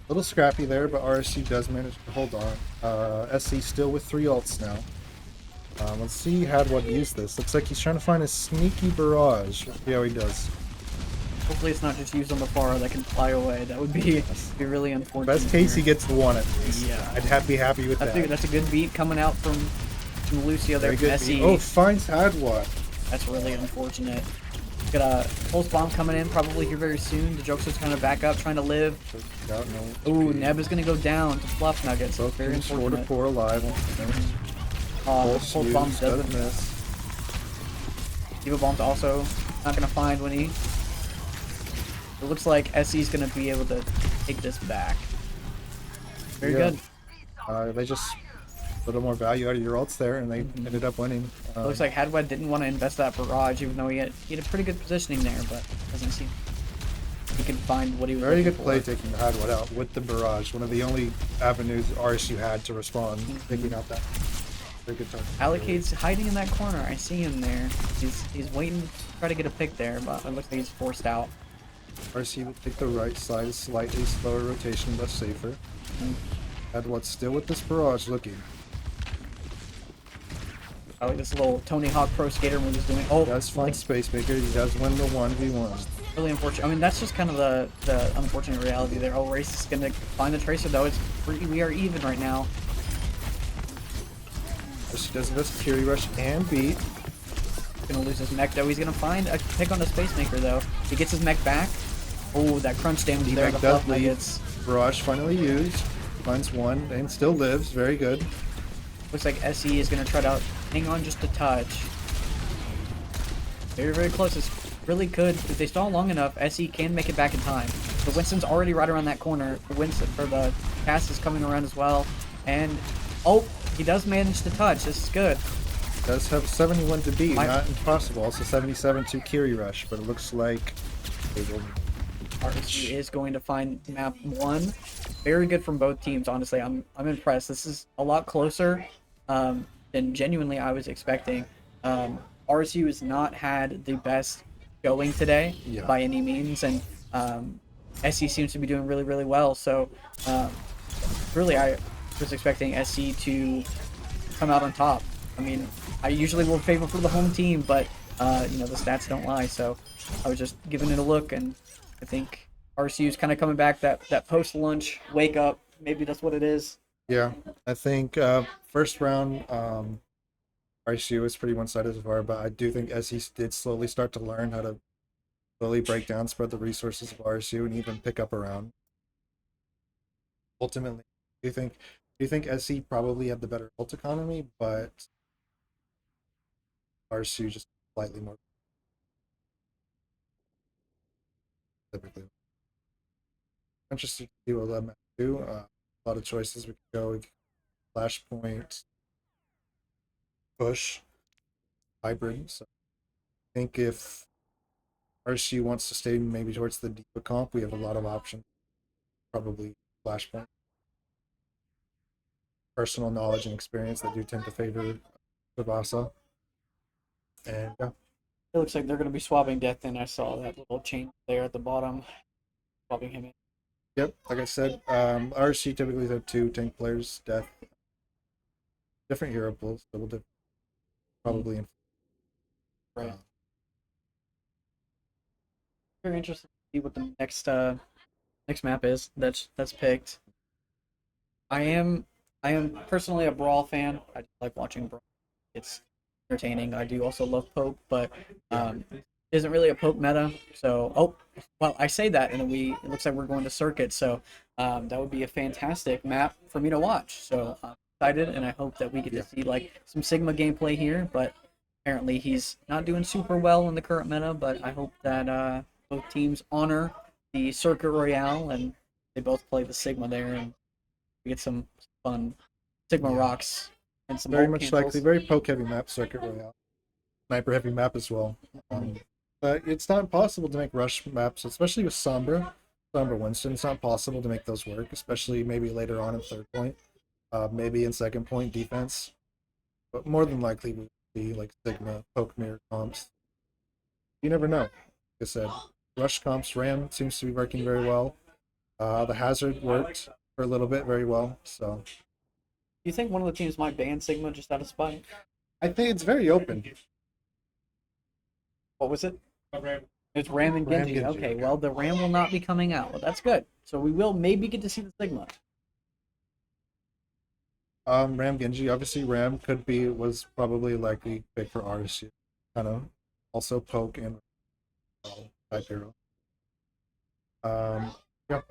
A little scrappy there, but RSC does manage to hold on. SC still with 3 ults now. Let's see Hadwad use this. Looks like he's trying to find a sneaky barrage. Let's see how he does. Hopefully it's not just used on the Pharah that can fly away. That would be really unfortunate. Best case, he here. gets one at least. Yeah. I'd be happy with that. That's a good beat coming out from Lucio there Very from good. SE. Oh, finds Hadwad. That's really unfortunate. Got a pulse bomb coming in probably here very soon. The Jokester's kind of back up, trying to live. Ooh, Neb is going to go down to Fluff Nuggets. Both Very teams 4 to unfortunate. 4 alive. Pulse bomb used, doesn't miss. Diva bomb's also not going to find when he... It looks like SE's going to be able to take this back. Very Yeah. good. They just a little more value out of your ults there, and they ended up winning. Looks like Hadwad didn't want to invest that barrage, even though he had a pretty good positioning there, but doesn't seem he could find what he was Very looking good play for. taking the Hadwad out with the barrage. One of the only avenues RSU had to respond, taking out that. Very good turn. Allocate's hiding in that corner. I see him there. He's waiting to try to get a pick there, but it looks like he's forced out. RSU will take the right side, slightly slower rotation, but safer. Hadwad's still with this barrage looking. I like this little Tony Hawk Pro Skater move he's doing. Oh, He does find Space Maker. He does win the 1v1. really unfortunate. I mean, that's just kind of the unfortunate reality there. Oh, Race is gonna find the Tracer though. We are even right now. RSU does invest Fury Rush and beat. Gonna lose his mech though. He's gonna find a pick on the Space Maker though. He gets his mech back. Oh, that crunch damage there. The Mech does Fluff leave. Nuggets. Barrage finally used. Finds one and still lives. Very good. Looks like SE is gonna try to hang on just a touch. Very, very close. It's really good. If they stall long enough, SE can make it back in time. The Winston's already right around that corner. The Winston for the cast is coming around as well. And oh, he does manage to touch. This is good. Does have 71 to beat. My- Not impossible. Also 77 to Kiri Rush, but it looks like they will. RSU is going to find map 1. Very good from both teams, honestly. I'm impressed. This is a lot closer than genuinely I was expecting. RSU has not had the best going today Yeah. by any means, and SE seems to be doing really, really well. So really, I was expecting SE to come out on top. I mean, I usually will favor for the home team, but you know, the stats don't lie. So I was just giving it a look, and I think RSU is kind of coming back. That post lunch wake up, maybe that's what it is. Yeah, I think first round RSU was pretty one-sided so far, but I do think SE did slowly start to learn how to slowly break down, spread the resources of RSU, and even pick up around. Ultimately, do you think SE probably had the better ult economy, but RSU just slightly more typically. Interested to see what Lemon do. A lot of choices we could go. We could Flashpoint, push, hybrid. So I think if RSU wants to stay maybe towards the Diva comp, we have a lot of options. Probably Flashpoint. Personal knowledge and experience that do tend to favor Tsubasa. And yeah, It looks like they're going to be swapping Death in. I saw that little change there at the bottom. Swapping him in. yep. Like I said, RC typically have 2 tank players. Death, different hero pools, double different, probably. Right. Very interested to see what the next map is that's picked. I am personally a Brawl fan. I just like watching Brawl. It's entertaining. I do also love Poke, but isn't really a Poke meta. So well, I say that, and then it looks like we're going to Circuit. So that would be a fantastic map for me to watch. So I'm excited, and I hope that we get to see like some Sigma gameplay here. But apparently he's not doing super well in the current meta. But I hope that both teams honor the Circuit Royale and they both play the Sigma there, and we get some fun Sigma rocks and some Very ult much cancels. likely, very poke heavy map, Circuit Royale. Sniper heavy map as well. But it's not impossible to make rush maps, especially with Sombra Winston. It's not possible to make those work, especially maybe later on in third point, maybe in second point defense. But more than likely, we will see like Sigma, poke mirror comps. You never know. Like I said, rush comps, Ram seems to be working very well. The hazard worked for a little bit very well. So You think one of the teams might ban Sigma just out of spite? I think it's very open. What was it? It's Ram and Ram Genji. Genji. Okay, well the Ram will not be coming out. Well, that's good. So we will maybe get to see the Sigma. Ram Genji, obviously Ram was probably likely pick for RSU. Kind of also poke and type hero. Yeah.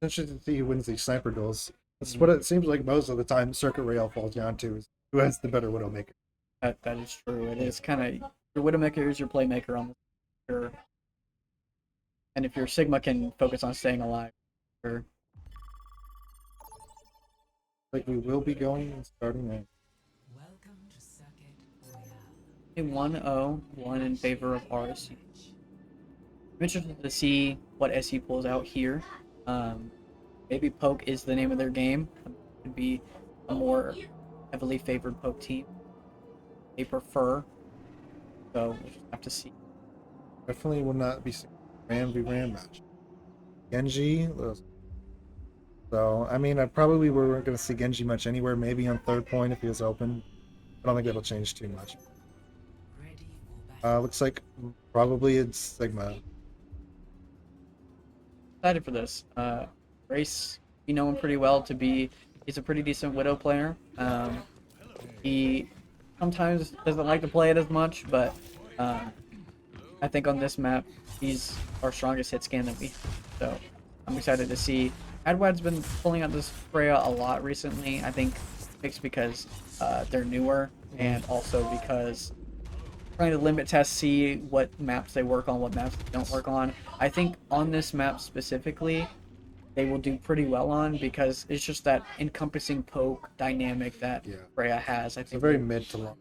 Interesting to see who wins these sniper duels. That's what it seems like most of the time Circuit Royale falls down to, is who has the better Widowmaker. That is true. It is kind of your Widowmaker is your playmaker on the sure. And if your Sigma can focus on staying alive, sure. Like we will be going and starting at 1-0, 1 in favor of RSU. I'm interested to see what SE pulls out here. Maybe Poke is the name of their game. It could be a more heavily favored Poke team. They prefer. So we'll just have to see. definitely would not be Ram v Ram match. Genji. So I mean, I probably weren't going to see Genji much anywhere. Maybe on third point if he was open. I don't think that'll change too much. Looks like probably it's Sigma. Excited for this. Race, you know him pretty well to be. He's a pretty decent Widow player. He sometimes doesn't like to play it as much, but I think on this map he's our strongest hit scan that we. So I'm excited to see. Adwad's been pulling out this Freya a lot recently. I think it's because they're newer, and also because trying to limit test, see what maps they work on, what maps they don't work on. I think on this map specifically, they will do pretty well on, because it's just that encompassing poke dynamic that Freya has. I It's a think very mid to long.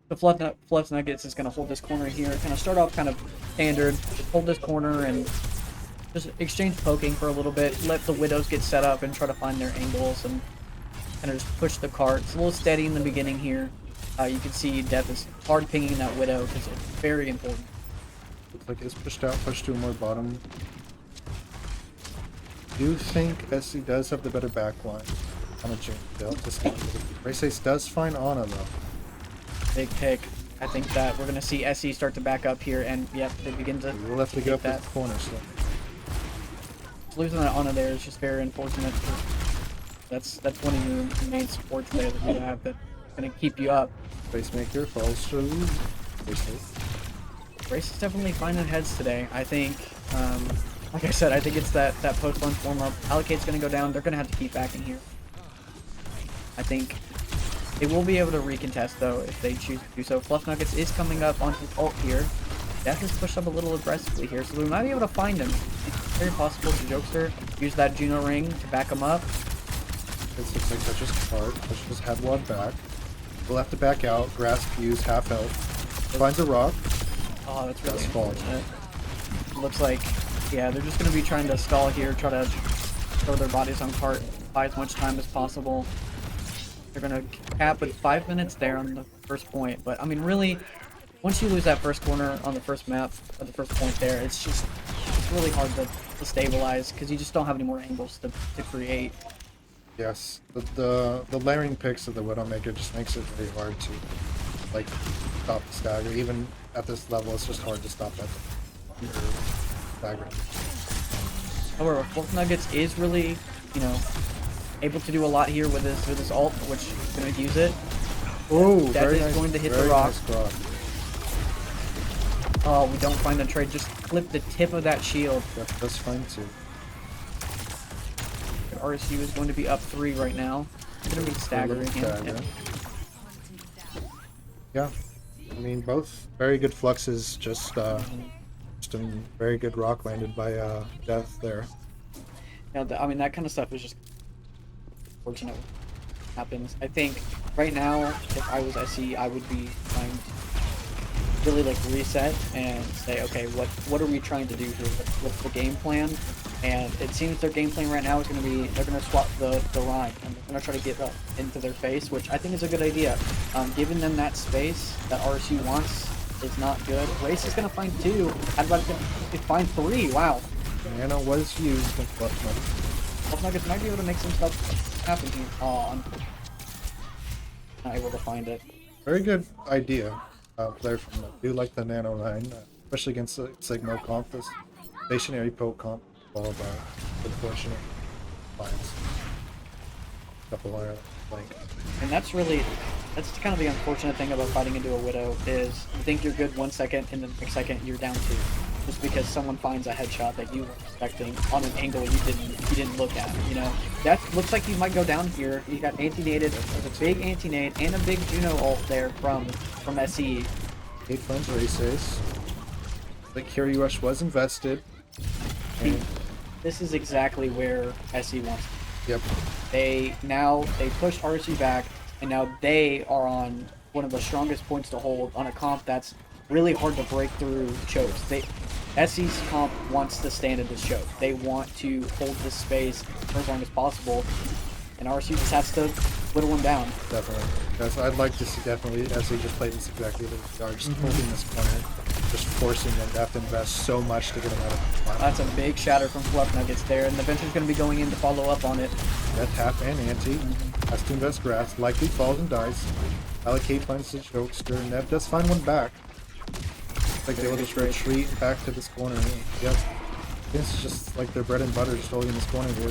the Fluff Nuggets is going to hold this corner here. Kind of start off kind of standard, hold this corner and just exchange poking for a little bit. Let the Widows get set up and try to find their angles and kind of just push the cart. It's a little steady in the beginning here. You can see Death is hard pinging that Widow because it's very important. Looks like it's pushed out, pushed to a more bottom. Do think SC does have the better backline. On a change build. Race does find Ana though. Big pick. I think that we're going to see SE start to back up here, and yep, they begin to We'll have to go up that. that corner, so Losing that Ana there is just very unfortunate. That's one of your main supports there that you have that's going to keep you up. Facemaker falls through. Race is definitely finding heads today. I think, like I said, I think it's that post-lunch warm-up. Allocate's going to go down. They're going to have to keep backing here. I think they will be able to recontest, though, if they choose to do so. Fluff Nuggets is coming up on his ult here. Death is pushed up a little aggressively here, so we might be able to find him. It's very possible to Jokester use that Juno ring to back him up. This looks like touches card, pushes Headwad back. We'll have to back out, grasp, use, half health. Finds a rock. Oh, that's really That's false. unfortunate. Looks like, yeah, they're just going to be trying to stall here, try to throw their bodies on cart, buy as much time as possible. They're gonna cap with 5 minutes there on the first point. But I mean, really, once you lose that first corner on the first map, or the first point there, it's really hard to stabilize because you just don't have any more angles to create. Yes, the layering picks of the Widowmaker just makes it very hard to like stop the stagger. Even at this level, it's just hard to stop that stagger. However, Fluff Nuggets is really, you know, able to do a lot here with his ult, which is going to use it. Oh, That very is nice, going to hit very the rock. nice grab. Oh, we don't find the trade. Just clip the tip of that shield. That's fine too. RSU is going to be up 3 right now. It's going to be staggering him. Stagger. Yeah, I mean both very good fluxes. Just a very good rock landed by Death there. Yeah, I mean, that kind of stuff is just fortunate happens. I think right now, if I was SE, I would be trying to really like reset and say, okay, what are we trying to do here? What's the game plan? And it seems their game plan right now is going to be they're going to swap the Rhine and they're going to try to get up into their face, which I think is a good idea. Giving them that space that RSU wants is not good. Race is going to find 2. How about if find 3? Wow. Nano was used in Fluff Nuggets. Fluff Nuggets might be able to make some stuff happen here. Oh, I'm not able to find it. Very good idea. Player from I do like the Nano line, especially against Sigma comp. This stationary poke comp, all of unfortunate lines. Couple are like. And that's kind of the unfortunate thing about fighting into a Widow is you think you're good 1 second and then the next second you're down 2. Just because someone finds a headshot that you were expecting on an angle you didn't look at, you know. That looks like he might go down here. He got anti-naded, a big anti-nade and a big Juno ult there from SE. 8 funds races. The Curie Rush was invested. And, This is exactly where SE wants. yep. They pushed RSU back, and now they are on one of the strongest points to hold on a comp that's really hard to break through chokes. SE's comp wants to stand in this choke. They want to hold this space for as long as possible, and RSU just has to whittle them down. Definitely. Because I'd like to see definitely SE just play this exactly as they are, just holding this corner, just forcing them to have to invest so much to get them out of the spot. That's a big shatter from Fluff Nuggets there, and the Venture's going to be going in to follow up on it. That tap and anti has to invest grass, likely falls and dies. Allocate finds the jokester. Nev does find one back. Like they will just retreat back to this corner. Yep. It's just like their bread and butter, just holding this corner here.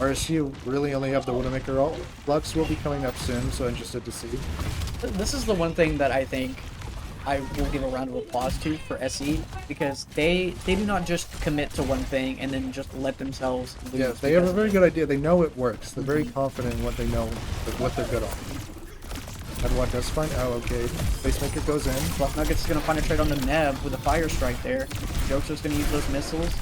RSU really only have the Widowmaker ult. Flux will be coming up soon, so interested to see. This is the one thing that I think I will give a round of applause to for SE, because they do not just commit to one thing and then just let themselves lose. Yeah, they have a very good idea. They know it works. They're very confident in what they know, what they're good on. And what does find? Oh, okay. Facemaker goes in. Fluff Nuggets is going to find a trade on the Neb with a fire strike there. Joker's going to use those missiles.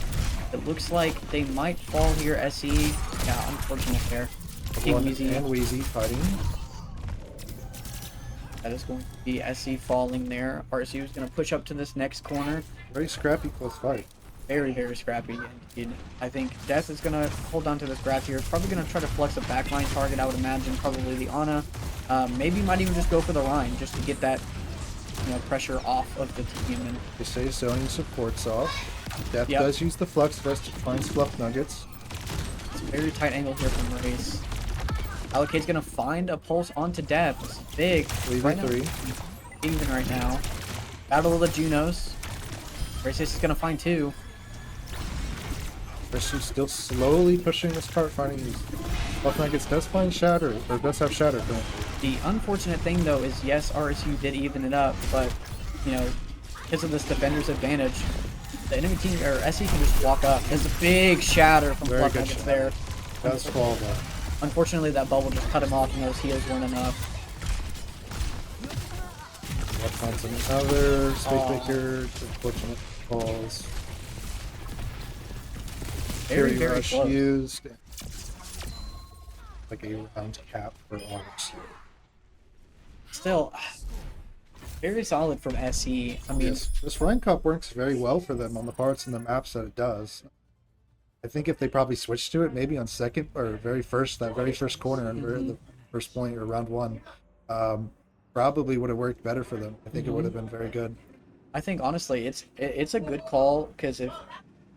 It looks like they might fall here, SE. Yeah, unfortunate there. King Wheezy. And Wheezy fighting. That is going to be SE falling there. RSU is going to push up to this next corner. Very scrappy, close fight. Very, very scrappy indeed. I think Death is going to hold on to this grab here. Probably going to try to flex a backline target, I would imagine. Probably the Ana. Maybe might even just go for the Rhine, just to get that, you know, pressure off of the team. And They say zoning supports off. Death Yep. does use the Flux Vest to find Fluff Nuggets. it's a very tight angle here from Race. Allocate's going to find a pulse onto Death. It's big. Right now. 3v3. Even right now. Battle of the Junos. Race is going to find 2. RSU still slowly pushing this cart, finding these. Fluff Nuggets does find Shatter, or does have Shatter currently. The unfortunate thing, though, is yes, RSU did even it up, but, you know, because of this defender's advantage, the enemy team, or SE, can just walk up. There's a big shatter from Very Fluff good Nuggets shatter. there. Does fall though. Unfortunately, that bubble just cut him off, and those heals weren't enough. What finds another Spacemaker, unfortunate falls. Very, Fury very Rush close. used. Like a round cap for arms. Still, very solid from SE. I mean, Yes, this Rhine Cup works very well for them on the parts and the maps that it does. I think if they probably switched to it, maybe on second or very first, that very first corner and the first point or round one, probably would have worked better for them. I think it would have been very good. I think honestly, it's a good call because if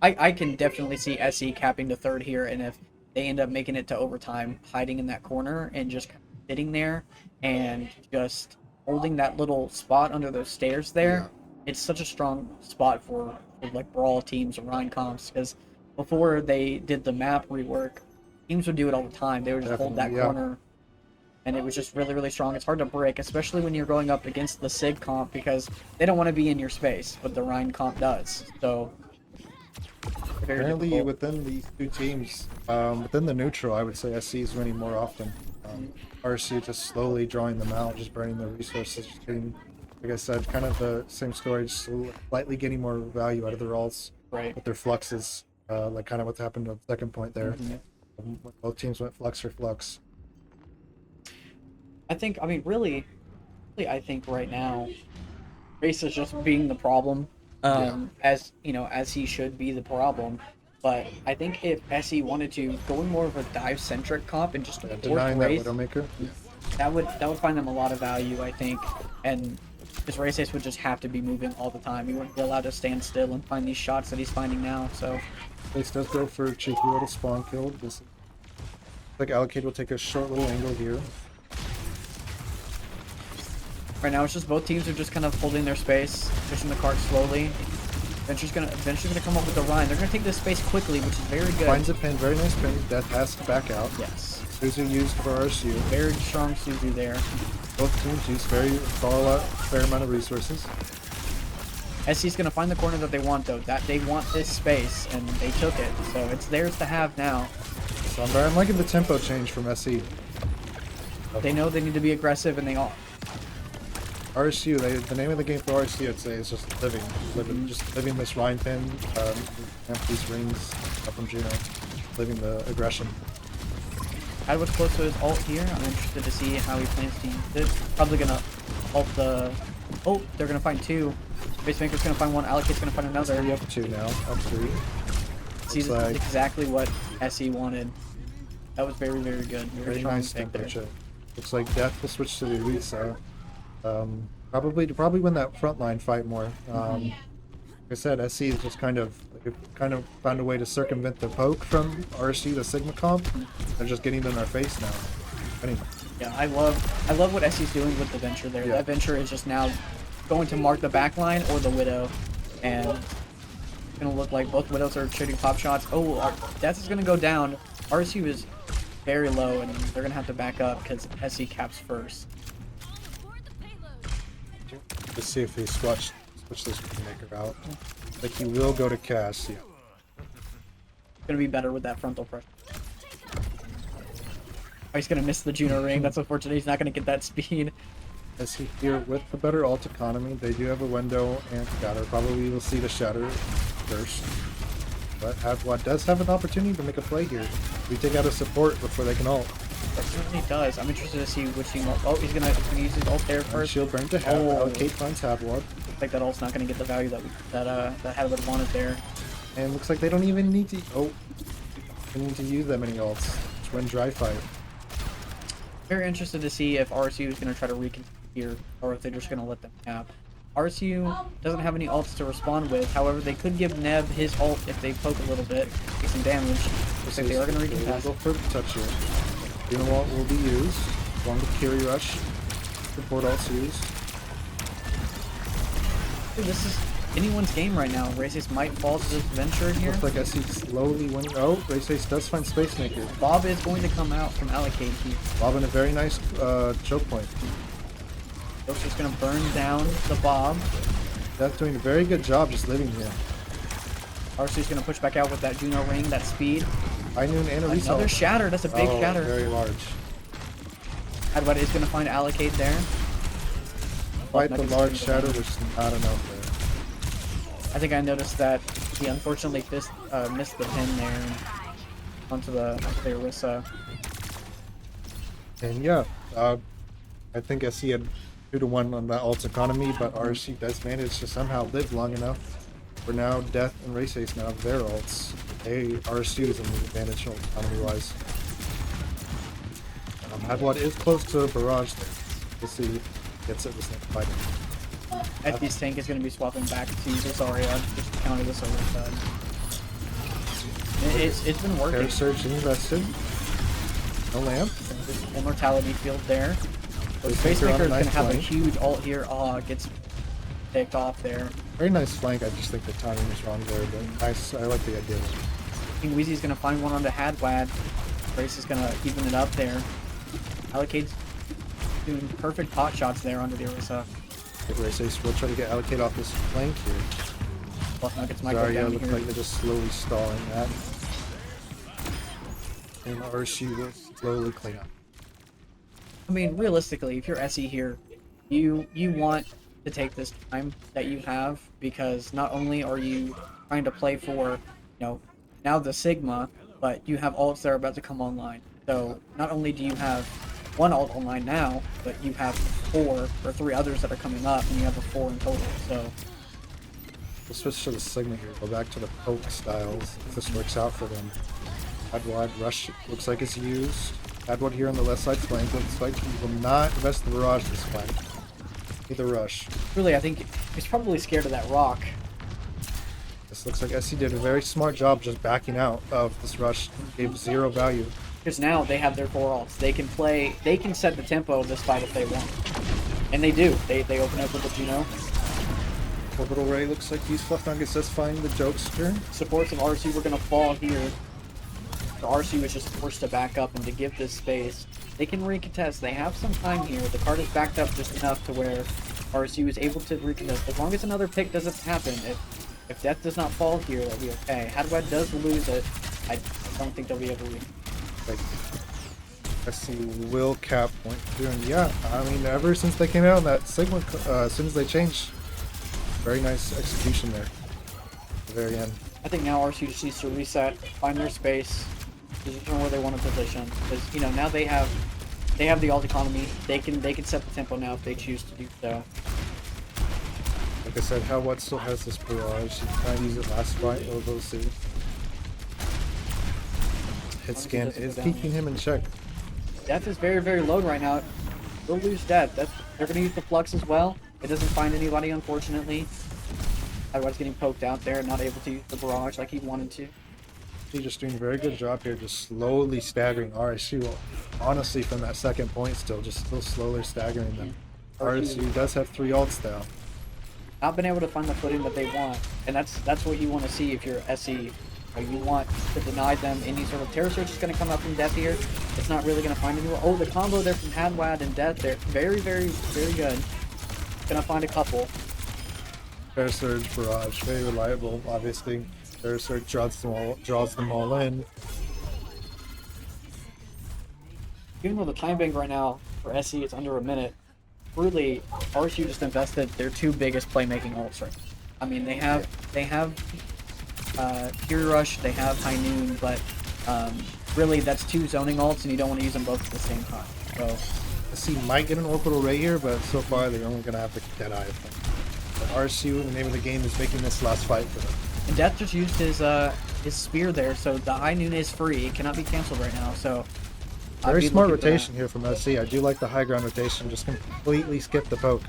I can definitely see SE capping the third here, and if they end up making it to overtime, hiding in that corner and just kind of sitting there and just holding that little spot under those stairs there, it's such a strong spot for like brawl teams or Rhine comps because before they did the map rework, teams would do it all the time. They would just hold that Definitely, yeah. corner. And it was just really, really strong. It's hard to break, especially when you're going up against the SIG comp because they don't want to be in your space, but the Rhine comp does. So, very Apparently, difficult. within these two teams, within the neutral, I would say SC is winning more often. RC just slowly drawing them out, just burning their resources, just getting, like I said, kind of the same story, just slightly getting more value out of their ults Right. with their fluxes, like kind of what's happened at the second point there. When both teams went flux for flux. I mean, really, I think right now, Race is just being the problem, as you know, as he should be the problem. But I think if SE wanted to go in more of a dive centric comp and just force Denying that Race, Widowmaker. that would find them a lot of value, I think, and because Race would just have to be moving all the time. He wouldn't be allowed to stand still and find these shots that he's finding now. So Ace does go for a cheeky little spawn kill. This, like Allocate will take a short little angle here. right now it's just both teams are just kind of holding their space, pushing the cart slowly. Venture's gonna eventually come up with the Rhine. They're gonna take this space quickly, which is very good. Finds a pin, very nice pin. Death has to back out. Yes, Suzu used for RSU. very strong Suzu there. Both teams use fair amount of resources. SC's gonna find the corner that they want though. That they want this space, and they took it, so it's theirs to have now. So I'm liking the tempo change from SE. They know they need to be aggressive, and they all. RSU, the name of the game for RSU, I'd say, is just living. Just living this Rhine pin, these rings up from Juno. Living the aggression. Had what's close to his ult here. I'm interested to see how he plans to use it. Probably gonna ult the. Oh, they're gonna find two. Facemaker's gonna find one. Allocate's gonna find another. Up two now, up three. See, this Looks is like- exactly what SE wanted. That was very, very good. Very strong nice pick there. tempo check. Looks like Death will switch to the elite, so probably win that frontline fight more. Like I said, SC is just kind of found a way to circumvent the poke from RSC, the Sigma comp. They're just getting in our face now. Anyway, Yeah, I love what SE's doing with the Venture there. Yeah. That Venture is just now going to mark the back line or the Widow, and it's gonna look like both Widows are shooting pop shots. Oh, Death is gonna go down. RSU is very low, and they're gonna have to back up because SE caps first. let's see if he switch this maker out. Like he will go to cast. Yeah. Gonna be better with that frontal pressure. Oh, he's gonna miss the Juno ring. That's unfortunate. He's not gonna get that speed. SC here with the better ult economy. They do have a window and scatter. Probably will see the shatter first. But Hadwad does have an opportunity to make a play here. We take out a support before they can ult. That certainly does. I'm interested to see which team. Oh, he's gonna use his ult there And first. shield burn to Had. Oh. Allocate finds Hadwad. Looks like that ult's not gonna get the value that Hadwood wanted there. And looks like they don't even need to. Oh, they need to use that many ults. Just win dry fight. Very interested to see if RSU is going to try to recon here, or if they're just going to let them cap. RSU doesn't have any ults to respond with. However, they could give Neb his ult if they poke a little bit, take some damage. Looks like they are going to They will recontest. go for the touch here. Univalt will be used. Along with Kiri Rush. Support ults used. Dude, this is anyone's game right now. Races might fall to this Venture here. Looks like SC slowly winning. Oh, Race does find Space Maker. Bob is going to come out from Allocate. Bob in a very nice choke point. He's just going to burn down the Bob. That's doing a very good job just living here. RSU's going to push back out with that Juno ring, that speed. High Noon and a Another result. shatter. That's a big Oh, shatter. very large. Hadwad is going to find Allocate there. Quite the Nuggets large is shadow, gonna- there's not enough there. I think I noticed that he unfortunately missed the pin there onto the Orisa. And yeah, I think SC had 2-1 on that ult economy, but RSC does manage to somehow live long enough where now Death and Race Ace now have their ults. RSU is in the advantage ult economy wise. Adwad is close to a barrage there. We'll see if he gets it this next fight. FD's tank is going to be swapping back to Rosaria just to counter this overstud. It's been working. Air Surge invested. No lamp. Immortality field there. So Space Maker is going to have a huge ult here. Oh, gets picked off there. Very nice flank. I just think the timing is wrong there, but nice. I like the idea. King Weezy's going to find one onto Hadwad. Grace is going to even it up there. Allocate's doing perfect pot shots there onto the Orisa. Grace will try to get Allocate off this flank here. Plus Nuggets might go Zarya down looks here. like they're just slowly stalling that. And RSU will slowly clean up. I mean, realistically, if you're SE here, you want to take this time that you have, because not only are you trying to play for, you know, now the Sigma, but you have ults that are about to come online. So not only do you have one ult online now, but you have 4 or 3 others that are coming up, and you have a 4 in total. So We'll switch to the Sigma here. Go back to the poke styles if this works out for them. Adwad rush looks like it's used. Adwad here on the left side flank looks like he will not invest the barrage this flank. Either rush. really, I think he's probably scared of that rock. This looks like SC did a very smart job just backing out of this rush. Gave 0 value. Because now they have their 4 ults. They can play, they can set the tempo of this fight if they want. And they do. They open up with the Juno. Orbital Ray looks like these Fluff Nuggets just find the Jokester. Supports of RC were going to fall here. The RC was just forced to back up and to give this space. They can recontest. They have some time here. The card is backed up just enough to where RC was able to recontest. As long as another pick doesn't happen, if death does not fall here, that'll be okay. Hadwad does lose it. I don't think they'll be able to Like, SC will cap point through, and yeah, I mean, ever since they came out in that Sigma, as soon as they changed, very nice execution there. At the very end. I think now RC just needs to reset, find their space, position where they want to position. Because, you know, now they have the alt economy. They can set the tempo now if they choose to do so. Like I said, Howard still has this barrage. He kind of used it last fight. We'll see. Hit scan is keeping him in check. Death is very, very low right now. They'll lose Death. They're going to use the Flux as well. It doesn't find anybody, unfortunately. Hadwad's getting poked out there, not able to use the barrage like he wanted to. He's just doing a very good job here, just slowly staggering RSU. Honestly, from that second point still slowly staggering them. RSU does have 3 ults now. Not been able to find the footing that they want. And that's what you want to see if you're SE. You want to deny them any sort of terror search is going to come up from Death here. It's not really going to find anyone. Oh, the combo there from Hadwad and Death there. Very, very, very good. Gonna find a couple. Terror Surge, Barrage, very reliable, obviously. Terror Surge draws them all in. Even though the time bank right now for SE is under a minute, really, RSU just invested their 2 biggest playmaking ults right now. I mean, they have Fury Rush, they have High Noon, but really that's 2 zoning ults and you don't want to use them both at the same time. So SC might get an Orbital Ray here, but so far they're only going to have the Deadeye. But RSU, the name of the game, is making this last fight for them. and Death just used his spear there, so the High Noon is free. It cannot be canceled right now, so Very smart rotation here from SC. I do like the high ground rotation, just completely skip the poke.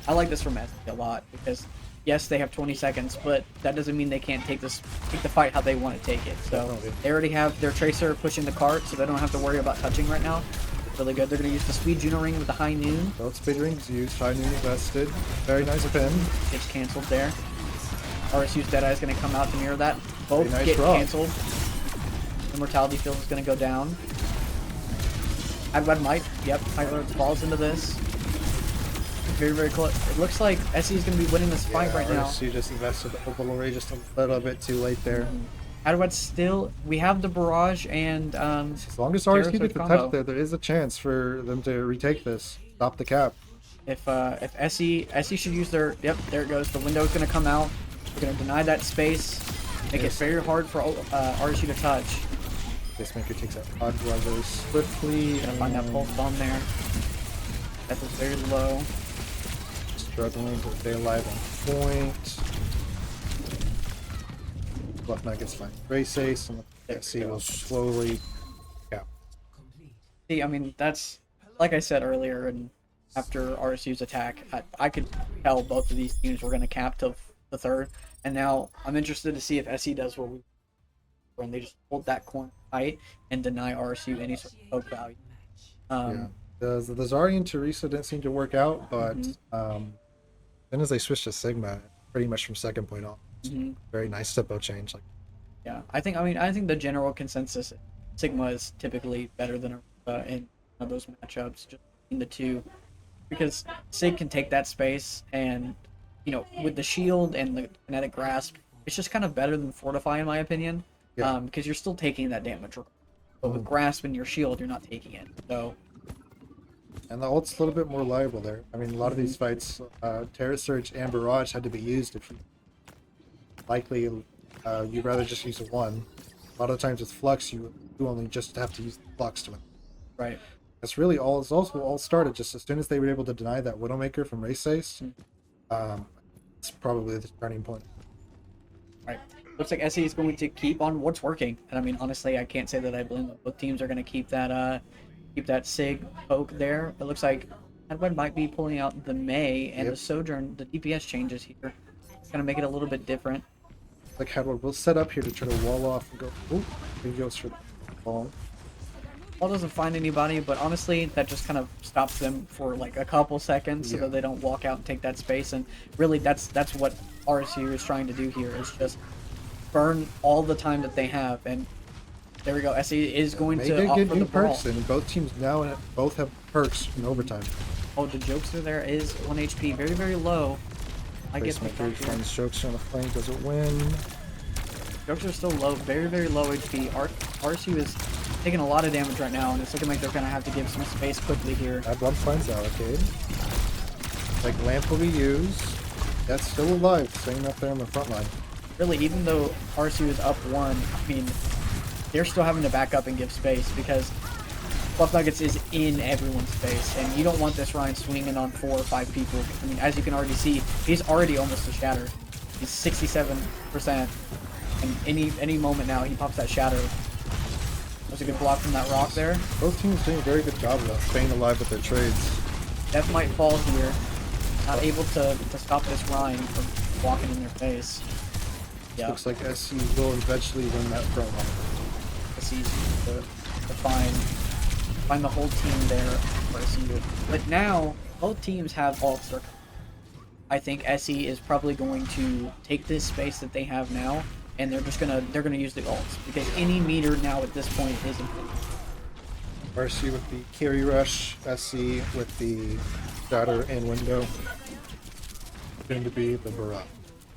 I like this from SC a lot because yes, they have 20 seconds, but that doesn't mean they can't take the fight how they want to take it. So Definitely. they already have their Tracer pushing the cart, so they don't have to worry about touching right now. Really good. They're going to use the Speed Juno Ring with the High Noon. Both speed rings used, High Noon invested. Very nice pin. Gets canceled there. RSU's Deadeye is going to come out to mirror that. Both Very nice get draw. canceled. Immortality Field is going to go down. Adwad might. Yep, Hyper falls into this. Very, very close. It looks like SE is going to be winning this fight right now. RSU just invested the Orbital Ray just a little bit too late there. Adwad's still. We have the Barrage and. As long as Terror RSU Surge gets the combo. touch there is a chance for them to retake this. Stop the cap. If SE should use their. Yep, there it goes. The window is going to come out. We're going to deny that space. Make it very hard for RSU to touch. Pacemaker takes out Adwa very swiftly. Gonna find that pulse bomb there. That was very low. Struggling to stay alive on point. Left Knight gets fine. Grace Ace, and the SC will slowly cap. See, I mean, that's like I said earlier, and after RSU's attack, I could tell both of these teams were going to cap to the third, and now I'm interested to see if SE does what we when they just hold that corner tight and deny RSU any sort of poke value. Yeah. The Zarya and Teresa didn't seem to work out, but then as they switched to Sigma, pretty much from second point on, very nice tempo change. Like, Yeah, I think the general consensus, Sigma is typically better than in one of those matchups, just in the two, because Sig can take that space, and with the shield and the kinetic grasp, it's just kind of better than Fortify in my opinion, Yeah. because you're still taking that damage. But with grasp and your shield, you're not taking it. So and the ult's a little bit more reliable there. I mean, a lot of these fights, Terra Surge and Barrage had to be used. If you likely, you'd rather just use a one. A lot of times with Flux, you only just have to use the Flux to win. right. That's really all. It's also all started just as soon as they were able to deny that Widowmaker from Race Ace. It's probably the turning point. Right. Looks like SE is going to keep on what's working, and I mean honestly, I can't say that I blame them. Both teams are going to keep that Sig poke there. It looks like Edwin might be pulling out the May and the Sojourn. The DPS changes here. It's going to make it a little bit different. Like Hadward will set up here to try to wall off and go. Oh, he goes for the ball. Paul doesn't find anybody, but honestly, that just kind of stops them for like a couple seconds so that they don't walk out and take that space. And really, that's what RSU is trying to do here, is just burn all the time that they have. And there we go. SE is going They to did opt get for new the brawl. perks, and both teams now both have perks in overtime. Oh, the Jokester there is 1 HP, very, very low. I guess Placemaker finds Jokester on the flank, doesn't win. Jokester's still low, very, very low HP. RSU is taking a lot of damage right now, and it's looking like they're going to have to give some space quickly here. Adblock finds Allocate. Like Lamp will be used. That's still alive, staying up there on the front line. Really, even though RSU is up 1, I mean, they're still having to back up and give space because Fluff Nuggets is in everyone's face, and you don't want this Ryan swinging on 4 or 5 people. I mean, as you can already see, he's already almost a shatter. He's 67%, and any moment now he pops that shatter. That was a good block from that rock there. Both teams doing a very good job of staying alive with their trades. Death might fall here. Not able to stop this Ryan from walking in their face. Yeah, Looks like SC will eventually win that front line. it's easy to find the whole team there for SE. But now both teams have ults. I think SE is probably going to take this space that they have now, and they're gonna use the ults because any meter now at this point is important. RC with the carry rush, SC with the shatter and window. Going to be the Barrage.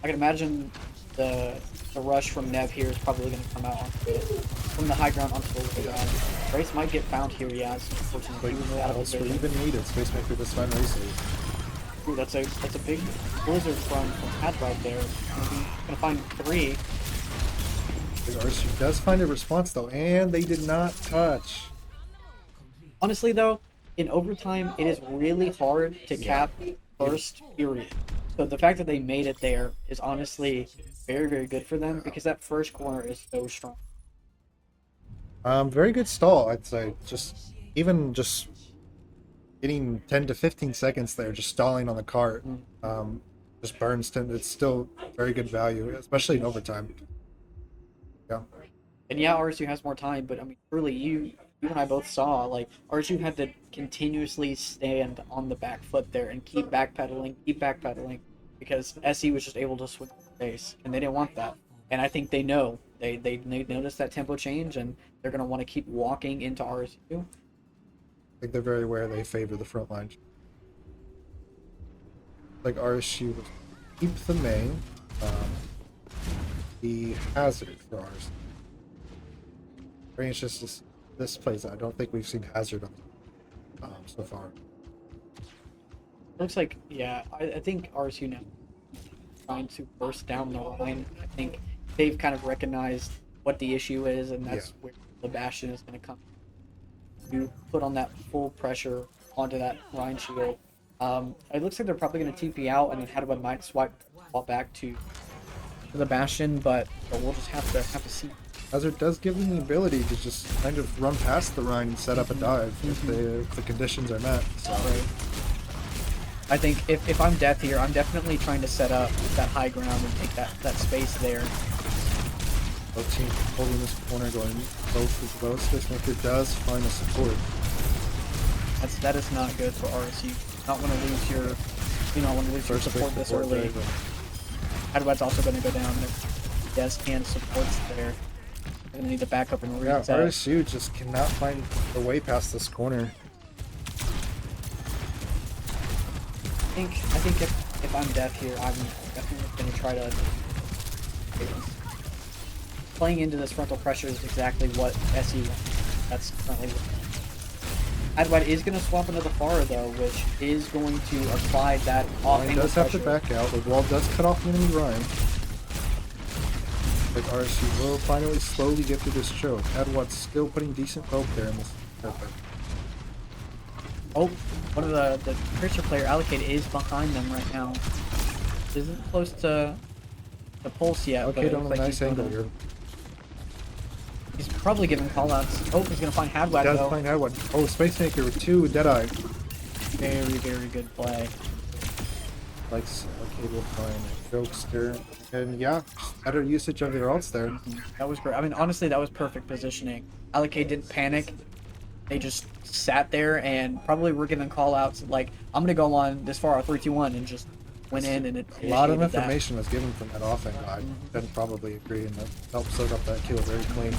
I can imagine the rush from Nev here is probably going to come out from the high ground onto the low ground. Race might get found here, yes. Unfortunately, he was out of Else were position. even needed. Spacemaker this time races. Ooh, that's a big blizzard from Hat right there. Gonna find 3. RC does find a response though, and they did not touch. Honestly, though, in overtime, it is really hard to cap first, period. So the fact that they made it there is honestly very, very good for them because that first corner is so strong. Very good stall, I'd say. Just getting 10 to 15 seconds there, just stalling on the cart. Just burns 10. It's still very good value, especially in overtime. Yeah. And yeah, RSU has more time, but I mean, truly, you and I both saw, like, RSU had to continuously stand on the back foot there and keep backpedaling, because SE was just able to swing space, and they didn't want that. And I think they know. They noticed that tempo change, and they're going to want to keep walking into RSU. I think they're very aware they favor the front line. Like RSU will keep the main. The hazard for ours. Very interesting. This plays out. I don't think we've seen hazard on so far. Looks like, yeah, I think RSU now trying to burst down the line. I think they've kind of recognized what the issue is, and that's where the Bastion is going to come. You put on that full pressure onto that Rhine shield. It looks like they're probably going to TP out, and then Hadwin might swap back to the Bastion, but we'll just have to see. Hazard does give them the ability to just kind of run past the Rhine and set up a dive if the conditions are met. So. Right. I think if I'm Death here, I'm definitely trying to set up that high ground and take that space there. Both teams holding this corner, going both as low. Spacemaker does find a support. That is not good for RSU. Not want to lose your, you don't want to lose your support this early. Hadwad's also going to go down. Des can supports there. They're going to need to back up and Yeah, reset. RSU just cannot find a way past this corner. I think if I'm Death here, I'm definitely going to try to. Playing into this frontal pressure is exactly what SE wants. That's currently what. Hadwad is going to swap into the Pharah though, which is going to apply that off Ryan angle does have to pressure. back out. The wall does cut off the enemy Ryan. But RSU will finally slowly get through this choke. Hadwad's still putting decent poke there in this. Perfect. Oh, one of the Tracer player allocated is behind them right now. Isn't close to the pulse yet. Okay, but it on a looks like nice he's angle gonna- here. He's probably giving callouts. Oh, he's gonna find Hadwad Does though. find Hadwad. Oh, Spacemaker with 2 Deadeye. Very, very good play. Likes okay will find Jokester. And yeah, better usage of their ults there. That was great. I mean, honestly, that was perfect positioning. Allocate didn't panic. They just sat there and probably were giving callouts like, I'm gonna go on this far, 3-2-1, and just went in and it A lot of initiated that. information was given from that off angle. I can probably agree, and that helped soak up that kill very clean.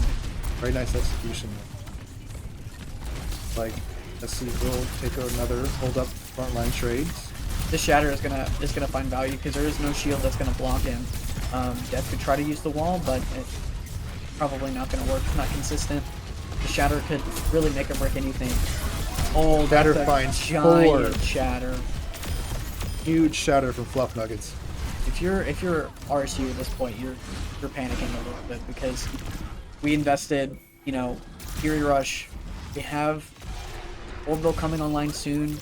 Very nice execution. Like, SC will take another hold up frontline trades. This shatter is gonna find value because there is no shield that's gonna block him. Death could try to use the wall, but it's probably not gonna work. It's not consistent. The shatter could really make or break anything. Oh, Shatter that's a finds giant 4. shatter. Huge shatter from Fluff Nuggets. If you're RSU at this point, you're panicking a little bit because we invested, you know, Fury Rush. We have Orbital coming online soon.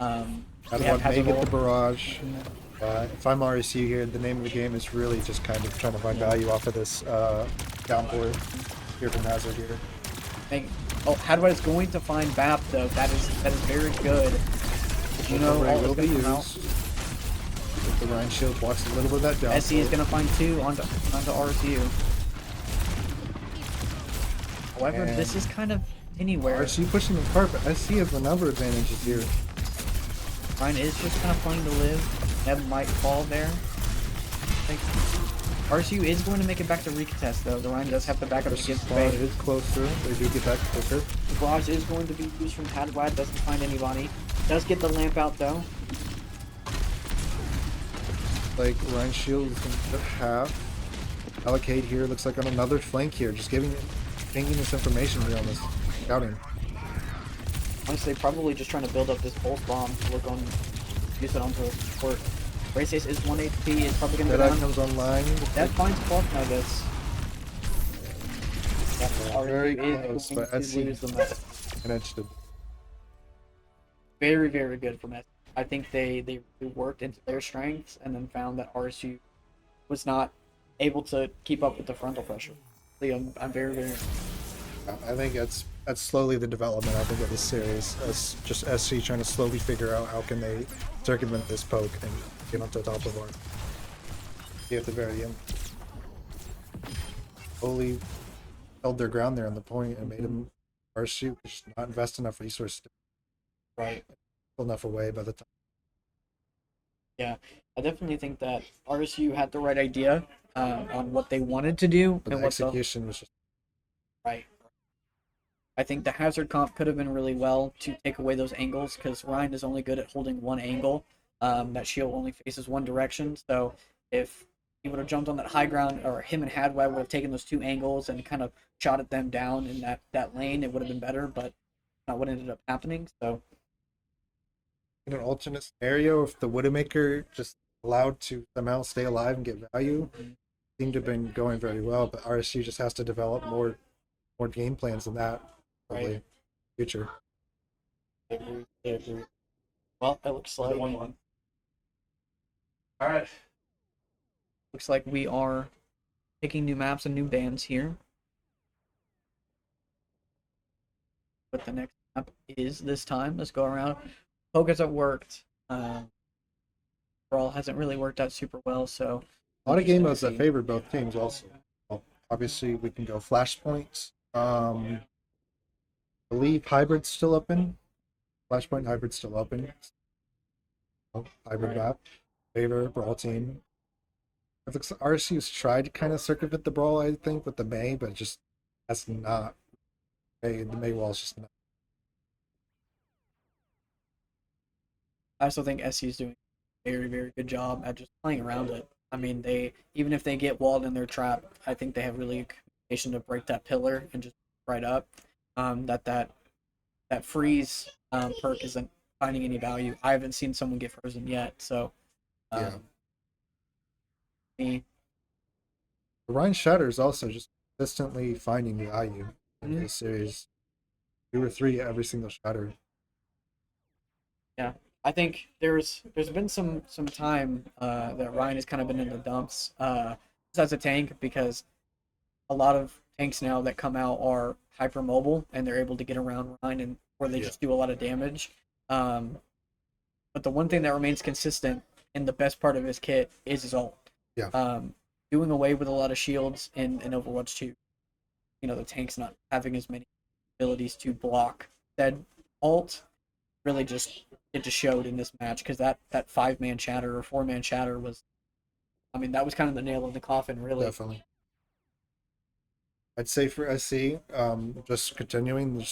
We have Hadwad may Hazard get the Orb. barrage. If I'm RSU here, the name of the game is really just kind of trying to find value off of this downpour here from Hazard here. Oh, Hadwad is going to find BAP though. That is very good. Did you know Overray all will that's be gonna come out? used. The Rhine shield blocks a little bit of that down. SE is gonna find 2 onto RSU. However, And this is kind of anywhere. RSU pushing the carpet. SC has the number advantages here. Ryan is just kind of playing to live. Neb might fall there. I think RSU is going to make it back to recontest though. The Ryan does have to back up to give Spawn space. is closer. They do get back quicker. The barrage is going to be used from Hadwad. Doesn't find anybody. Does get the lamp out though. Like Rhine shield is going to half. Allocate here looks like on another flank here. Just pinging this information here on this scouting. Honestly, probably just trying to build up this pulse bomb. We're going to use it onto support. Race Ace is 1 HP. It's probably going to go Deadeye down. comes online. That finds Fluff Nuggets. Very RSU close, is going but to SC lose the match. managed to. Very, very good from S. I think they worked into their strengths and then found that RSU was not able to keep up with the frontal pressure. I'm very, very. I think that's slowly the development. I think of this series as just SC trying to slowly figure out how can they circumvent this poke and get onto the top of our. See at the very end. Slowly held their ground there on the point and made them RSU just not invest enough resources to Right. pull enough away by the time. Yeah, I definitely think that RSU had the right idea on what they wanted to do But and the what the execution was just right. I think the hazard comp could have been really well to take away those angles because Ryan is only good at holding one angle. That shield only faces one direction. So if he would have jumped on that high ground, or him and Hadwad would have taken those 2 angles and kind of shot at them down in that lane, it would have been better. But not what ended up happening. So in an alternate scenario, if the Widowmaker just allowed to somehow stay alive and get value, seemed to have been going very well. But RSU just has to develop more game plans than that. Probably Right. future. I agree. Well, it looks like 1-1. All right. we are picking new maps and new bands here. what the next map is this time. Let's go around. Poke hasn't worked. Brawl hasn't really worked out super well, so A lot of game interesting to modes that see. favor both teams also. Well, obviously, we can go Flashpoint. I believe Hybrid's still open. Flashpoint Hybrid's still open. Oh, hybrid map. Favor, Brawl team. I think RSU's tried to kind of circumvent the Brawl, I think, with the May, but just that's not. The May wall's just not. I also think SC is doing a very, very good job at just playing around it. I mean, they even if they get walled in their trap, I think they have really good communication to break that pillar and just right up. That freeze perk isn't finding any value. I haven't seen someone get frozen yet, so Yeah. um, me. The Ryan Shatter is also just consistently finding value in this series. 2 or 3 every single Shatter. Yeah, I think there's been some time that Ryan has kind of been in the dumps as a tank because a lot of tanks now that come out are hypermobile and they're able to get around Ryan and where they Yeah. just do a lot of damage. Um, but the one thing that remains consistent and the best part of his kit is his ult. Yeah. Doing away with a lot of shields in Overwatch 2. You know, the tank's not having as many abilities to block said ult really just it just showed in this match because that 5-man shatter or 4-man shatter was, I mean, that was kind of the nail in the coffin, really. Definitely. I'd say for SC, just continuing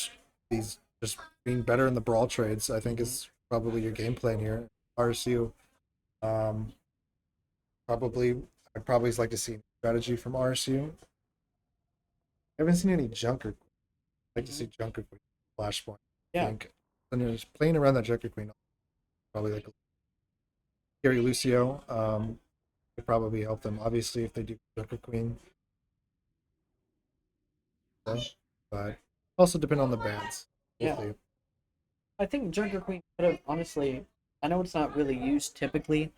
these just being better in the brawl trades, I think is probably your game plan here. RSU, um, probably I'd probably like to see strategy from RSU. I haven't seen any Junker. I'd like to see Junker Queen, Flashpoint. I Yeah, think, and just playing around that Junker Queen, probably like Gary Lucio, could probably help them. Obviously, if they do Junker Queen, but also depend on the bands. If yeah. they, I think Junker Queen could have honestly. I know it's not really used typically,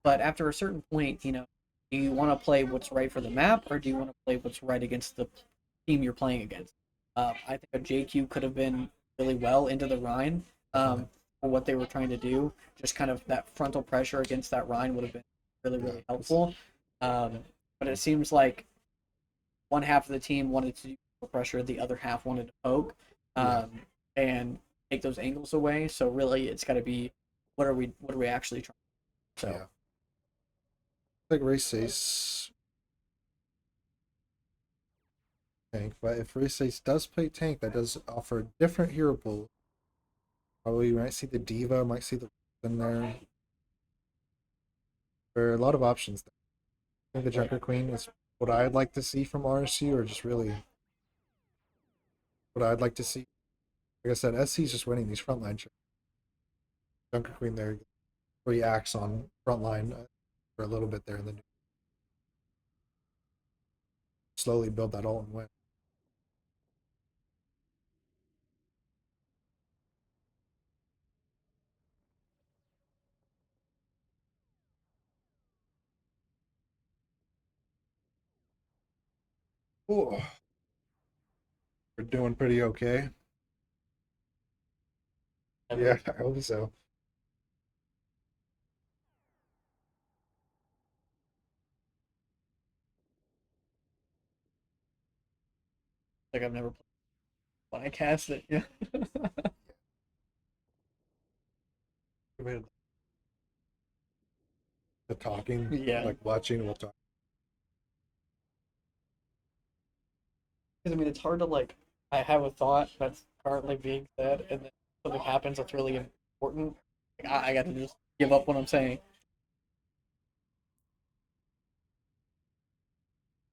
but after a certain point, you know, do you want to play what's right for the map, or do you want to play what's right against the team you're playing against? I think a JQ could have been really well into the Rhine for what they were trying to do. Just kind of that frontal pressure against that Rhine would have been really, yeah, really helpful. But it seems like one half of the team wanted to do pressure, the other half wanted to poke, Yeah. and take those angles away. So really, it's got to be what are we actually trying? So yeah. Like Race Ace tank, but if Race Ace does play tank, that does offer a different hero pool. Probably you might see the Diva, might see the in there. There are a lot of options there. I think the Junker Queen is what I'd like to see from RSU, or just really what I'd like to see. Like I said, SC's just winning these frontline trades. Junker Queen there reacts on frontline for a little bit there, and then slowly build that all and win. Ooh, we're doing pretty okay. Yeah, I hope so. like I've never played when I cast it. Yeah. The talking, Yeah. like watching, we'll talk. Because I mean, it's hard to like. I have a thought that's currently being said, and then something happens that's really important. Like, I got to just give up what I'm saying.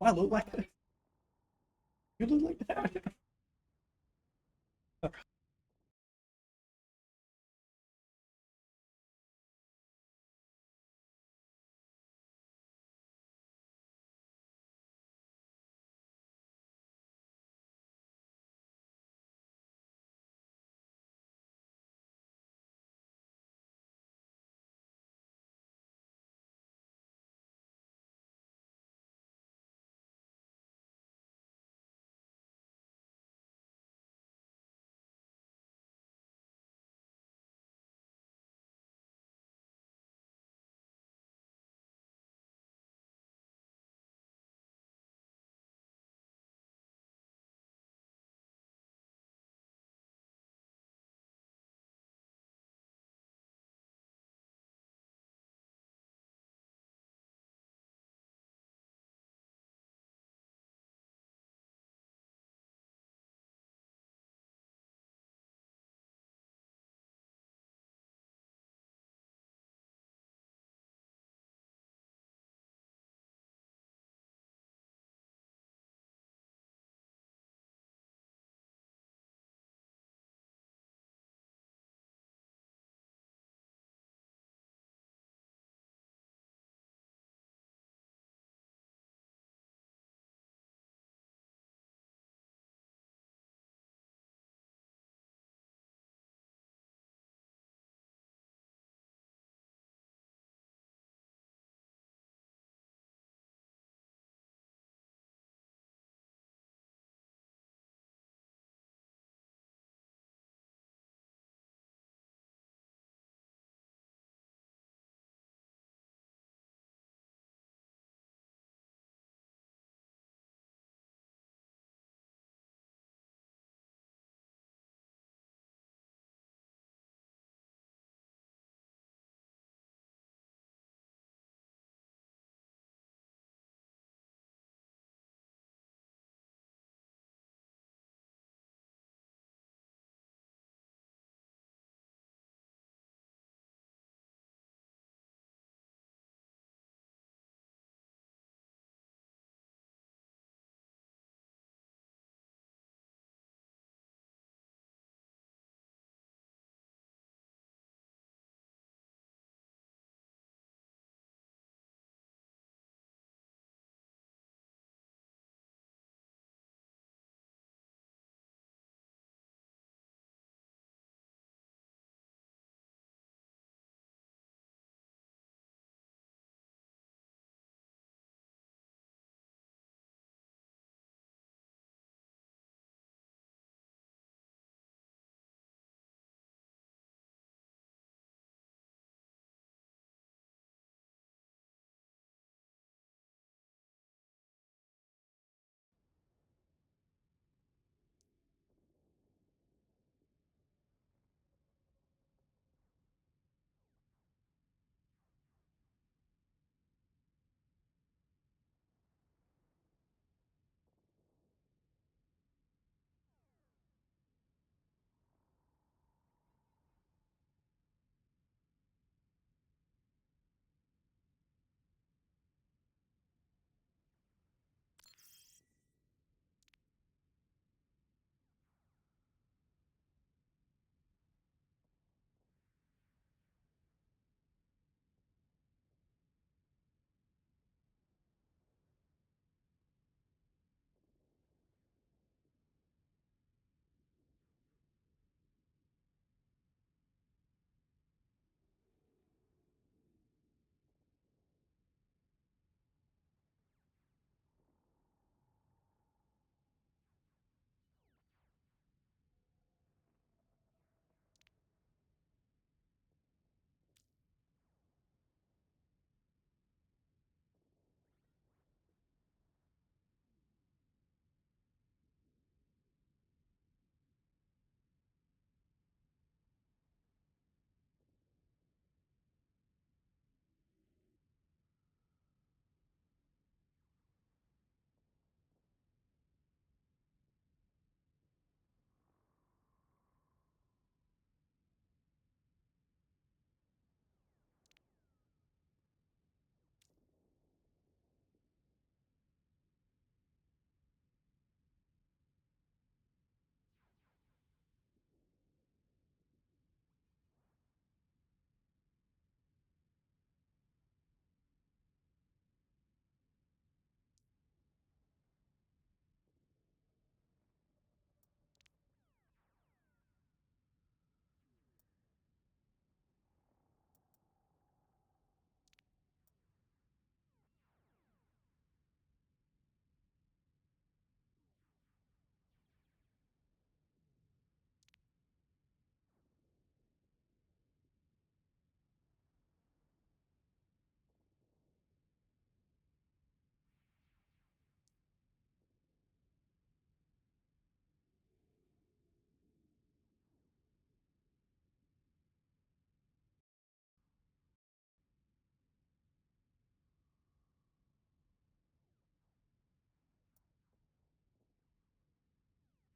I look like that. You look like that.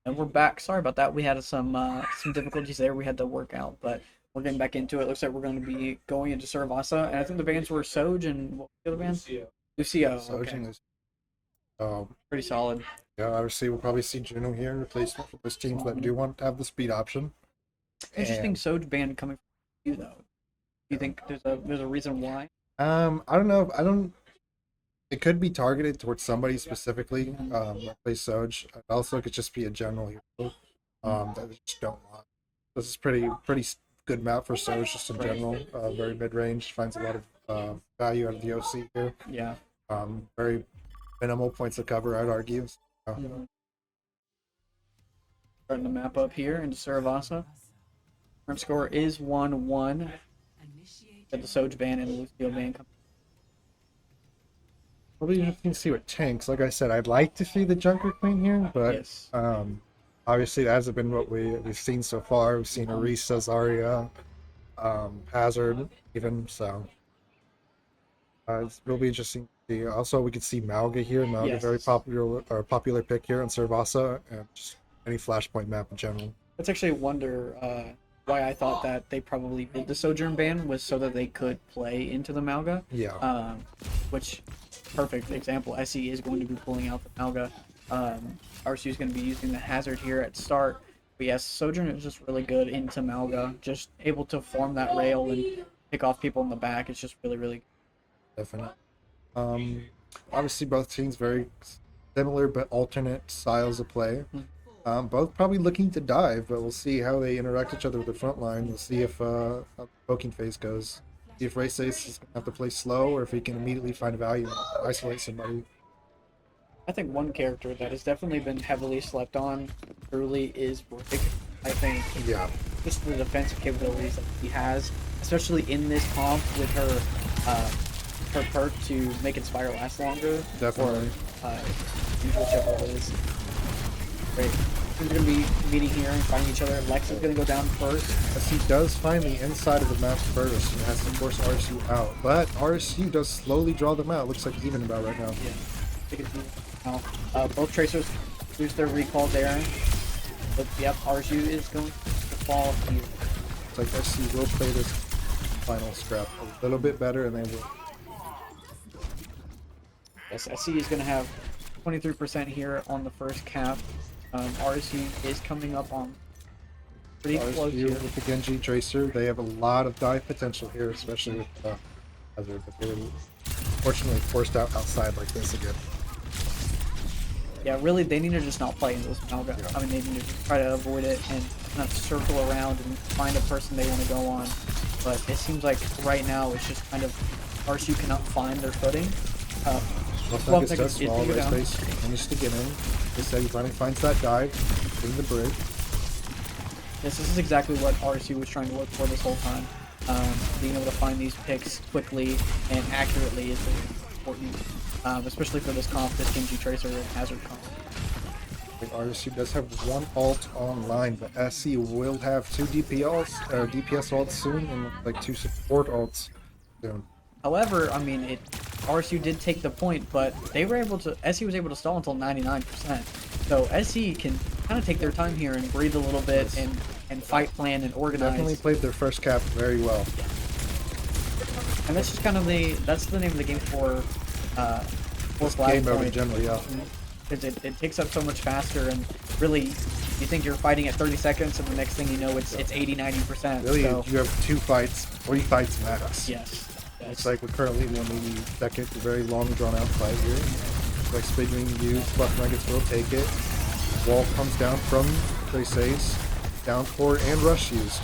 And we're back. Sorry about that. We had some difficulties there. We had to work out, but we're getting back into it. Looks like we're going to be going into Saravasa, and I think the bands were Soj and what was the other band? Lucio. Okay. Surging is, Pretty solid. yeah, obviously we'll probably see Juno here, replacement for those teams that do want to have the speed option. Interesting And, Soj band coming from you though. Do you think there's a reason why? I don't know. I don't. It could be targeted towards somebody specifically. Replace Soj. Also, it could just be a general hero. That they just don't want. This is pretty good map for Soj just in general. Very mid range. Finds a lot of value out of the OC here. Yeah. Very minimal points of cover, I'd argue. Starting to map up here into Saravasa. Current score is 1-1. Got the Soj band and the Lucio band coming. Probably interesting to see what tanks. Like I said, I'd like to see the Junker Queen here, but Yes. obviously that hasn't been what we've seen so far. We've seen Orisa, Zarya, Hazard, even so. It'll be interesting to see. Also, we could see Mauga here. Mauga, Yes. very popular pick here on Saravasa, and just any flashpoint map in general. Let's actually wonder why I thought that they probably did the Sojourn ban was so that they could play into the Malga. Yeah. Which, perfect example. SE is going to be pulling out the Malga. RSU is going to be using the Hazard here at start. But yes, Sojourn is just really good into Malga. Just able to form that rail and pick off people in the back. It's just really, really good. Definitely. Obviously, both teams very similar but alternate styles of play. Both probably looking to dive, but we'll see how they interact each other with the front line. We'll see if how the poking phase goes. See if Race Ace is going to have to play slow or if he can immediately find value and isolate somebody. I think one character that has definitely been heavily slept on truly is Brig. I think Yeah, just the defensive capabilities that he has, especially in this comp with her perk to make Inspire last longer. definitely. Or whichever it is. Great. Teams are going to be meeting here and fighting each other. Lex is going to go down first. As he does find the inside of the map first and has to force RSU out. But RSU does slowly draw them out. Looks like even about right now. Yeah. Take it now. Both Tracers lose their recall there. But yep, RSU is going to fall here. It's like SC will play this final scrap a little bit better and they will. Yes, SC is going to have 23% here on the first cap. RSU is coming up on pretty close RSU here. with the Genji Tracer, they have a lot of dive potential here, especially with Hazard, but they were fortunately forced out outside like this again. Yeah, really, they need to just not play into this Malga. Yeah. I mean, they need to try to avoid it and kind of circle around and find a person they want to go on. But it seems like right now it's just kind of RSU cannot find their footing. Left Second does is small, figure Race down. Base managed to get in. They said he finally finds that dive, getting the Brig. Yes, this is exactly what RSU was trying to look for this whole time. Being able to find these picks quickly and accurately is really important, especially for this comp, this Genji Tracer and Hazard comp. I think RSU does have one ult online, but SC will have two DPS ults soon and like two support ults soon. However, I mean, RSU did take the point, but they were able to. SE was able to stall until 99%. So SE can kind of take their time here and breathe a little bit and fight plan and organize. Definitely played their first cap very well. And that's just kind of that's the name of the game for Game mode in general, yeah. Because it takes up so much faster, and really, you think you're fighting at 30 seconds, and the next thing you know, it's 80-90%. Really, so, you have 2 fights, 3 fights max. yes. It's like we're currently in the 82nd, a very long drawn out fight here. Like speed being used, Buff Nuggets will take it. Wall comes down from Trace Ace, down forward and rush used.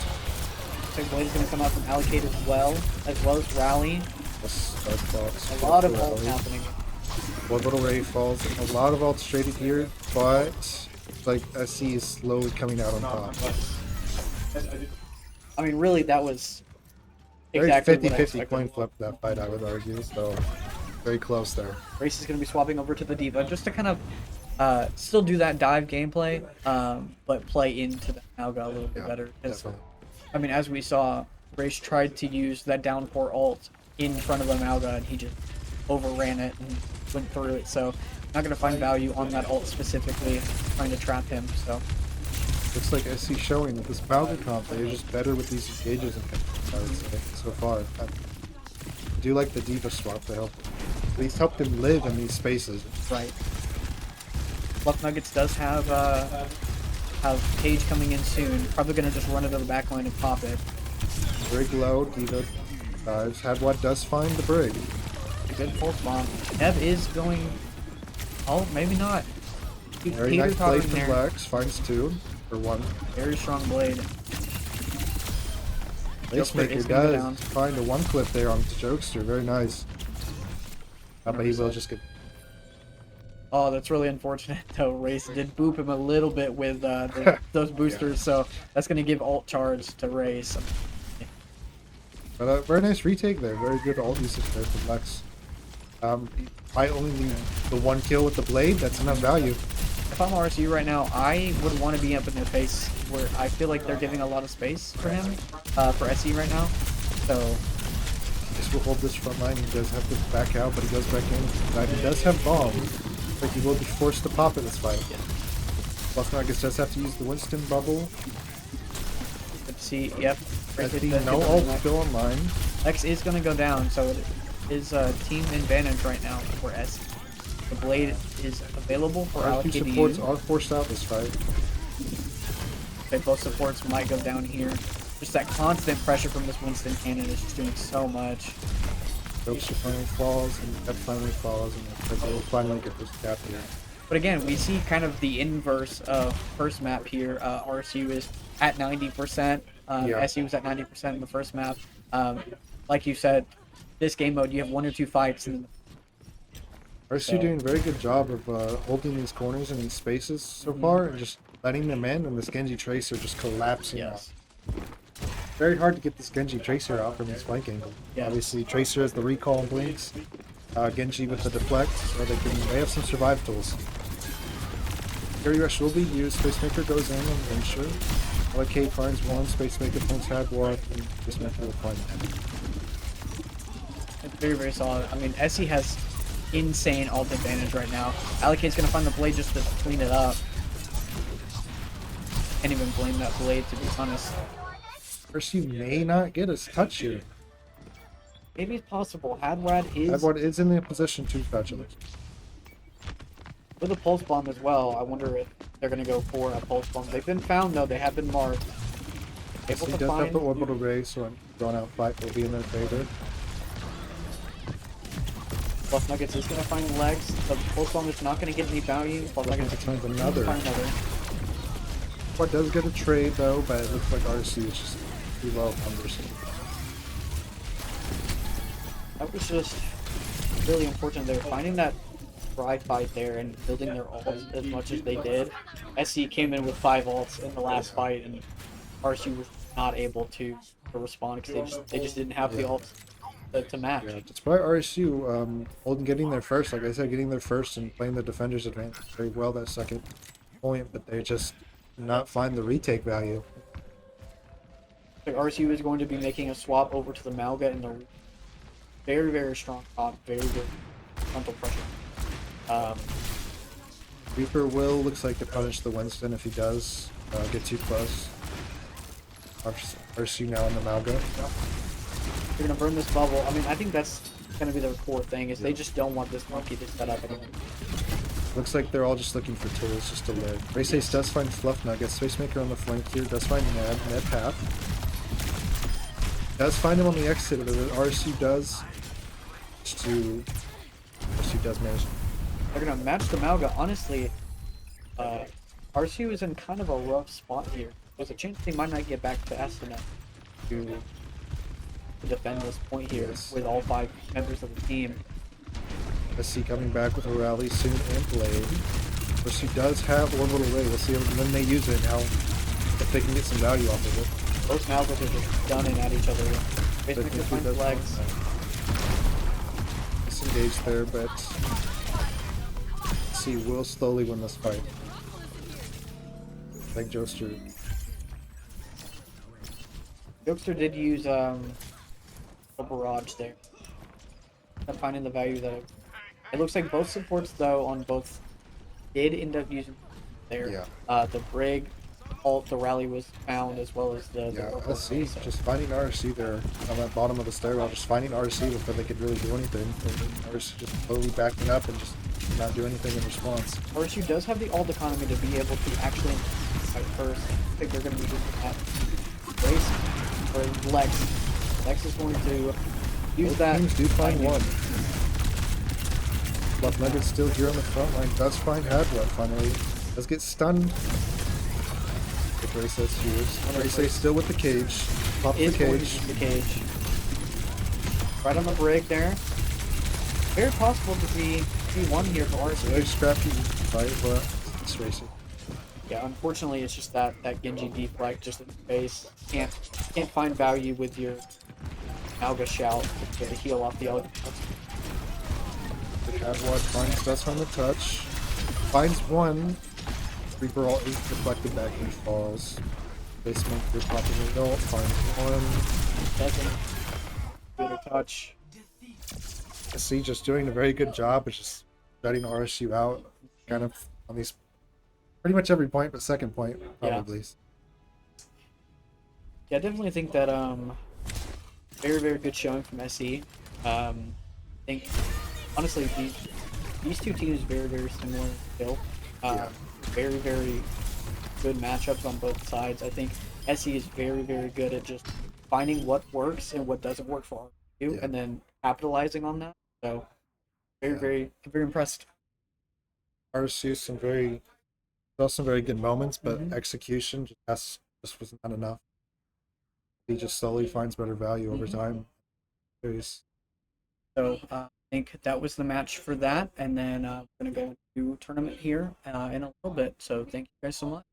Big Blade is going to come out from Allocate as well as Rally. A lot of ult happening. Orbital Ray falls. A lot of ults traded here, but it's like SC is slowly coming out on top. I mean, really, that was Very exactly what I 50-50 expected. coin flip that fight, I would argue, so very close there. Race is going to be swapping over to the Diva just to kind of still do that dive gameplay, but play into the Malga a little bit Yeah, better. 'Cause, definitely. I mean, as we saw, Race tried to use that down 4 ult in front of the Malga, and he just overran it and went through it. So not gonna find value on that ult specifically, trying to trap him. So Looks like SC showing that this Mauga comp, they're just better with these engages and things, I would say, so far. I do like the Diva swap to help. At least help them live in these spaces. right. Fluff Nuggets does have Cage coming in soon. Probably gonna just run it to the back line and pop it. Brig low, Diva dives. Hadwad does find the Brig. Good pulse bomb. Nev is going. Oh, maybe not. Very nice play from Lex. Finds 2 or 1. Very strong blade. Lacemaker does find a 1 clip there on Jokester. Very nice. But he will just get. Oh, that's really unfortunate though. Race did boop him a little bit with those boosters, so that's going to give ult charge to Race. But very nice retake there. Very good ult usage there from Lex. I only need the 1 kill with the blade. That's enough value. If I'm RSU right now, I would want to be up in their face where I feel like they're giving a lot of space for him, for SE right now. So This will hold this front line. He does have to back out, but he goes back in. He does have bomb, but he will be forced to pop in this fight. Plus, Nuggets does have to use the Winston bubble. let's see. Yep. No ult still online. X is going to go down, so it is team advantage right now for SE. The blade is available for Our two allocated supports use. are forced out this fight. Okay, both supports might go down here. Just that constant pressure from this Winston cannon is just doing so much. Jokester finally falls, and that finally falls, and they will finally get this cap here. But again, we see kind of the inverse of first map here. RSU is at 90%. SU was at 90% in the first map. Like you said, this game mode, you have 1 or 2 fights. And RSU doing a very good job of holding these corners and these spaces so far, and just letting them in, and this Genji Tracer just collapsing out. Very hard to get this Genji Tracer out from his flank angle. Yeah. Obviously, Tracer has the recall and blinks. Genji with the deflect, so they have some survive tools. Carry Rush will be used. Spacemaker goes in and ensure. Allocate finds 1. Spacemaker finds Hadwad, and Spacemaker will find him. it's very, very solid. I mean, SE has insane ult advantage right now. Allocate's going to find the blade just to clean it up. Can't even blame that blade, to be honest. RSU may not get his touch here. Maybe it's possible. Hadwad is Hadwad is in the position to touch him. with a pulse bomb as well. I wonder if they're going to go for a pulse bomb. They've been found though. They have been marked. Able He to does find. have the orbital ray, so a drawn out fight will be in their favor. Fluff Nuggets is going to find legs. The pulse bomb is not going to get any value. Fluff Nuggets is finds going to another. find another. What does get a trade though, but it looks like RC is just too low numbers. That was just really unfortunate. They were finding that try fight there and building their ults as much as they did. SC came in with 5 ults in the last fight, and RC was not able to respond because they just didn't have the ults to match. Yeah, despite RSU holding getting there first, like I said, getting there first and playing the defender's advantage very well that second point, but they just did not find the retake value. So RCU is going to be making a swap over to the Malga in the very, very strong top, very good frontal pressure. Reaper will looks like to punish the Winston if he does get too close. RSU now in the Malga. They're going to burn this bubble. I mean, I think that's going to be their core thing, is they just don't want this monkey to set up anymore. Looks like they're all just looking for tools just to live. Race Ace does find Fluff Nuggets. Spacemaker on the flank here does find Ned Path. Does find him on the exit, but RSU does manage. They're going to match the Malga. Honestly, RCU is in kind of a rough spot here. There's a chance they might not get back to Asuna to defend this point here with all 5 members of the team. SC coming back with a rally soon and Blade. RSU does have Orbital Ray. We'll see when they use it, how if they can get some value off of it. Both Malgas are just gunning at each other. Basically But find legs. Disengaged there, but SC will slowly win this fight. Like Jokester. Jokester did use a barrage there. I'm finding the value that It looks like both supports though on both did end up using there. Yeah. The Brig, all the rally was found as well as the Yeah, Purple. SC So just finding RC there on that bottom of the stairwell, just finding RC before they could really do anything. And RC just slowly backing up and just not do anything in response. RSU does have the ult economy to be able to actually fight first. I think they're going to be using that race or Lex. Lex is going to use Both that. teams do find finding- one. Love Nugget's still here on the front line. Does find Hadwell finally. Does get stunned. If Ray says she is. Ray says still with the cage. Pops the Is going to cage. use the cage. Right on the Brig there. Very possible to be one here for Very RSU. scrappy fight, but it's racing. Yeah, unfortunately, it's just that Genji deflect just in the face. Can't find value with your Alga shout to heal off the Alga. The Hadwell does find the touch. Finds one. Reaper all 8 deflected back and falls. Basement through popping the ult. Finds one. Doesn't get a touch. SC just doing a very good job of just shutting RSU out. Kind of on these pretty much every point, but second point probably. Yeah, I definitely think that very very good showing from SE. I think honestly these two teams very very similar still. Yeah. Very very good matchups on both sides. I think SE is very very good at just finding what works and what doesn't work for you, Yeah. and then capitalizing on that. So very impressed. RSU some very good moments, but Mhm. execution just was not enough. He just slowly finds better value over Mhm. time. There's So I think that was the match for that, and then we're gonna go into tournament here in a little bit. So thank you guys so much.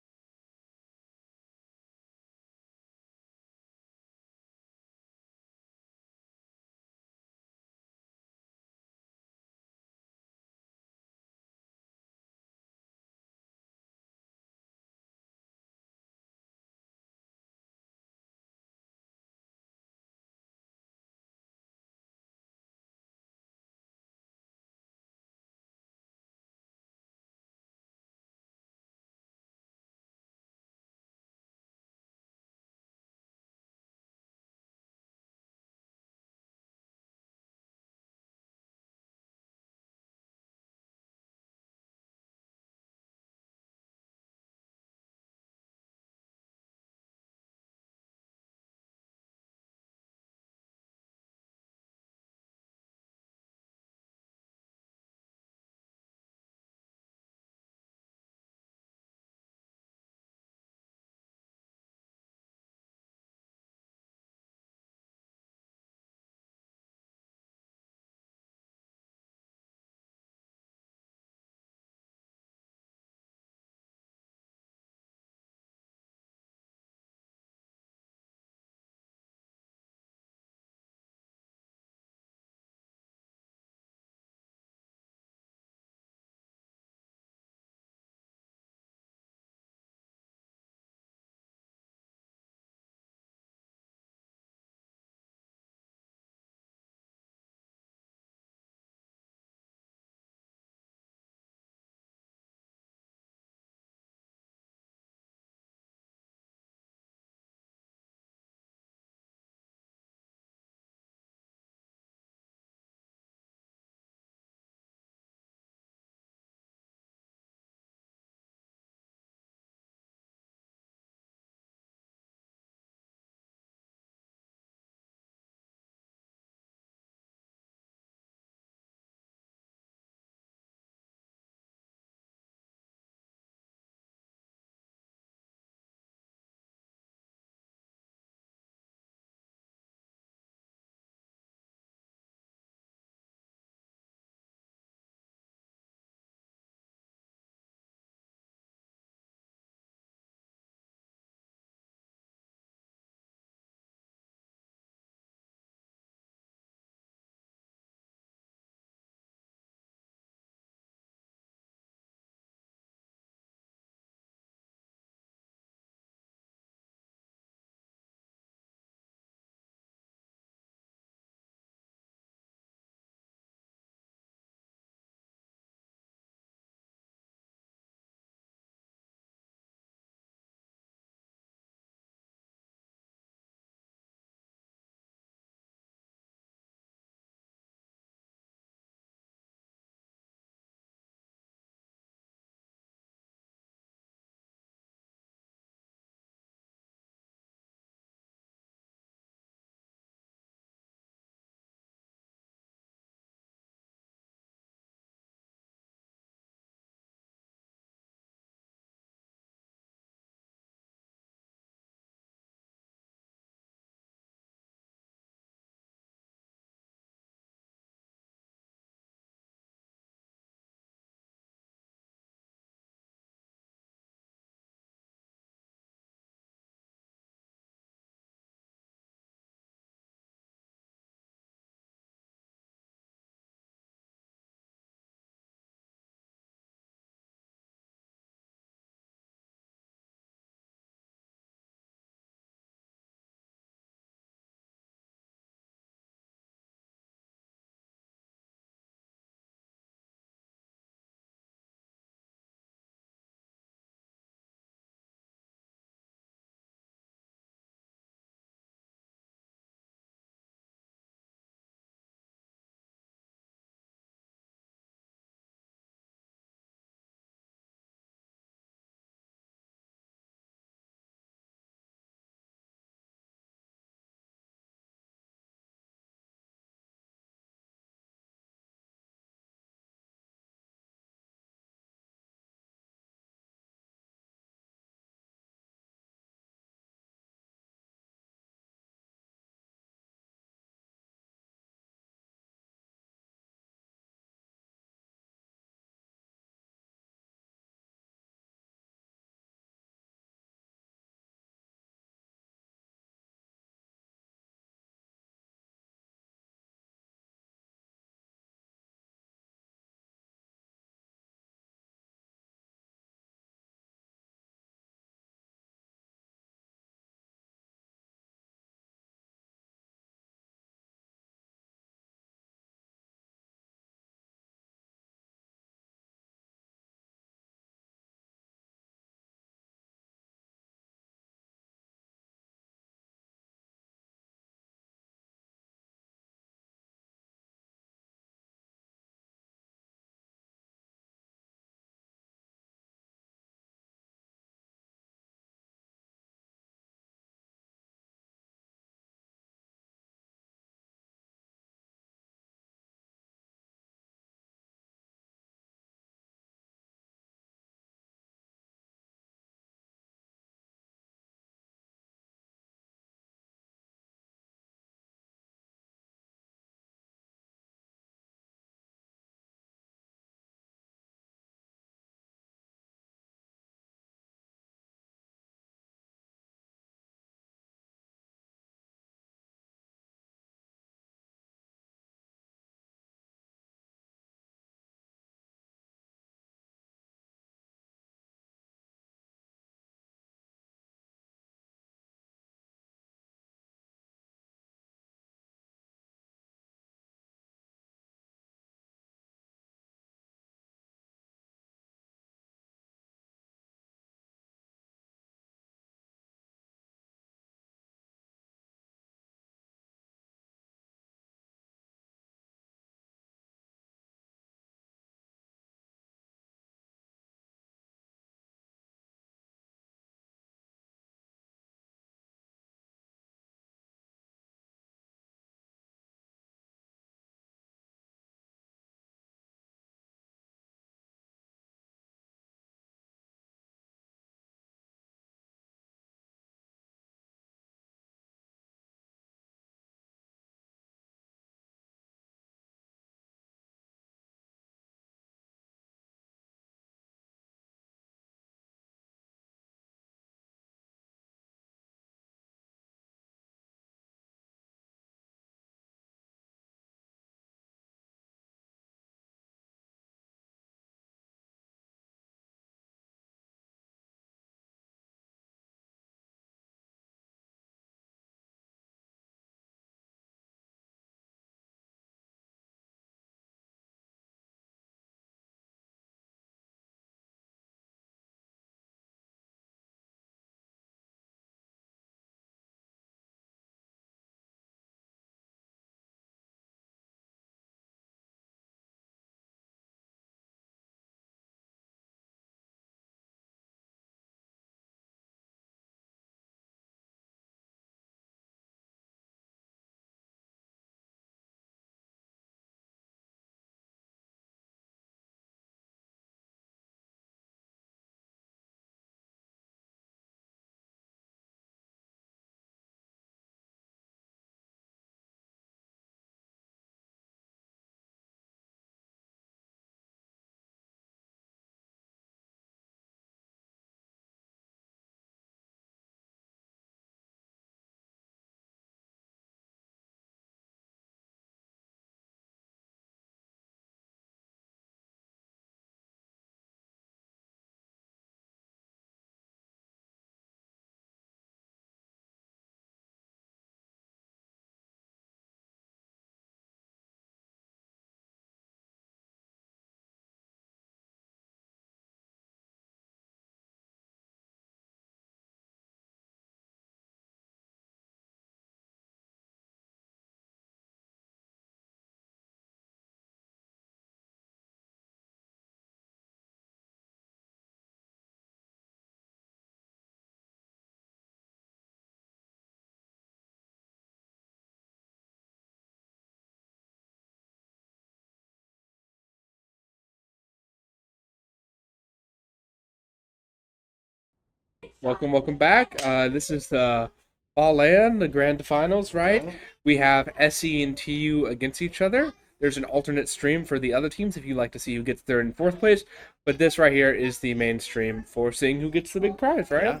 Welcome back. This is the FalLAN, the grand finals, right? We have SE and TU against each other. There's an alternate stream for the other teams if you'd like to see who gets third and fourth place. But this right here is the main stream for seeing who gets the big prize, right? Yeah.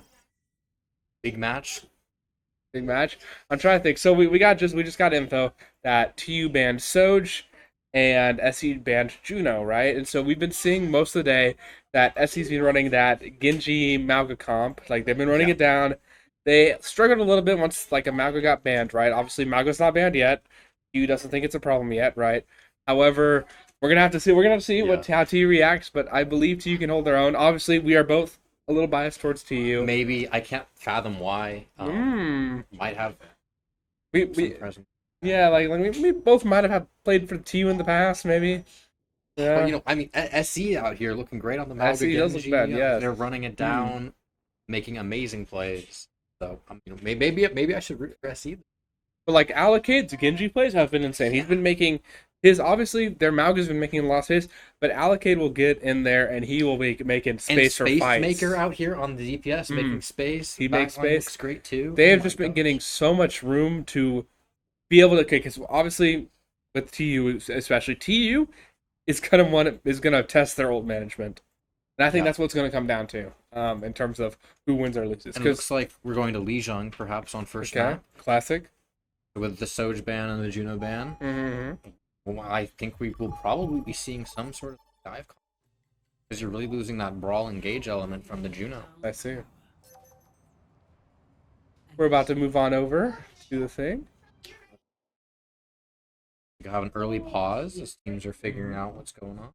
Big match. Big match. I'm trying to think. So we just got info that TU banned Soj and SE banned Juno, right? And so we've been seeing most of the day that SE's been running that Genji Mauga comp. Like they've been running it down. They struggled a little bit once like a Mauga got banned, right? Obviously Mauga's not banned yet. TU doesn't think it's a problem yet, right? However, we're gonna have to see. We're gonna see how TU reacts, but I believe TU can hold their own. Obviously, we are both a little biased towards TU. Maybe I can't fathom why. Might have we present. yeah, like we both might have played for TU in the past, maybe. Yeah. But, you know, I mean, SC out here looking great on the Mauga SC does look Genji. bad, yeah. They're running it down, making amazing plays. So, you know, maybe I should root for SC. But like Allocade's Genji plays have been insane. He's been making his obviously their Mauga's been making a lot of space, but Allocade will get in there and he will be making space for fights. Maker out here on the DPS making space. He makes Backline space. Looks great too. They Oh have my just been gosh. getting so much room to be able to kick. Because obviously with TU, especially TU is gonna test their ult management, and I think that's what's gonna come down to in terms of who wins or loses. And it looks like we're going to Lijiang perhaps on first map classic. with the Soj ban and the Juno ban. Mm-hmm. Well, I think we will probably be seeing some sort of dive because you're really losing that brawl engage element from the Juno. I see. We're about to move on over to the thing. You have an early pause as teams are figuring out what's going on.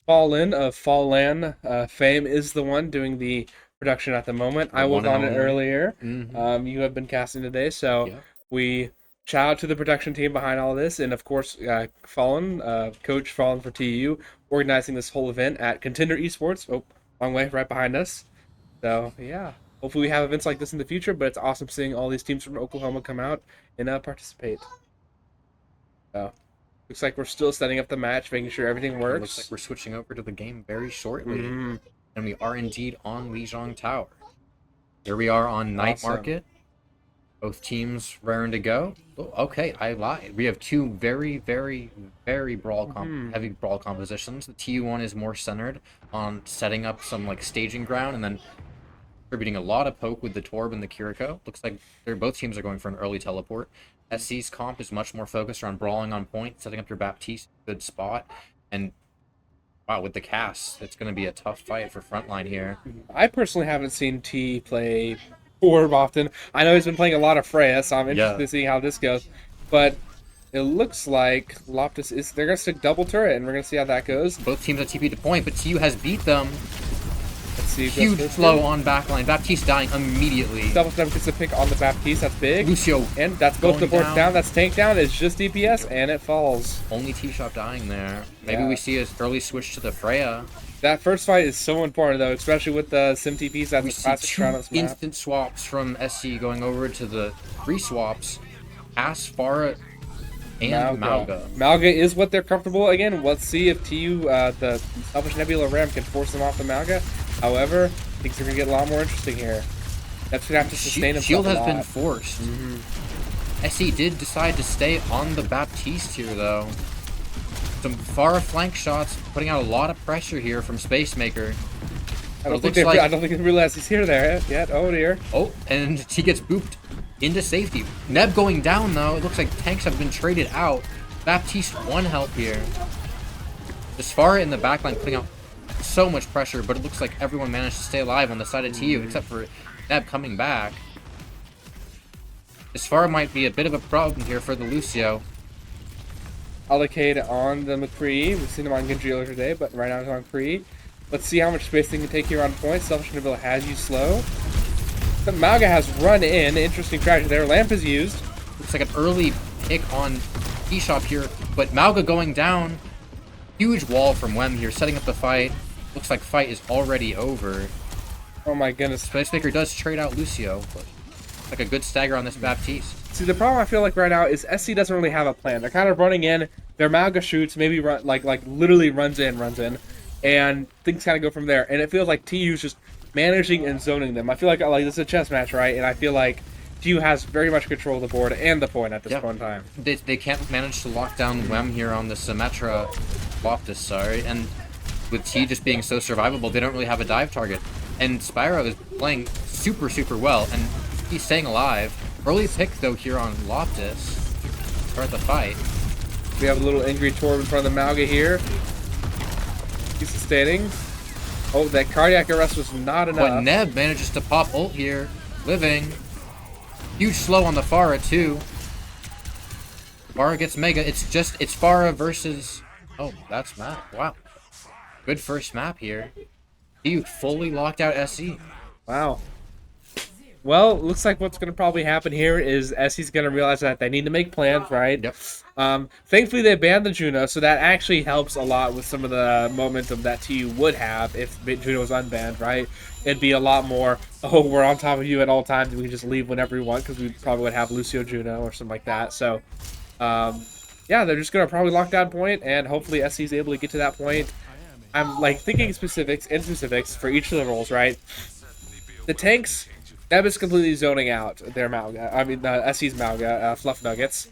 FalLAN of FalLAN fame is the one doing the production at the moment. I was one and on it only. earlier. Mhm. You have been casting today, so Yeah. we shout out to the production team behind all this, and of course, FalLAN, Coach FalLAN for TU, organizing this whole event at Contender Esports. Oh, long way, right behind us. So yeah, hopefully we have events like this in the future. But it's awesome seeing all these teams from Oklahoma come out and participate. So looks like we're still setting up the match, making sure everything It works. looks like we're switching over to the game very shortly, Mhm. and we are indeed on Lijiang Tower. Here we are on Night Awesome. Market. Both teams raring to go. Oh, okay, I lied. We have two very, very, very heavy brawl compositions. The TU one is more centered on setting up some like staging ground and then contributing a lot of poke with the Torb and the Kiriko. Looks like both teams are going for an early teleport. SC's comp is much more focused around brawling on point, setting up your Baptiste good spot, and wow, with the cast, it's going to be a tough fight for frontline here. I personally haven't seen T play Orb often. I know he's been playing a lot of Freya, so I'm interested to see how this goes. But it looks like Loftus is they're gonna stick double turret, and we're gonna see how that goes. Both teams are TP to point, but TU has beat them. Let's see. who goes Huge first flow here. on backline. Baptiste dying immediately. Double turret gets a pick on the Baptiste. That's big. Lucio And that's both the going boards down. That's tank down. It's just DPS, and it falls. only T-Shop dying there. Maybe Yeah. we see an early switch to the Freya. That first fight is so important, though, especially with the Sim TPs. That's We a see classic two crown on this map. instant swaps from SC going over to the free swaps. Asfara and Mauga. Mauga is what they're comfortable. Again, let's see if TU, the Selfish Nebula Ram, can force them off the Mauga. However, things are going to get a lot more interesting here. That's going to have to sustain himself Shield a has lot. been forced. SC did decide to stay on the Baptiste here, though. Some far flank shots, putting out a lot of pressure here from Spacemaker. I don't It think looks they realize he's here there yet. Oh dear. Oh, and he gets booped into safety. Neb going down, though. It looks like tanks have been traded out. Baptiste one help here. Desfara in the backline putting out so much pressure, but it looks like everyone managed to stay alive on the side of TU, except for Neb coming back. Desfara might be a bit of a problem here for the Lucio. Allocate on the McCree. We've seen him on Genji earlier today, but right now he's on McCree. Let's see how much space they can take here on point. Selfish Nebula has you slow. But Mauga has run in. Interesting strategy there. Lamp is used. Looks like an early pick on T-Shop here, but Mauga going down. Huge wall from Wem here, setting up the fight. Looks like fight is already over. Oh my goodness. Spacemaker does trade out Lucio, but like a good stagger on this Baptiste. See, the problem I feel like right now is SC doesn't really have a plan. They're kind of running in. Their Mauga shoots, maybe run like literally runs in, and things kind of go from there. And it feels like TU's just managing and zoning them. I feel like this is a chess match, right? And I feel like TU has very much control of the board and the point at this point in time. They can't manage to lock down Wem here on the Symmetra Loftus, sorry, and with T just being so survivable, they don't really have a dive target. And Spyro is playing super, super well, and he's staying alive. Early pick, though, here on Loftus. Start the fight. We have a little angry Torb in front of the Malga here. He's sustaining. Oh, that cardiac arrest was not enough. But Neb manages to pop ult here. Living. Huge slow on the Pharah, too. Pharah gets Mega. It's Pharah versus... Oh, that's map. Wow. Good first map here. You fully locked out SC. Wow. Well, looks like what's going to probably happen here is SC's going to realize that they need to make plans, right? Yep. Thankfully, they banned the Juno, so that actually helps a lot with some of the momentum that TU would have if Juno was unbanned, right? It'd be a lot more, oh, we're on top of you at all times, we can just leave whenever we want, because we probably would have Lucio Juno or something like that. So, yeah, they're just going to probably lock down point, and hopefully SC is able to get to that point. I'm thinking specifics for each of the roles, right? The tanks, Neb is completely zoning out their Malga. I mean, SC's Malga, Fluff Nuggets.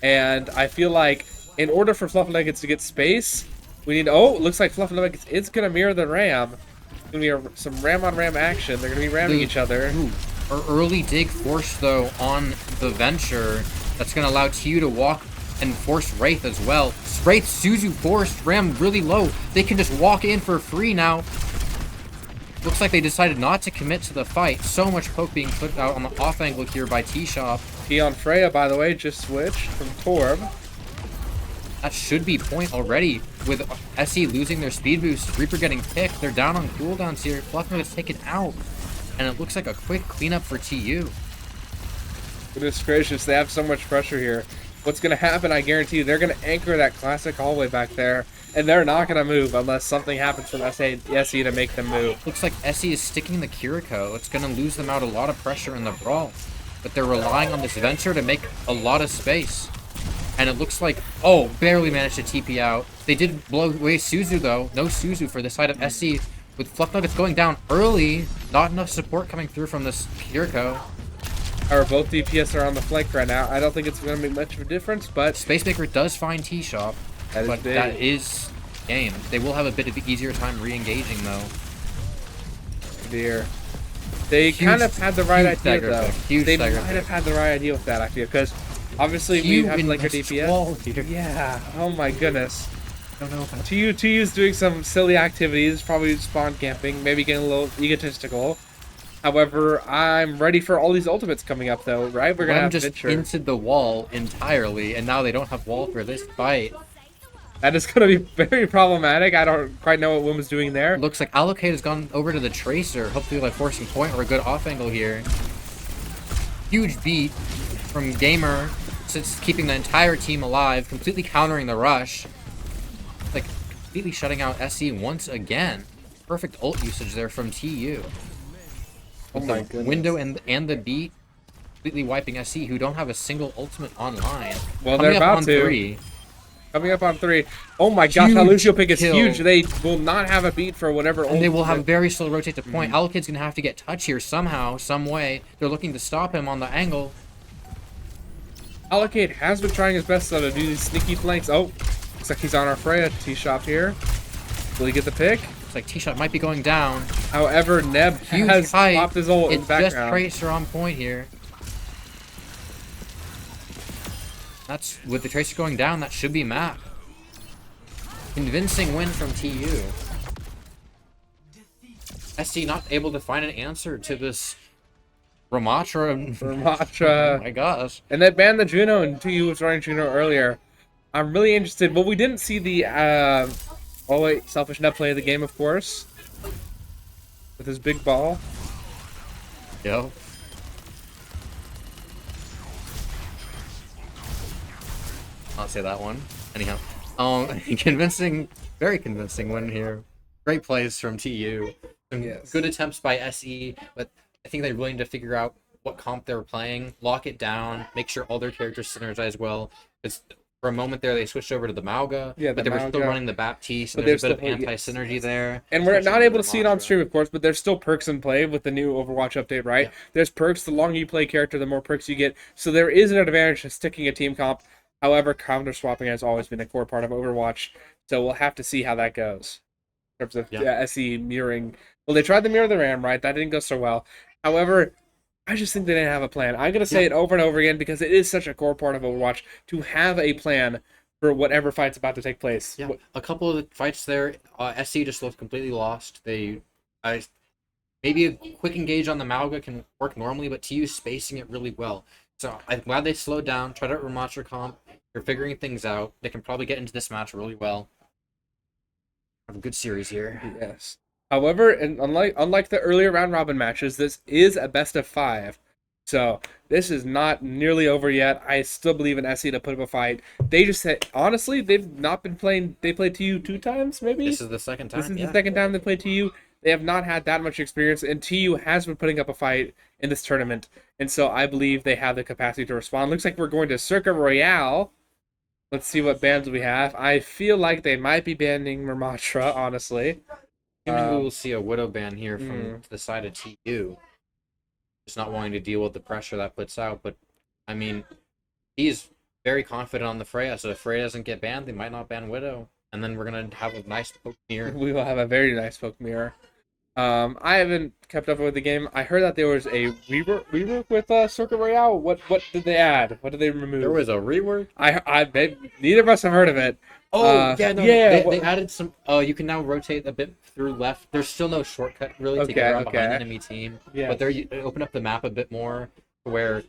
And I feel like in order for Fluff Nuggets to get space, we need... Oh, looks like Fluff Nuggets is going to mirror the Ram. Going to be some Ram-on-Ram action. They're going to be ramming each other. Ooh. Our early dig force, though, on the Venture. That's going to allow TU to walk and force Wraith as well. Wraith, Suzu forced, Ram really low. They can just walk in for free now. Looks like they decided not to commit to the fight. So much poke being put out on the off angle here by T-Shop. T on Freya, by the way, just switched from Torb. That should be point already. With SE losing their speed boost, Reaper getting picked. They're down on cooldowns here. Fluffman gets taken out. And it looks like a quick cleanup for TU. Goodness gracious, they have so much pressure here. What's going to happen, I guarantee you, they're going to anchor that classic hallway back there, and they're not going to move unless something happens from SE to make them move. Looks like SE is sticking the Kiriko. It's going to lose them out a lot of pressure in the brawl. But they're relying on this Venture to make a lot of space. And it looks like, oh, barely managed to TP out. They did blow away Suzu, though. No Suzu for the side of SE. With Fluff Nuggets going down early, not enough support coming through from this Kiriko. Both DPS are on the flank right now. I don't think it's going to make much of a difference, but... Spacemaker does find T-Shop, but that is game. They will have a bit of an easier time re-engaging, though. Dear. They kind of had the right idea, though. They might pick. have had the right idea with that, I feel, because obviously we have like our DPS. Yeah, oh my goodness. I don't know about TU's doing some silly activities, probably spawn camping, maybe getting a little egotistical. However, I'm ready for all these ultimates coming up, though, right? We're gonna have just Venture. into the wall entirely, and now they don't have wall for this fight. That is gonna be very problematic. I don't quite know what Wim was doing there. Looks like Allocate has gone over to the Tracer, hopefully like forcing point or a good off angle here. Huge beat from Gamer, since keeping the entire team alive, completely countering the rush. Like, completely shutting out SE once again. Perfect ult usage there from TU. Oh my goodness. Window and the beat, completely wiping SE, who don't have a single ultimate online. Well, they're about to. 3. Coming up on 3. Oh my gosh, that Lucio pick is huge. They will not have a beat for whatever ult. And they will have very slow rotate to point. Allocade's going to have to get touch here somehow, some way. They're looking to stop him on the angle. Allocate has been trying his best though to do these sneaky flanks. Oh, looks like he's on our Freya T-Shop here. Will he get the pick? Looks like T-Shot might be going down. However, Neb Huge has fight. popped his ult in the It's background. just Tracer on point here. That's with the Tracer going down, that should be map. Convincing win from TU. SC not able to find an answer to this Ramatra. Ramatra. Oh my gosh. And they banned the Juno, and TU was running Juno earlier. I'm really interested. Well, we didn't see the oh wait, Selfish Neb play of the game, of course, with his big ball. Yo. I'll say that one. Anyhow. Convincing, very convincing win here. Great plays from TU. Some good attempts by SE, but I think they really need to figure out what comp they're playing, lock it down, make sure all their characters synergize well. Because For a moment there, they switched over to the Mauga, Yeah, but the they were still Mauga. running the Baptiste, and But there's they're a bit of still anti-synergy there. and we're Switching not to able the to see it on Matra. stream, of course, but there's still perks in play with the new Overwatch update, right? Yeah. There's perks. The longer you play character, the more perks you get. So there is an advantage to sticking a team comp. However, counter swapping has always been a core part of Overwatch. So we'll have to see how that goes in terms of Yeah. SE mirroring. Well, they tried to mirror the RAM, right? That didn't go so well. However, I just think they didn't have a plan. I'm gonna say Yeah. it over and over again because it is such a core part of Overwatch to have a plan for whatever fight's about to take place. Yeah, a couple of the fights there, SC just looked completely lost. I maybe a quick engage on the Mauga can work normally, but TU spacing it really well. So I'm glad they slowed down, tried out Ramatra comp. They're figuring things out. They can probably get into this match really well. Have a good series here. Yes. However, and unlike the earlier round robin matches, this is a best of 5. So this is not nearly over yet. I still believe in SE to put up a fight. They just said honestly, they've not been playing. They played TU 2 times, maybe. This is the second time. This is yeah. the second time they played TU. They have not had that much experience, and TU has been putting up a fight in this tournament. And so I believe they have the capacity to respond. Looks like we're going to Circuit Royale. Let's see what bans we have. I feel like they might be banning Ramatra, honestly. Assuming we will see a Widow ban here from hmm. the side of TU. Just not wanting to deal with the pressure that puts out, but I mean, he's very confident on the Freya, so if Freya doesn't get banned, they might not ban Widow. And then we're gonna have a nice poke mirror. We will have a very nice poke mirror. I haven't kept up with the game. I heard that there was a rework with Circuit Royale. What did they add? What did they remove? There was a rework. Neither of us have heard of it. Oh yeah, no, yeah. They added some. Oh, you can now rotate a bit through left. There's still no shortcut really to get around behind the enemy team. Yeah. But there you open up the map a bit more, to where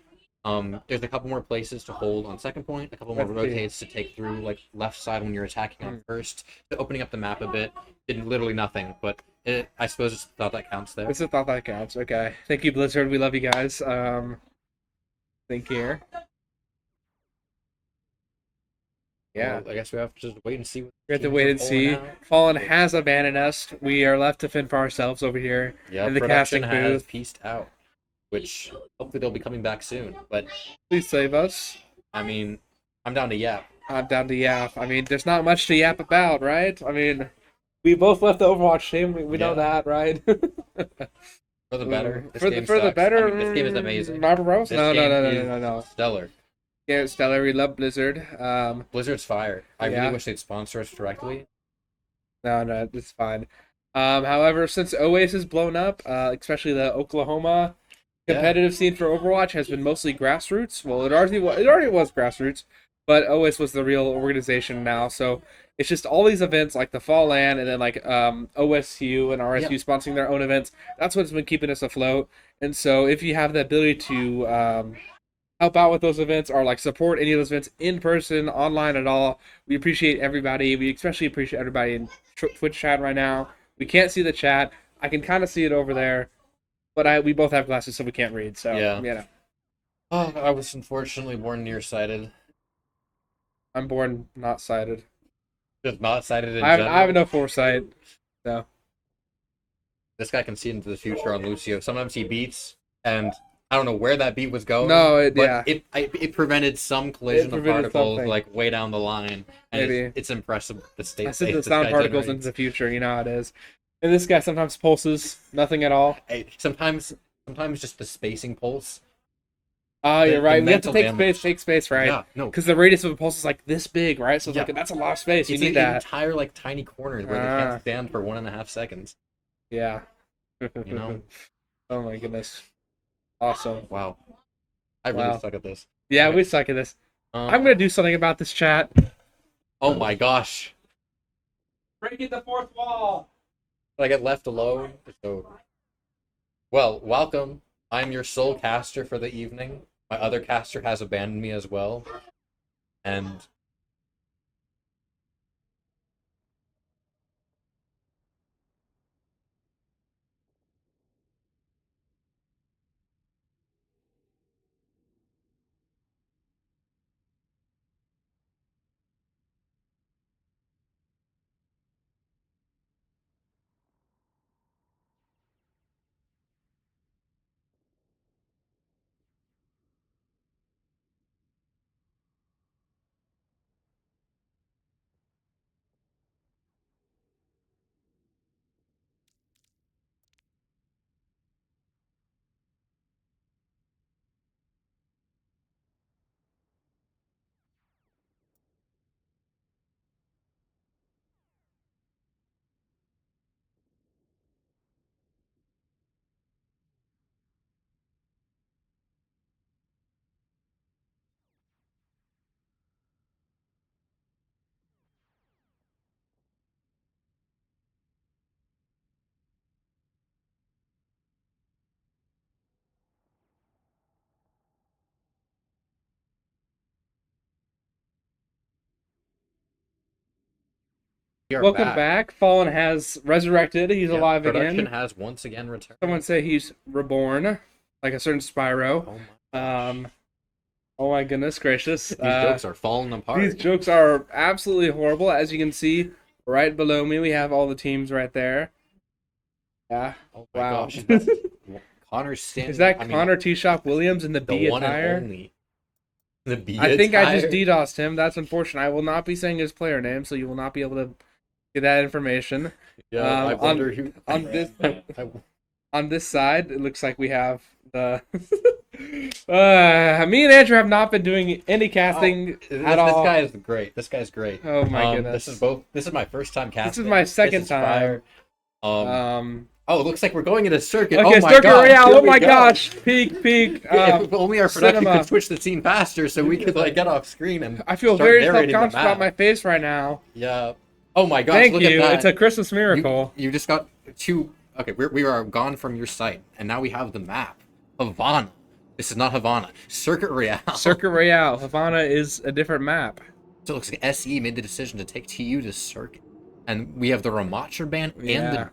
there's a couple more places to hold on second point, a couple more Let's see. rotates to take through like left side when you're attacking on first. So opening up the map a bit did literally nothing, but I suppose it's thought that counts there. This is thought that counts. Okay. Thank you, Blizzard. We love you guys. Thank you. Yeah. Well, I guess we have to just wait and see. What We have to teams wait are and pulling see. out. Fallen has abandoned us. We are left to fend for ourselves over here Yeah, in the production casting has booth. pieced out, which hopefully they'll be coming back soon. But Please save us. I mean, I'm down to yap. I'm down to yap. I mean, there's not much to yap about, right? I mean, we both left the Overwatch team. We know Yeah. that, right? For the better. This for game the sucks. better. I mean, this game is amazing. Marvel Bros? This No, game no. is stellar. Yeah, Stellar. We love Blizzard. Blizzard's fired. I Yeah. really wish they'd sponsor us directly. No, it's fine. However, since OAS has blown up, especially the Oklahoma competitive scene for Overwatch has been mostly grassroots. Well, it already was grassroots, but OAS was the real organization now. So it's just all these events like the FalLAN and then like OSU and RSU sponsoring their own events. That's what's been keeping us afloat. And so if you have the ability to help out with those events or like support any of those events in person, online at all, we appreciate everybody. We especially appreciate everybody in Twitch chat right now. We can't see the chat. I can kind of see it over there, but we both have glasses, so we can't read. So Yeah. Oh, I was unfortunately born nearsighted. I'm born not sighted. Just not sighted in I general. have no foresight. So This guy can see into the future on Lucio. Sometimes he beats, and I don't know where that beat was going. No, but it prevented some collision of prevented particles something. like way down the line. And Maybe. it's impressive the state. I send the this sound guy particles generates. into the future. You know how it is. And this guy sometimes pulses nothing at all. Hey, sometimes just the spacing pulse. Oh, The- you're right. the We have to mental take space, right? Yeah, no. Because the radius of a pulse is like this big, right? So it's Yeah. like that's a lot of space. You It's need an that. entire like tiny corner where they Ah. can't stand for 1.5 seconds. Yeah. You know? Oh my goodness. Awesome. Wow. I really Wow. suck at this. Yeah, Okay. we suck at this. Um, I'm gonna do something about this chat. Oh my gosh. Breaking the fourth wall. I get left alone. So, well, welcome. I'm your sole caster for the evening. My other caster has abandoned me as well. And We are Welcome back. FalLAN has resurrected. He's Yeah, alive production again. has once again returned. Someone say he's reborn, like a certain Spyro. Oh my, Oh my goodness gracious. these jokes are falling apart. These jokes are absolutely horrible. As you can see, right below me, we have all the teams right there. Yeah. Oh my Wow. gosh. That's Connor's standing. Is that I mean, Connor T-Shop Williams in the the B one attire? and only. The B I think I just attire? DDoSed him. That's unfortunate. I will not be saying his player name, so you will not be able to get that information. Yeah, I wonder on, who. on this I- on this side, it looks like we have the. Me and Andrew have not been doing any casting this at all. guy is great. This guy's great. Oh my goodness. This is my first time casting. This is my second is time. fire. Oh, it looks like we're going in a circuit. Okay, oh my Circuit gosh, Royale. here Oh we my go. gosh. Peak. If only our production cinema. could switch the scene faster, so we could like get off screen and. I feel start very narrating the self-conscious map. about my face right now. Yeah. Oh my gosh! Thank look you. at that. It's a Christmas miracle. You just got two. Okay, we are gone from your site, and now we have the map. Havana. This is not Havana. Circuit Royale. Circuit Royale. Havana is a different map. So it looks like SE made the decision to take TU to Circuit, and we have the Ramacher ban and Yeah. the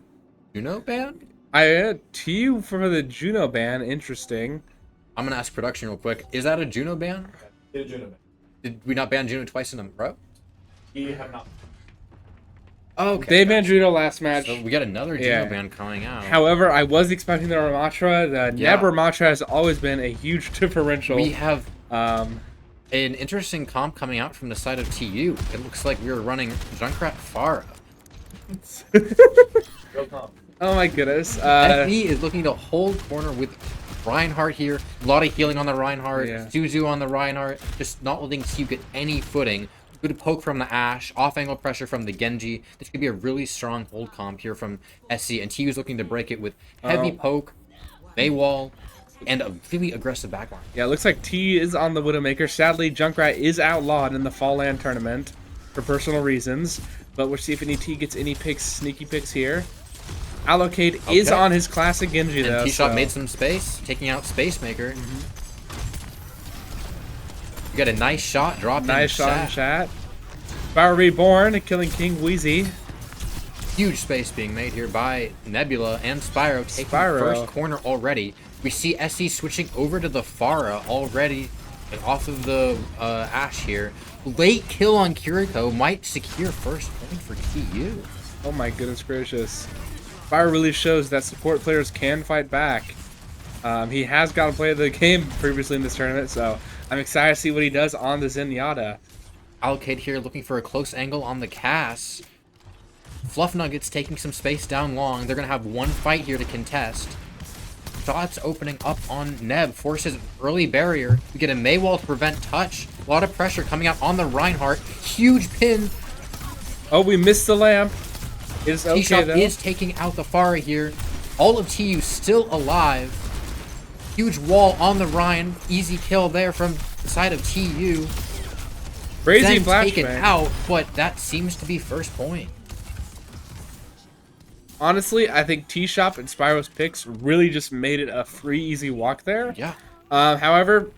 Juno ban. I had TU for the Juno ban. Interesting. I'm gonna ask production real quick. Is that a Juno ban? Get a Juno man. Did we not ban Juno twice in a row? We have not. Okay. They banned Juno last match. So we got another Juno Yeah. ban coming out. However, I was expecting the Ramatra. The Yeah. Neb Ramatra has always been a huge differential. We have Um, an interesting comp coming out from the side of TU. It looks like we were running Junkrat Farah. Go comp. oh my goodness. SE is looking to hold corner with Reinhardt here. A lot of healing on the Reinhardt. Yeah. Suzu on the Reinhardt. Just not letting TU get any footing. Good poke from the Ashe. Off-angle pressure from the Genji. This could be a really strong hold comp here from SC. And TU is looking to break it with heavy poke, Baywall, and a really aggressive backline. Yeah, it looks like T is on the Widowmaker. Sadly, Junkrat is outlawed in the FalLAN tournament for personal reasons. But we'll see if any T gets any picks, sneaky picks here. Allocate is Okay. on his classic Genji, though. And T-Shot so- made some space, taking out Spacemaker. You got a nice shot dropped Nice in shot in chat. chat. Fire Reborn killing King Wheezy. Huge space being made here by Nebula and Spyro taking Spyro. first corner already. We see SC switching over to the Pharah already and off of the Ashe here. Late kill on Kiriko might secure first point for TU. Oh my goodness gracious. Fire really shows that support players can fight back. He has gotten play of the game previously in this tournament, so I'm excited to see what he does on the Zenyatta. Allocate here looking for a close angle on the Cass. Fluff Nuggets taking some space down long. They're going to have one fight here to contest. Shots opening up on Neb. Forces early barrier. We get a Maywall to prevent touch. A lot of pressure coming out on the Reinhardt. Huge pin. Oh, we missed the lamp. It's okay, T-Shot though. is taking out the Pharah here. All of TU still alive. Huge wall on the Rhine. Easy kill there from the side of TU. Crazy Then taken flashbang. out, but that seems to be first point. Honestly, I think T-Shop and Spyro's picks really just made it a free, easy walk there. Yeah. However,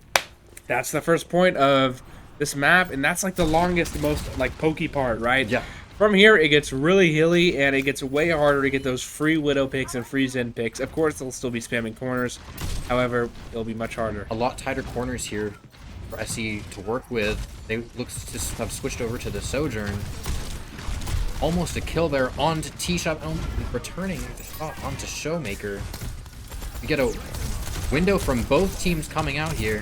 that's the first point of this map, and that's like the longest, most like pokey part, right? Yeah. From here, it gets really hilly, and it gets way harder to get those free Widow picks and free Zen picks. Of course, they'll still be spamming corners. However, it'll be much harder. A lot tighter corners here for SE to work with. They look to have switched over to the Sojourn. Almost a kill there onto T-Shop, returning the shot onto Showmaker. We get a window from both teams coming out here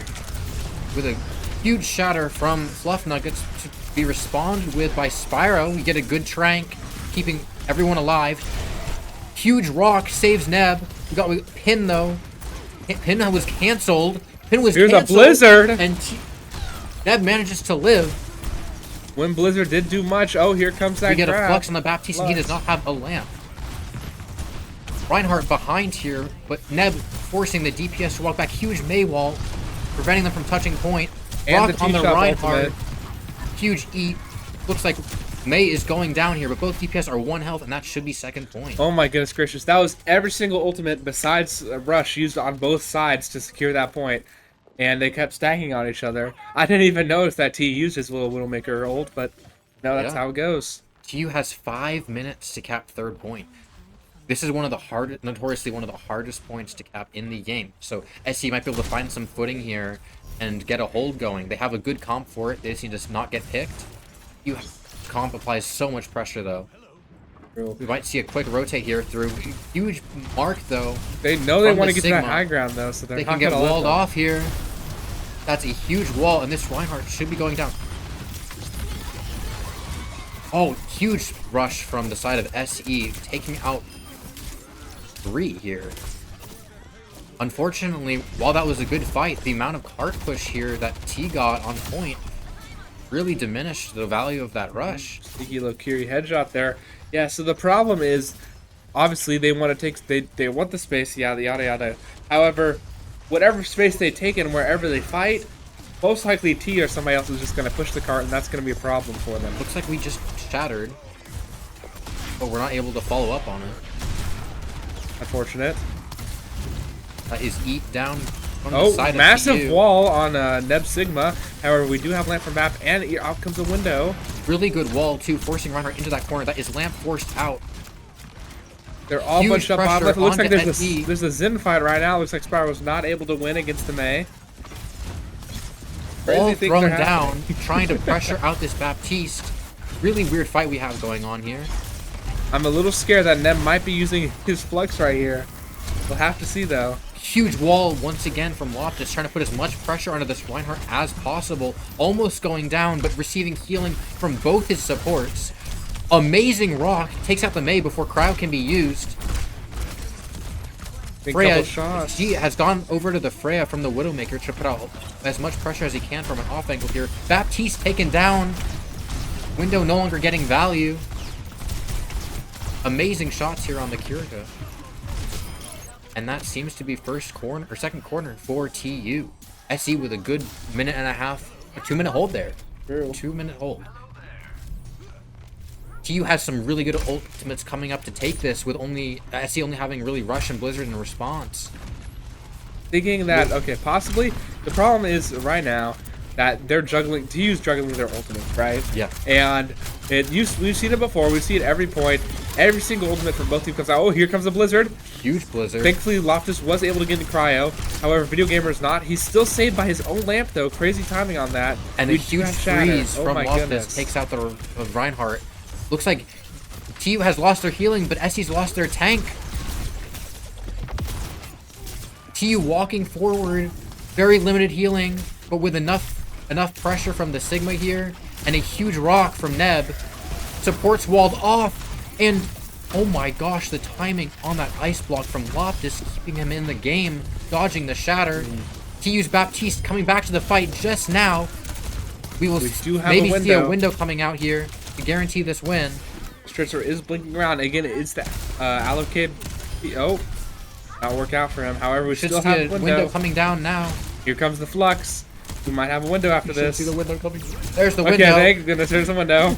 with a huge shatter from Fluff Nuggets to be responded with by Spyro. We get a good trank, keeping everyone alive. Huge rock saves Neb. We got Pin though. Pin was canceled. Pin was Here's a canceled. blizzard. And Neb manages to live. When Blizzard did do much, oh, here comes that We get a grab. flux on the Baptiste, and he does not have a lamp. Reinhardt behind here, but Neb forcing the DPS to walk back. Huge Maywall, preventing them from touching point. And Rock the on the T-Shop Reinhardt. ultimate. Huge eat. Looks like May is going down here, but both DPS are 1 health, and that should be second point. Oh my goodness gracious. That was every single ultimate besides Rush used on both sides to secure that point. And they kept stacking on each other. I didn't even notice that T used his little Widowmaker ult, but no, that's Yeah. how it goes. TU has 5 minutes to cap third point. This is notoriously one of the hardest points to cap in the game. So SC might be able to find some footing here and get a hold going. They have a good comp for it. They just need to not get picked. Comp applies so much pressure though. We might see a quick rotate here through. Huge mark though. They know they from want the to get to that Sigma. high ground though, so they're They not can get gonna let walled them. off here. That's a huge wall, and this Reinhardt should be going down. Oh, huge rush from the side of SE, taking out 3 here. Unfortunately, while that was a good fight, the amount of cart push here that T got on point really diminished the value of that rush. Sneaky low Kiri headshot there. Yeah, so the problem is, obviously they want to take, they want the space, yada yada yada. However, whatever space they take and wherever they fight, most likely T or somebody else is just going to push the cart, and that's going to be a problem for them. Looks like we just shattered, but we're not able to follow up on it. Unfortunate. That is eat down from the side massive of TU. wall on Neb Sigma. However, we do have lamp from map, and out comes a window. Really good wall too, forcing Reinhardt into that corner. That is lamp forced out. They're all Huge bunched up pressure on left. It looks like onto there's a Zen fight right now. It looks like Spire was not able to win against the Mei. All Crazy things thrown are down, happening. trying to pressure out this Baptiste. Really weird fight we have going on here. I'm a little scared that Neb might be using his flux right here. We'll have to see though. Huge wall once again from Loftus, trying to put as much pressure onto this Reinhardt as possible. Almost going down, but receiving healing from both his supports. Amazing rock, takes out the Mei before cryo can be used. Big Freya, couple shots. he has gone over to the Freya from the Widowmaker to put out as much pressure as he can from an off angle here. Baptiste taken down. Window no longer getting value. Amazing shots here on the Kirika. And that seems to be second corner for TU. SE with a good minute and a half, a 2-minute hold there. True. 2-minute hold. TU has some really good ultimates coming up to take this, with SE only having really Rush and Blizzard in response. Thinking that, okay, possibly. The problem is right now that they're juggling, TU's juggling their ultimates, right? Yeah. And we've seen it before. We've seen it every point. Every single ultimate from both teams comes out. Oh, here comes a Blizzard. Huge Blizzard. Thankfully, Loftus was able to get into cryo. However, Video Gamer is not. He's still saved by his own lamp, though. Crazy timing on that. And We a do huge have Shatter. freeze Oh from my Loftus goodness. takes out the Reinhardt. Looks like TU has lost their healing, but SE's lost their tank. TU walking forward, very limited healing, but with enough pressure from the Sigma here, and a huge rock from Neb. Supports walled off, and oh my gosh, the timing on that ice block from Loftus, keeping him in the game, dodging the shatter. TU's Baptiste coming back to the fight just now. We will do have maybe a see a window. window coming out here to guarantee this win. Stritzer is blinking around. Again, it's the allocate. Oh, not work out for him. However, we Should still see have a a window. window coming down now. Here comes the flux. We might have a window after this. See the window coming. There's the Okay, window. thank goodness there's a window.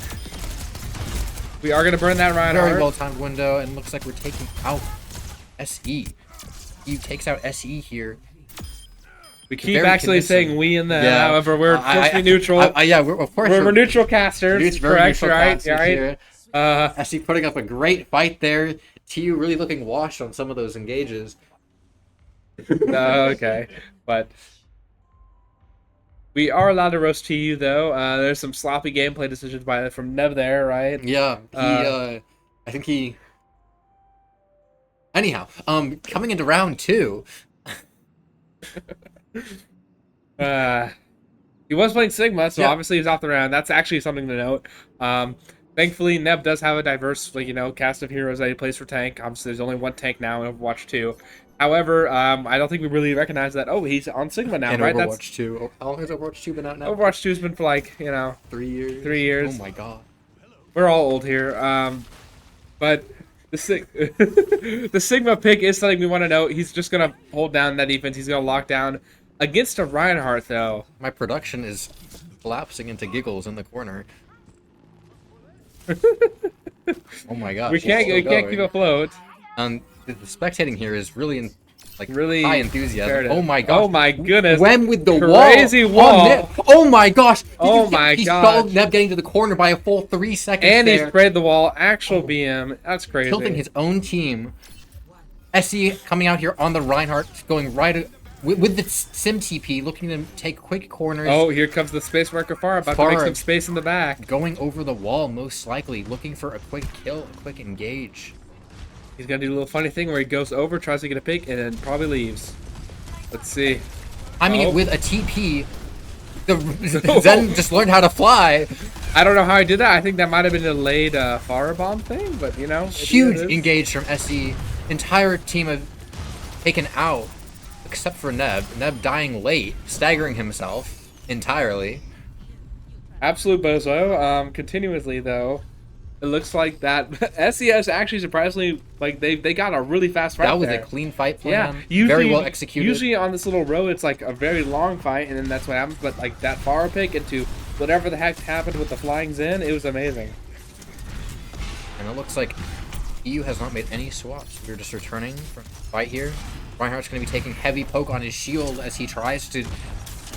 We are going to burn that Reinhardt. Very well timed window, and looks like we're taking out SE. TU takes out SE here. We keep Very actually convincing. saying we in the. However, we're supposed to be neutral. Yeah, of course. we're neutral casters. It's very Correct, neutral right? casters Right. here. SE putting up a great fight there. TU really looking washed on some of those engages. Okay, but we are allowed to roast TU though. There's some sloppy gameplay decisions from Nev there, right? Yeah, I think he. Anyhow, coming into round 2. He was playing Sigma, so Yeah. obviously he's off the round. That's actually something to note. Thankfully, Neb does have a diverse, cast of heroes that he plays for tank. Obviously, there's only one tank now in Overwatch 2. However, I don't think we really recognize that. Oh, he's on Sigma now, And right? Overwatch 2. Oh, how long has Overwatch 2 been out now? Overwatch 2's been for 3 years. 3 years. Oh my god. We're all old here. But the Sigma pick is something we want to note. He's just gonna hold down that defense. He's gonna lock down against a Reinhardt though. My production is collapsing into giggles in the corner. Oh my gosh. We can't keep afloat. The spectating here is really Like Really high enthusiasm. comparative. Oh my gosh. Oh my goodness. Wem with the Crazy wall. wall. On Neb. Oh my gosh. Oh my He gosh. stalled Neb getting to the corner by a full 3 seconds And he there. sprayed the wall. Actual BM. That's crazy. Tilting his own team. SE coming out here on the Reinhardt, going right with the Sim TP, looking to take quick corners. Oh, here comes the space marker Far, about to make some space in the back. Going over the wall, most likely, looking for a quick kill, a quick engage. He's gonna do a little funny thing where he goes over, tries to get a pick, and then probably leaves. Let's see. I mean, Oh. with a TP, Zen just learned how to fly. I don't know how I did that. I think that might have been a delayed firebomb thing, but you know. Huge engage from SE. Entire team of taken out, except for Neb. Neb dying late, staggering himself entirely. Absolute bozo. Continuously though, it looks like that SES actually surprisingly like they got a really fast fight. That was there. a clean fight Yeah, plan. usually, Very well executed. Usually on this little row, it's like a very long fight, and then that's what happens. But like that far pick into whatever the heck happened with the flying Zen, it was amazing. And it looks like EU has not made any swaps. We're just returning from the fight here. Reinhardt's going to be taking heavy poke on his shield as he tries to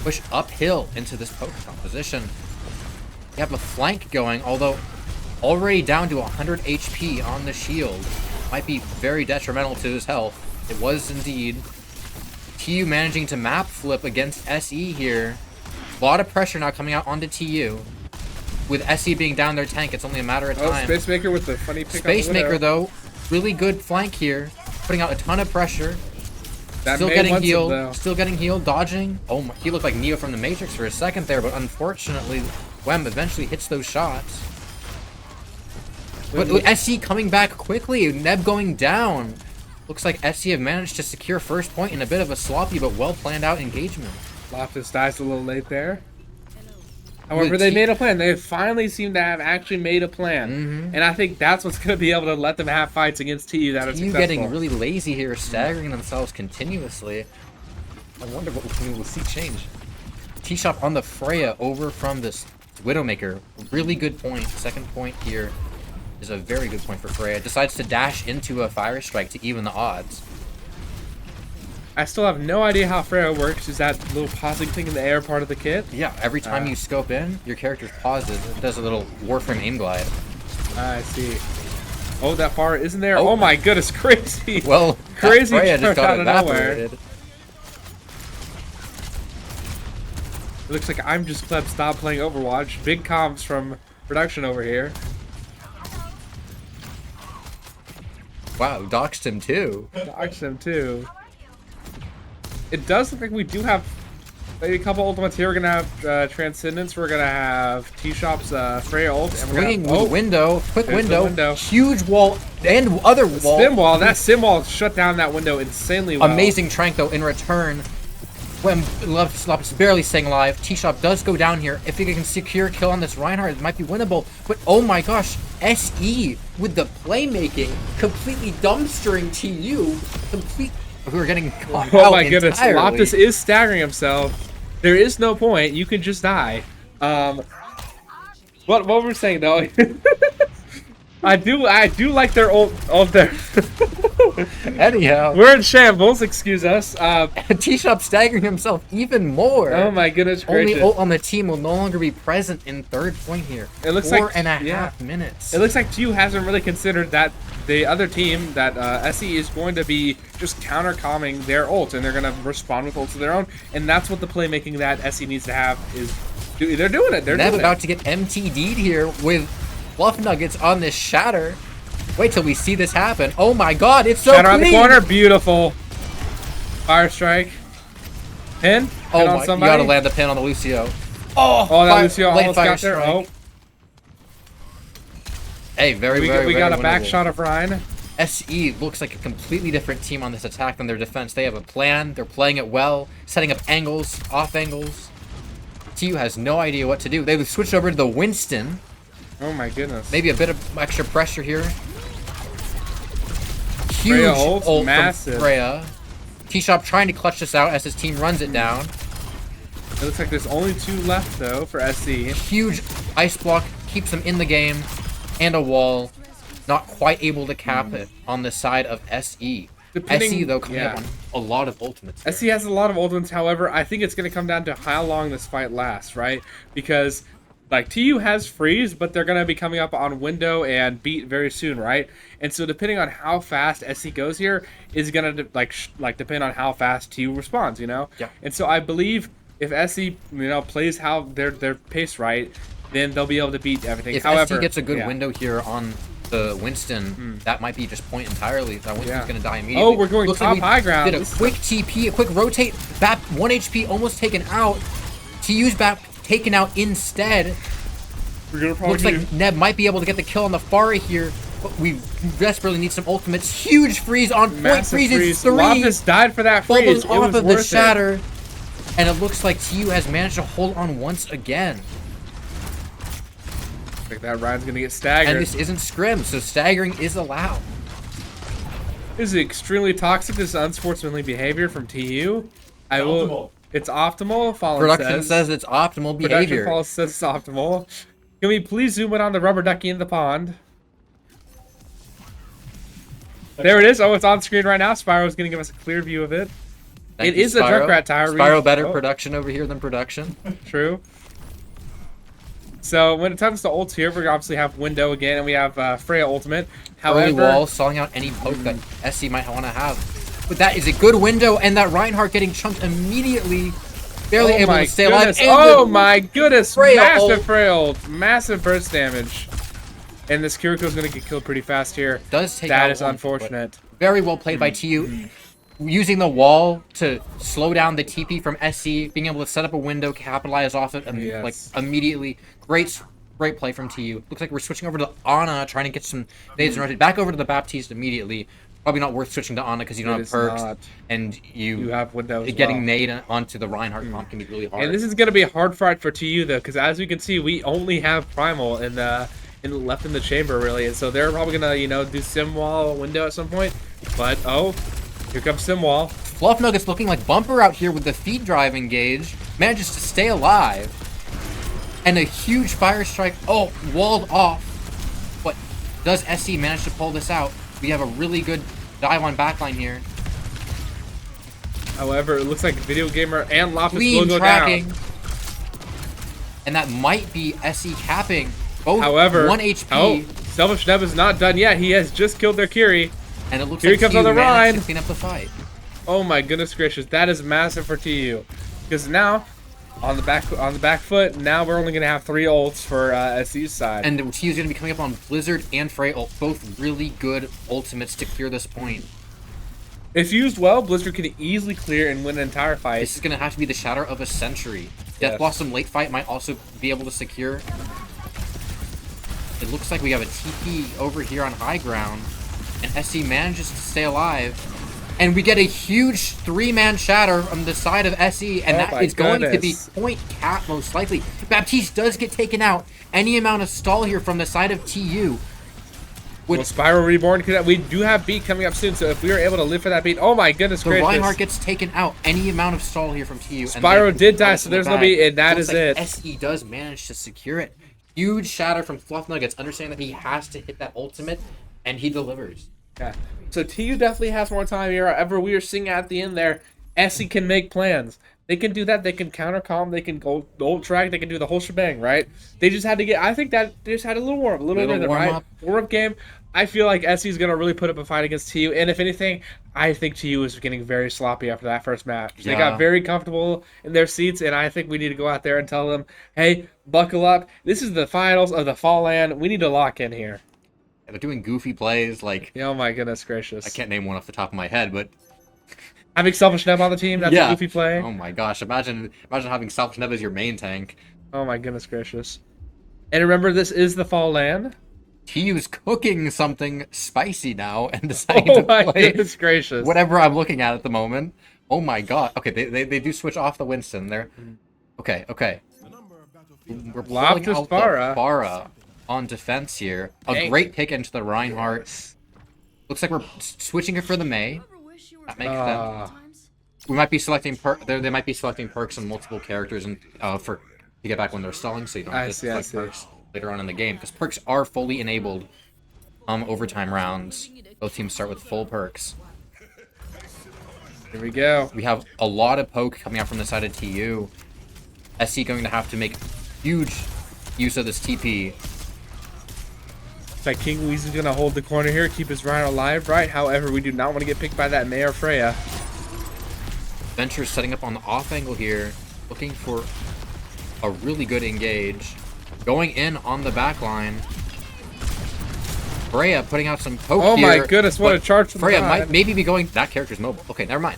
push uphill into this poke composition. You have a flank going, although already down to 100 HP on the shield. Might be very detrimental to his health. It was indeed. TU managing to map flip against SE here. A lot of pressure now coming out onto TU. With SE being down their tank, it's only a matter of time. Space Maker with the funny pick. Space Maker, though, really good flank here. Putting out a ton of pressure. That Still made getting once healed. though. Still getting healed. Dodging. Oh my, he looked like Neo from the Matrix for a second there, but unfortunately, Wem eventually hits those shots. But with SE coming back quickly, Neb going down. Looks like SE have managed to secure first point in a bit of a sloppy but well planned out engagement. Loftus dies a little late there. However, they made a plan. They finally seem to have actually made a plan. And I think that's what's going to be able to let them have fights against TU that are TU successful. getting really lazy here, staggering themselves continuously. I wonder what we will see change. T-Shop on the Freya over from this Widowmaker. Really good point. Second point here is a very good point for Freya. Decides to dash into a Fire Strike to even the odds. I still have no idea how Freya works. Is that little pausing thing in the air part of the kit? Yeah, every time you scope in, your character pauses and does a little Warframe aim glide. I see. Oh, that far isn't there? Oh. Oh my goodness, crazy. Well, Crazy Freya just jump got out of nowhere. evaporated. It looks like I'm just glad to stop playing Overwatch. Big comms from production over here. Wow, doxed him too. Dox them too. It does look like we do have maybe a couple ultimates here. We're gonna have Transcendence. We're gonna have T-Shop's Freya ult. And we're Swinging gonna, with window, quick there's the window, window. huge wall, and other wall. Sim wall. That sim wall shut down that window insanely well. Amazing Trank though in return. When Lop's barely staying alive, T-Shop does go down here. If he can secure a kill on this Reinhardt, it might be winnable. But oh my gosh, SE with the playmaking, completely dumpstering TU. We're getting caught Oh out my goodness, entirely. Loftus is staggering himself. There is no point. You can just die. What we're saying though, I do like their ult. There. Anyhow, We're in shambles. Excuse us. T-Shop staggering himself even more. Oh my goodness Only gracious! ult on the team will no longer be present in third point here. It looks Four like- and a yeah. half minutes. It looks like TU hasn't really considered that the other team, that SE, is going to be just counter-calming their ult, and they're going to respond with ults of their own, and that's what the playmaking that SE needs to have is. They're doing it. They're Neb doing about it. to get MTD'd here with Fluff Nuggets on this Shatter. Wait till we see this happen. Oh my god, it's so Shatter on the clean! corner, beautiful. Fire strike. Pin. Oh Pin on my, you somebody. gotta land the pin on the Lucio. Oh, that Lucio late almost fire got there. strike. Oh, Hey, very, we very got a winnable. back shot of Ryan. SE looks like a completely different team on this attack than their defense. They have a plan. They're playing it well, setting up angles, off angles. TU has no idea what to do. They've switched over to the Winston. Oh my goodness. Maybe a bit of extra pressure here. Huge Freya ult, ult massive. from Freya. T-Shop trying to clutch this out as his team runs it down. It looks like there's only 2 left though for SE. Huge ice block keeps them in the game, and a wall. Not quite able to cap it on the side of SE. SE though coming up on a lot of ultimates. There. SE has a lot of ultimates. However, I think it's going to come down to how long this fight lasts, right? Because like TU has freeze, but they're going to be coming up on window and beat very soon, right? And so depending on how fast SE goes here is going to like depend on how fast TU responds, you know? Yeah. And so I believe if SE, plays how their pace right, then they'll be able to beat everything. If However, SE gets a good window here on the Winston, that might be just point entirely. That Winston's going to die immediately. Oh, we're going Looks top like we high ground. Did a quick TP, a quick rotate. BAP 1 HP almost taken out. TU's BAP taken out instead. We're gonna probably Looks like Neb might be able to get the kill on the Fari here. But we desperately need some ultimates. Huge freeze on point. Massive Freezes freeze. 3. Loftus died for that freeze. Bubbles It off was of the worth shatter. And it looks like TU has managed to hold on once again. Like that Ryan's gonna get staggered. And this isn't scrim, so staggering is allowed. This is extremely toxic. This is unsportsmanly behavior from TU. Optimal. It's optimal. FalLAN Production says it's optimal behavior. Production says it's optimal. Can we please zoom in on the rubber ducky in the pond? There it is. Oh, it's on screen right now. Spyro's gonna give us a clear view of it. Thank It you, is a Spyro. Junkrat tower. Spyro better Oh. production over here than production. True. So when it comes to ults here, we obviously have Window again, and we have Freya ultimate. Early However, wall, stalling out any poke that SC might want to have. But that is a good window, and that Reinhardt getting chunked immediately. Barely oh able my to stay alive. goodness. And Oh the my goodness! Freya Massive ult. Freya ult. Massive burst damage. And this Kiriko's gonna get killed pretty fast here. Does take That out is one, unfortunate. Very well played by TU. Using the wall to slow down the TP from SC, being able to set up a window, capitalize off it, Yes. like immediately. Great play from TU. Looks like we're switching over to Ana, trying to get some nades and rotate. Back over to the Baptiste immediately. Probably not worth switching to Ana because you don't It have is perks, not. and You have Windows. getting nade onto the Reinhardt comp can be really hard. And this is gonna be a hard fight for TU though, because as we can see, we only have Primal left in the chamber really, and so they're probably gonna do Sim Wall Window at some point. But oh, here comes Sim Wall. Fluff Nuggets looking like Bumper out here with the feed drive engage. Manages to stay alive. And a huge fire strike. Oh, walled off. But does SC manage to pull this out? We have a really good dive on backline here. However, it looks like Video Gamer and Loftus will Clean go tracking. down. And that might be SC capping. Both However, 1 HP. oh, Selfish Neb is not done yet. He has just killed their Kiri. And it looks Here like he comes TU on the managed Rhine. to clean up the fight. Oh my goodness gracious, that is massive for TU. Because now, on the back foot, now we're only gonna have 3 ults for SC's side. And TU's going to be coming up on Blizzard and Frey ult. Both really good ultimates to clear this point. If used well, Blizzard can easily clear and win an entire fight. This is going to have to be the Shatter of a Century. Yes. Death Blossom late fight might also be able to secure. It looks like we have a TP over here on high ground. And SC manages to stay alive. And we get a huge 3-man shatter from the side of SE. And Oh that my is going to be goodness. point cap most likely. Baptiste does get taken out. Any amount of stall here from the side of TU. Well, Spiral Reborn, we do have beat coming up soon, so if we are able to live for that beat, oh my goodness The gracious. Reinhardt gets taken out. Any amount of stall here from TU. Spyro did die, so there's no beat, and that Looks is like it. SE does manage to secure it. Huge shatter from Fluff Nuggets, understanding that he has to hit that ultimate, and he delivers. Yeah. So TU definitely has more time here. However, we are seeing at the end there, SE can make plans. They can do that. They can counter calm. They can go ult track. They can do the whole shebang, right? They just had to get. I think that they just had a little warm, a little rhythm, right? warm-up. Warm-up game. I feel like SE is gonna really put up a fight against TU, and if anything, I think TU is getting very sloppy after that first match. They Yeah. got very comfortable in their seats, and I think we need to go out there and tell them, "Hey, buckle up. This is the finals of the FalLAN. We need to lock in here." And they're doing goofy plays, like, Oh my goodness gracious! I can't name one off the top of my head, but Having Selfish Neb on the team, that's a goofy play. Oh my gosh, imagine having Selfish Neb as your main tank. Oh my goodness gracious. And remember, this is the FalLAN. TU's cooking something spicy now and deciding Oh to my play goodness gracious. whatever I'm looking at the moment. Oh my god. Okay, they do switch off the Winston there. Okay. We're pulling Loftus out Farah. the Farah on defense here. A Dang. great pick into the Reinhardt. Looks like we're switching it for the Mei. That makes sense. We might be selecting they might be selecting perks on multiple characters and to get back when they're stalling, so you don't have to select perks later on in the game, because perks are fully enabled overtime rounds. Both teams start with full perks. Here we go. We have a lot of poke coming out from the side of TU. SC going to have to make huge use of this TP. It's like King Weezy's going to hold the corner here, keep his Rhino alive, right? However, we do not want to get picked by that May or Freya. Venture setting up on the off angle here, looking for a really good engage. Going in on the back line. Freya putting out some poke Oh here, my goodness, what a but charge from Freya the might side. maybe be going... That character's mobile. Okay, never mind.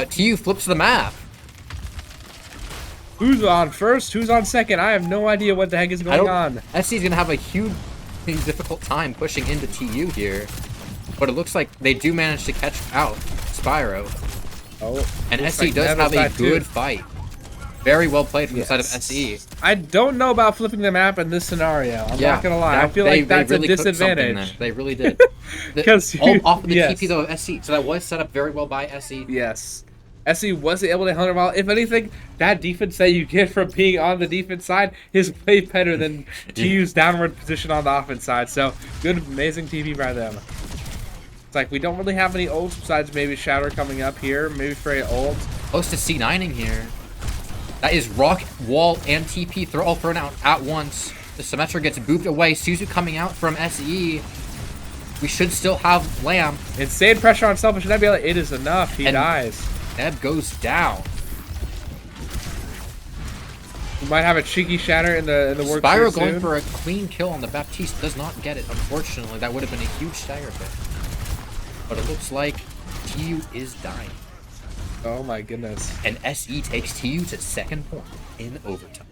TU flips the map. Who's on first? Who's on second? I have no idea what the heck is going on. SC's going to have a huge, difficult time pushing into TU here. But it looks like they do manage to catch out Spyro. Oh, And looks SC like does Nev have is a back too. good fight. Very well played from the side of Yes. SE. I don't know about flipping the map in this scenario. I'm not gonna lie. I feel like that's really a cooked something disadvantage. there. They really did. 'Cause All off of the yes. TP though of SC. So that was set up very well by SE. Yes. SE wasn't able to handle it well. If anything, that defense that you get from being on the defense side is way better than TU's downward position on the offense side. So good, amazing TP by them. It's like we don't really have any ults besides maybe Shatter coming up here. Maybe Freya ult. Close to C9ing here. That is rock, wall, and TP all thrown out at once. The Symmetra gets booped away. Suzu coming out from SE. We should still have Lamb. Insane pressure on Selfish Nebula. It is enough. He And- dies. Neb goes down. We might have a cheeky Shatter in the works here Spyro going soon. for a clean kill on the Baptiste does not get it, unfortunately. That would have been a huge stagger pick. But it looks like TU is dying. Oh my goodness. And SE takes TU to second point in overtime.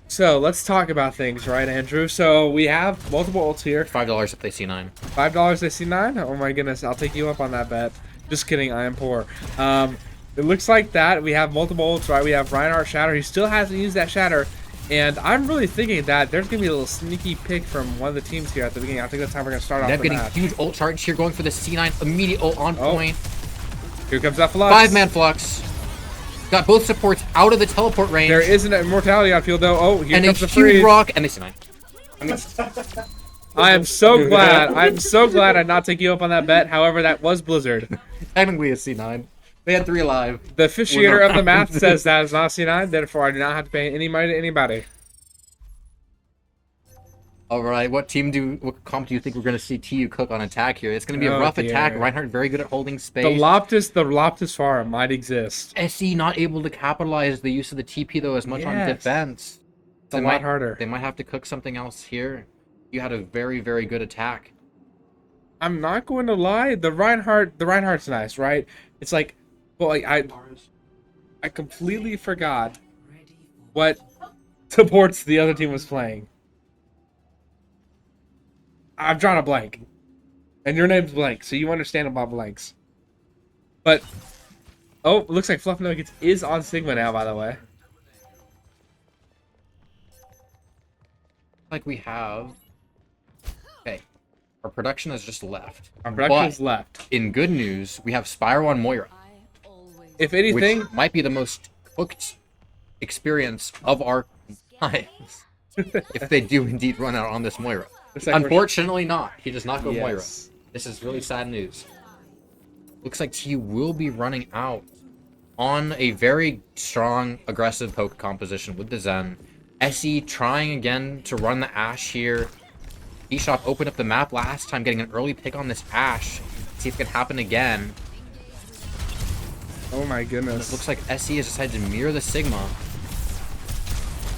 So let's talk about things, right, Andrew? So we have multiple ults here. $5 if they see 9. $5 they see 9? Oh my goodness, I'll take you up on that bet. Just kidding, I am poor. It looks like that. We have multiple ults, right? We have Reinhardt Shatter. He still hasn't used that Shatter. And I'm really thinking that there's going to be a little sneaky pick from one of the teams here at the beginning. I think that's how we're going to start off Neb the getting match. huge ult charge here, going for the C9 immediate ult on Oh. point. Here comes that Flux. 5-man flux. Got both supports out of the teleport range. There is an immortality on field, though. Oh, here and a comes the huge freeze. rock, and they C9. I am so glad. I'm so glad I not take you up on that bet. However, that was Blizzard. Technically a C9. They had 3 alive. The officiator of the math says that is not C9. Therefore, I do not have to pay any money to anybody. All right, what comp do you think we're going to see TU cook on attack here? It's going to be a Oh, rough dear. attack. Reinhardt very good at holding space. The Loftus farm might exist. SE not able to capitalize the use of the TP though as much on Yes. defense. It's a lot harder. They might have to cook something else here. You had a very, very good attack. I'm not going to lie. The Reinhardt's nice, right? It's like, well, like, I completely forgot what supports the other team was playing. I've drawn a blank. And your name's blank, so you understand about blanks. But, oh, it looks like Fluff Nuggets is on Sigma now, by the way. Like we have... Okay. Our production has just left. Our production's But left. in good news, we have Spyro on Moira, If anything, which might be the most cooked experience of our lives. If they do indeed run out on this Moira. looks like we're- Unfortunately not. He does not go Moira. Yes. This is really sad news. Looks like TU will be running out on a very strong, aggressive poke composition with the Zen. SE trying again to run the Ashe here. eShop opened up the map last time, getting an early pick on this Ashe. See if it can happen again. Oh my It goodness. looks like SE has decided to mirror the Sigma.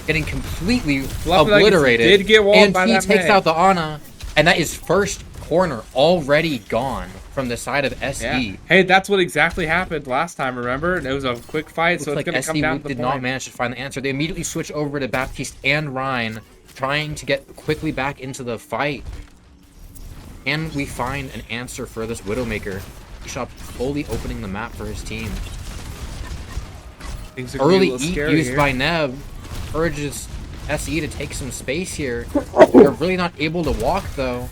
Getting completely Fluff Nuggets obliterated. did get walled and by he that takes May. out the Ana. And that is first corner already gone from the side of SE. Yeah. Hey, that's what exactly happened last time, remember? It was a quick fight, so Looks it's going like to come SE down to the did point. not manage to find the answer. They immediately switch over to Baptiste and Ryan, trying to get quickly back into the fight. Can we find an answer for this Widowmaker? eShop fully opening the map for his team. Things are gonna be a Early little eat scary used here. by Neb encourages SE to take some space here. They're really not able to walk though.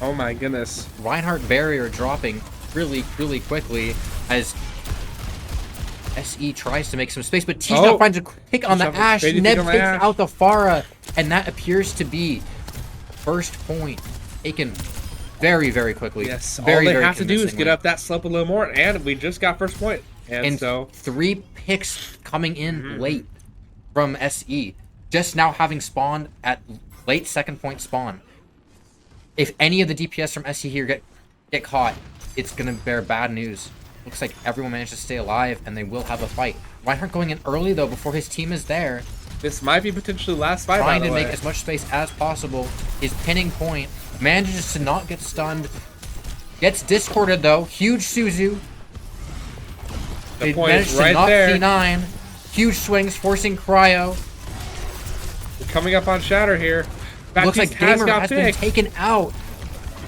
Oh my goodness. Reinhardt barrier dropping really, really quickly as SE tries to make some space, but T's now finds a pick on the Shove it. Ashe. Fading Neb pick on the takes Ashe. out the Pharah, and that appears to be first point taken very, very quickly. Yes, all very, they very have to do is get convincingly. up that slope a little more, and we just got first point. And so 3 picks coming in late from SE, just now having spawned at late second point spawn. If any of the DPS from SE here get caught, it's gonna bear bad news. Looks like everyone managed to stay alive, and they will have a fight. Reinhardt going in early though before his team is there, this might be potentially the last fight. trying by to the make way. as much space as possible. His pinning point manages to not get stunned. Gets discorded though. Huge Suzu. The They point managed is to right knock there. C9. Huge swings, forcing Cryo. We're coming up on Shatter here. Looks like Baptiste Gamer got has been picked. taken out.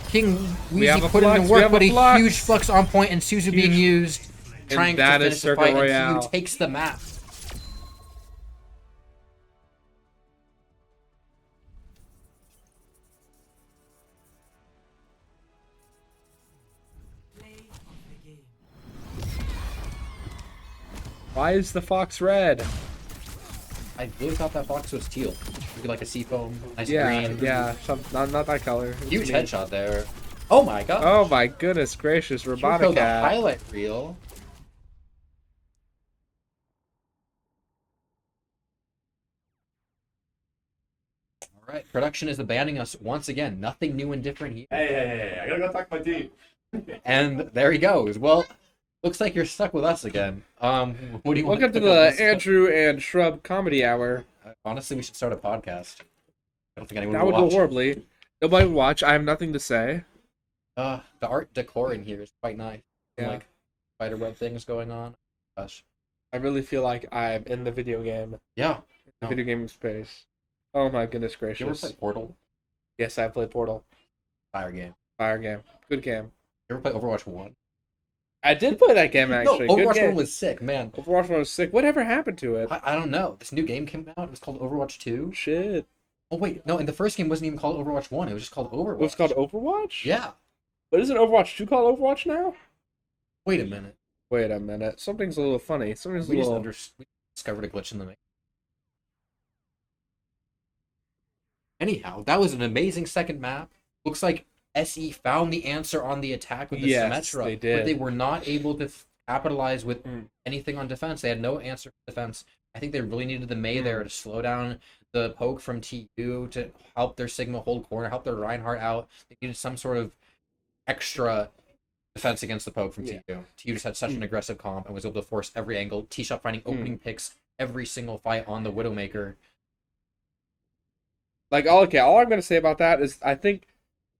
King have Weezy a put in flux, the we work, have a but a flux. huge flux on point, and Suzu being Huge. used, trying to that finish is the Circuit fight, Royale. and Tiu takes the map. Why is the fox red? I really thought that fox was teal. Maybe like a seafoam, nice Yeah, green. yeah, not that color. It's Huge me. headshot there. Oh my god. Oh my goodness gracious, Here we Robotic go, the Cat. highlight reel. All right, production is abandoning us once again. Nothing new and different here. Hey, I gotta go talk to my team. And there he goes. Well, looks like you're stuck with us again. What do you want Welcome to pick up the this- Andrew and Shrub Comedy Hour. Honestly, we should start a podcast. I don't think anyone That will would go watch. horribly. Nobody would watch. I have nothing to say. The art decor in here is quite nice. Yeah. Like spiderweb things going on. Gosh. I really feel like I'm in the video game, Yeah. the No. video game space. Oh my goodness You ever gracious. play Portal? Yes, I played Portal. Fire game. Fire game. Good game. You ever play Overwatch 1? I did play that game actually. No, Good Overwatch game. 1 was sick, man. Overwatch 1 was sick. Whatever happened to it? I don't know. This new game came out. It was called Overwatch 2. Shit. Oh, wait. No, and the first game wasn't even called Overwatch 1. It was just called Overwatch. It was called Overwatch? Yeah. But isn't Overwatch 2 called Overwatch now? Wait a minute. Wait a minute. Something's a little funny. Something's a We little... we discovered a glitch in the making. Anyhow, that was an amazing second map. Looks like SE found the answer on the attack with the Yes, Symmetra, they did. but they were not able to capitalize with Mm. anything on defense. They had no answer for defense. I think they really needed the Mei there to slow down the poke from TU to help their Sigma hold corner, help their Reinhardt out. They needed some sort of extra defense against the poke from Yeah. TU. TU just had such an aggressive comp and was able to force every angle. T-Shot finding opening picks every single fight on the Widowmaker. Like, okay, all I'm going to say about that is I think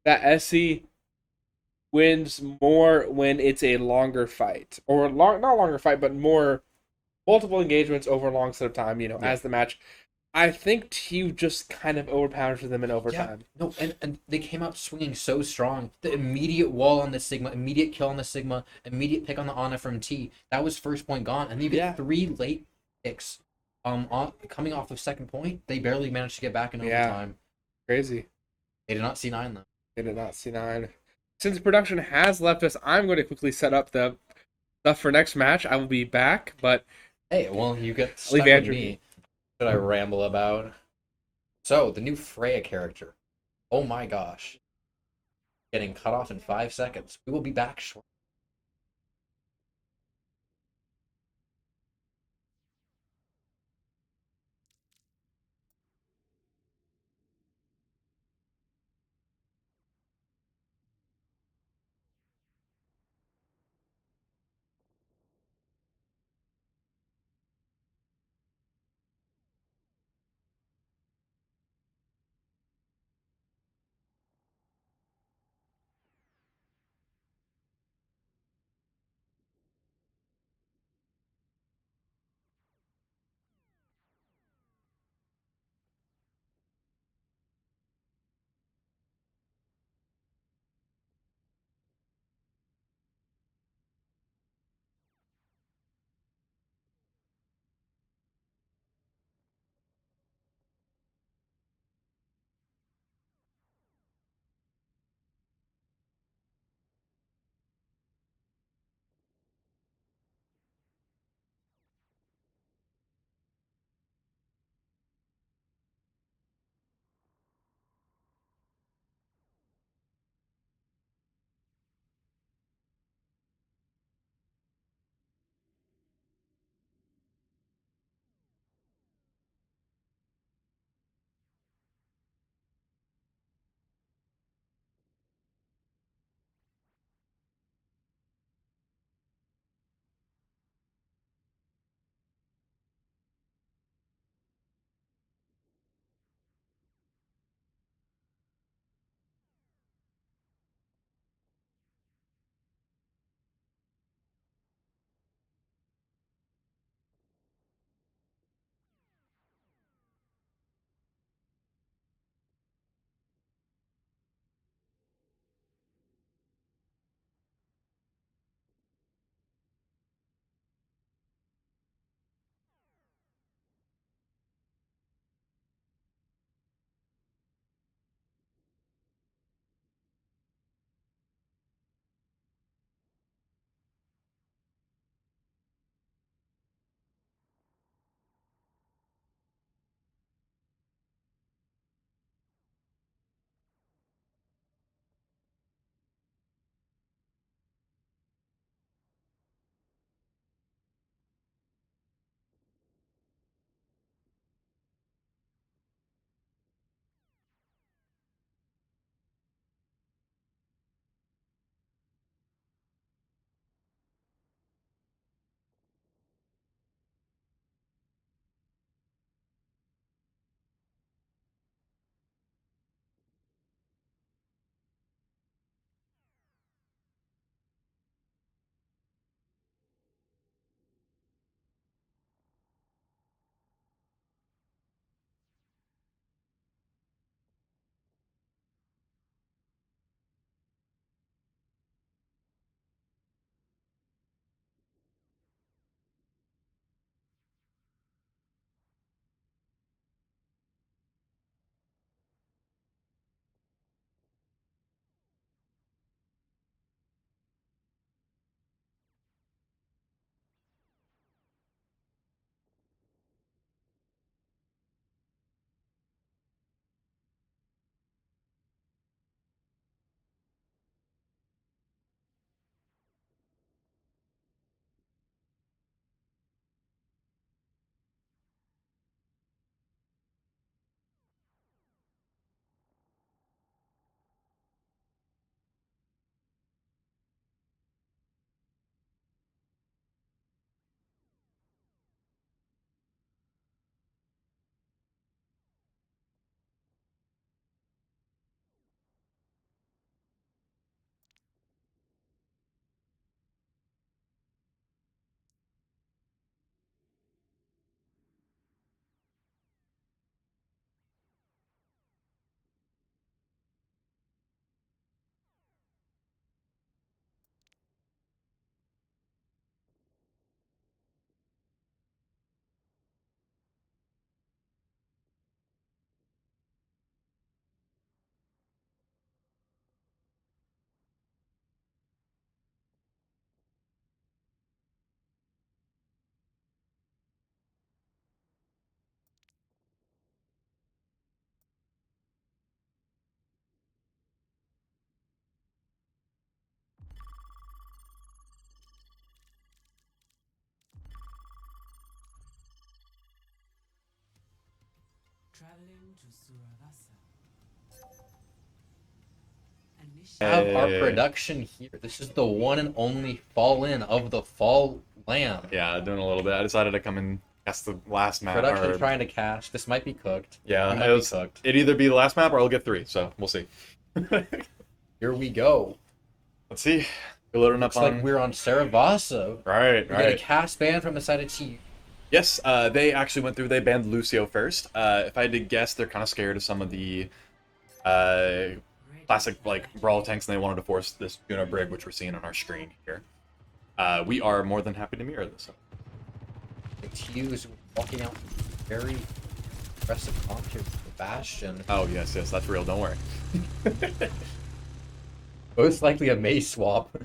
that SC wins more when it's a longer fight. Or not longer fight, but more multiple engagements over a long set of time, Yeah. as the match. I think TU just kind of overpowers them in overtime. No, and they came out swinging so strong. The immediate wall on the Sigma, immediate kill on the Sigma, immediate pick on the Ana from T. That was first point gone, and you get Yeah. 3 late picks. Coming off of second point, they barely managed to get back in Yeah. overtime. Crazy. They did not see 9 though. They did not see 9. Since production has left us, I'm going to quickly set up the stuff for next match. I will be back, but Hey, well, you get leave stuck with Andrew. me. What I ramble about. So the new Freya character. Oh my gosh, getting cut off in 5 seconds. We will be back shortly. Have our production here. This is the one and only FalLAN of the FalLAN. Yeah, doing a little bit. I decided to come and cast the last map. Production trying to cash. This might be cooked. Yeah, We might be cooked. it'd either be the last map or I'll get 3, so we'll see. Here we go. Let's see. We're loading up Looks like we're on Saravasa. Right, We get a right. cast ban from the side of TU. Yes, they actually went through. They banned Lucio first. If I had to guess, they're kind of scared of some of the classic like brawl tanks, and they wanted to force this Juno Brig, which we're seeing on our screen here. We are more than happy to mirror this. The TU is walking out very aggressive comp here with the Bastion. Oh yes, yes, that's real. Don't worry. Most likely a May swap.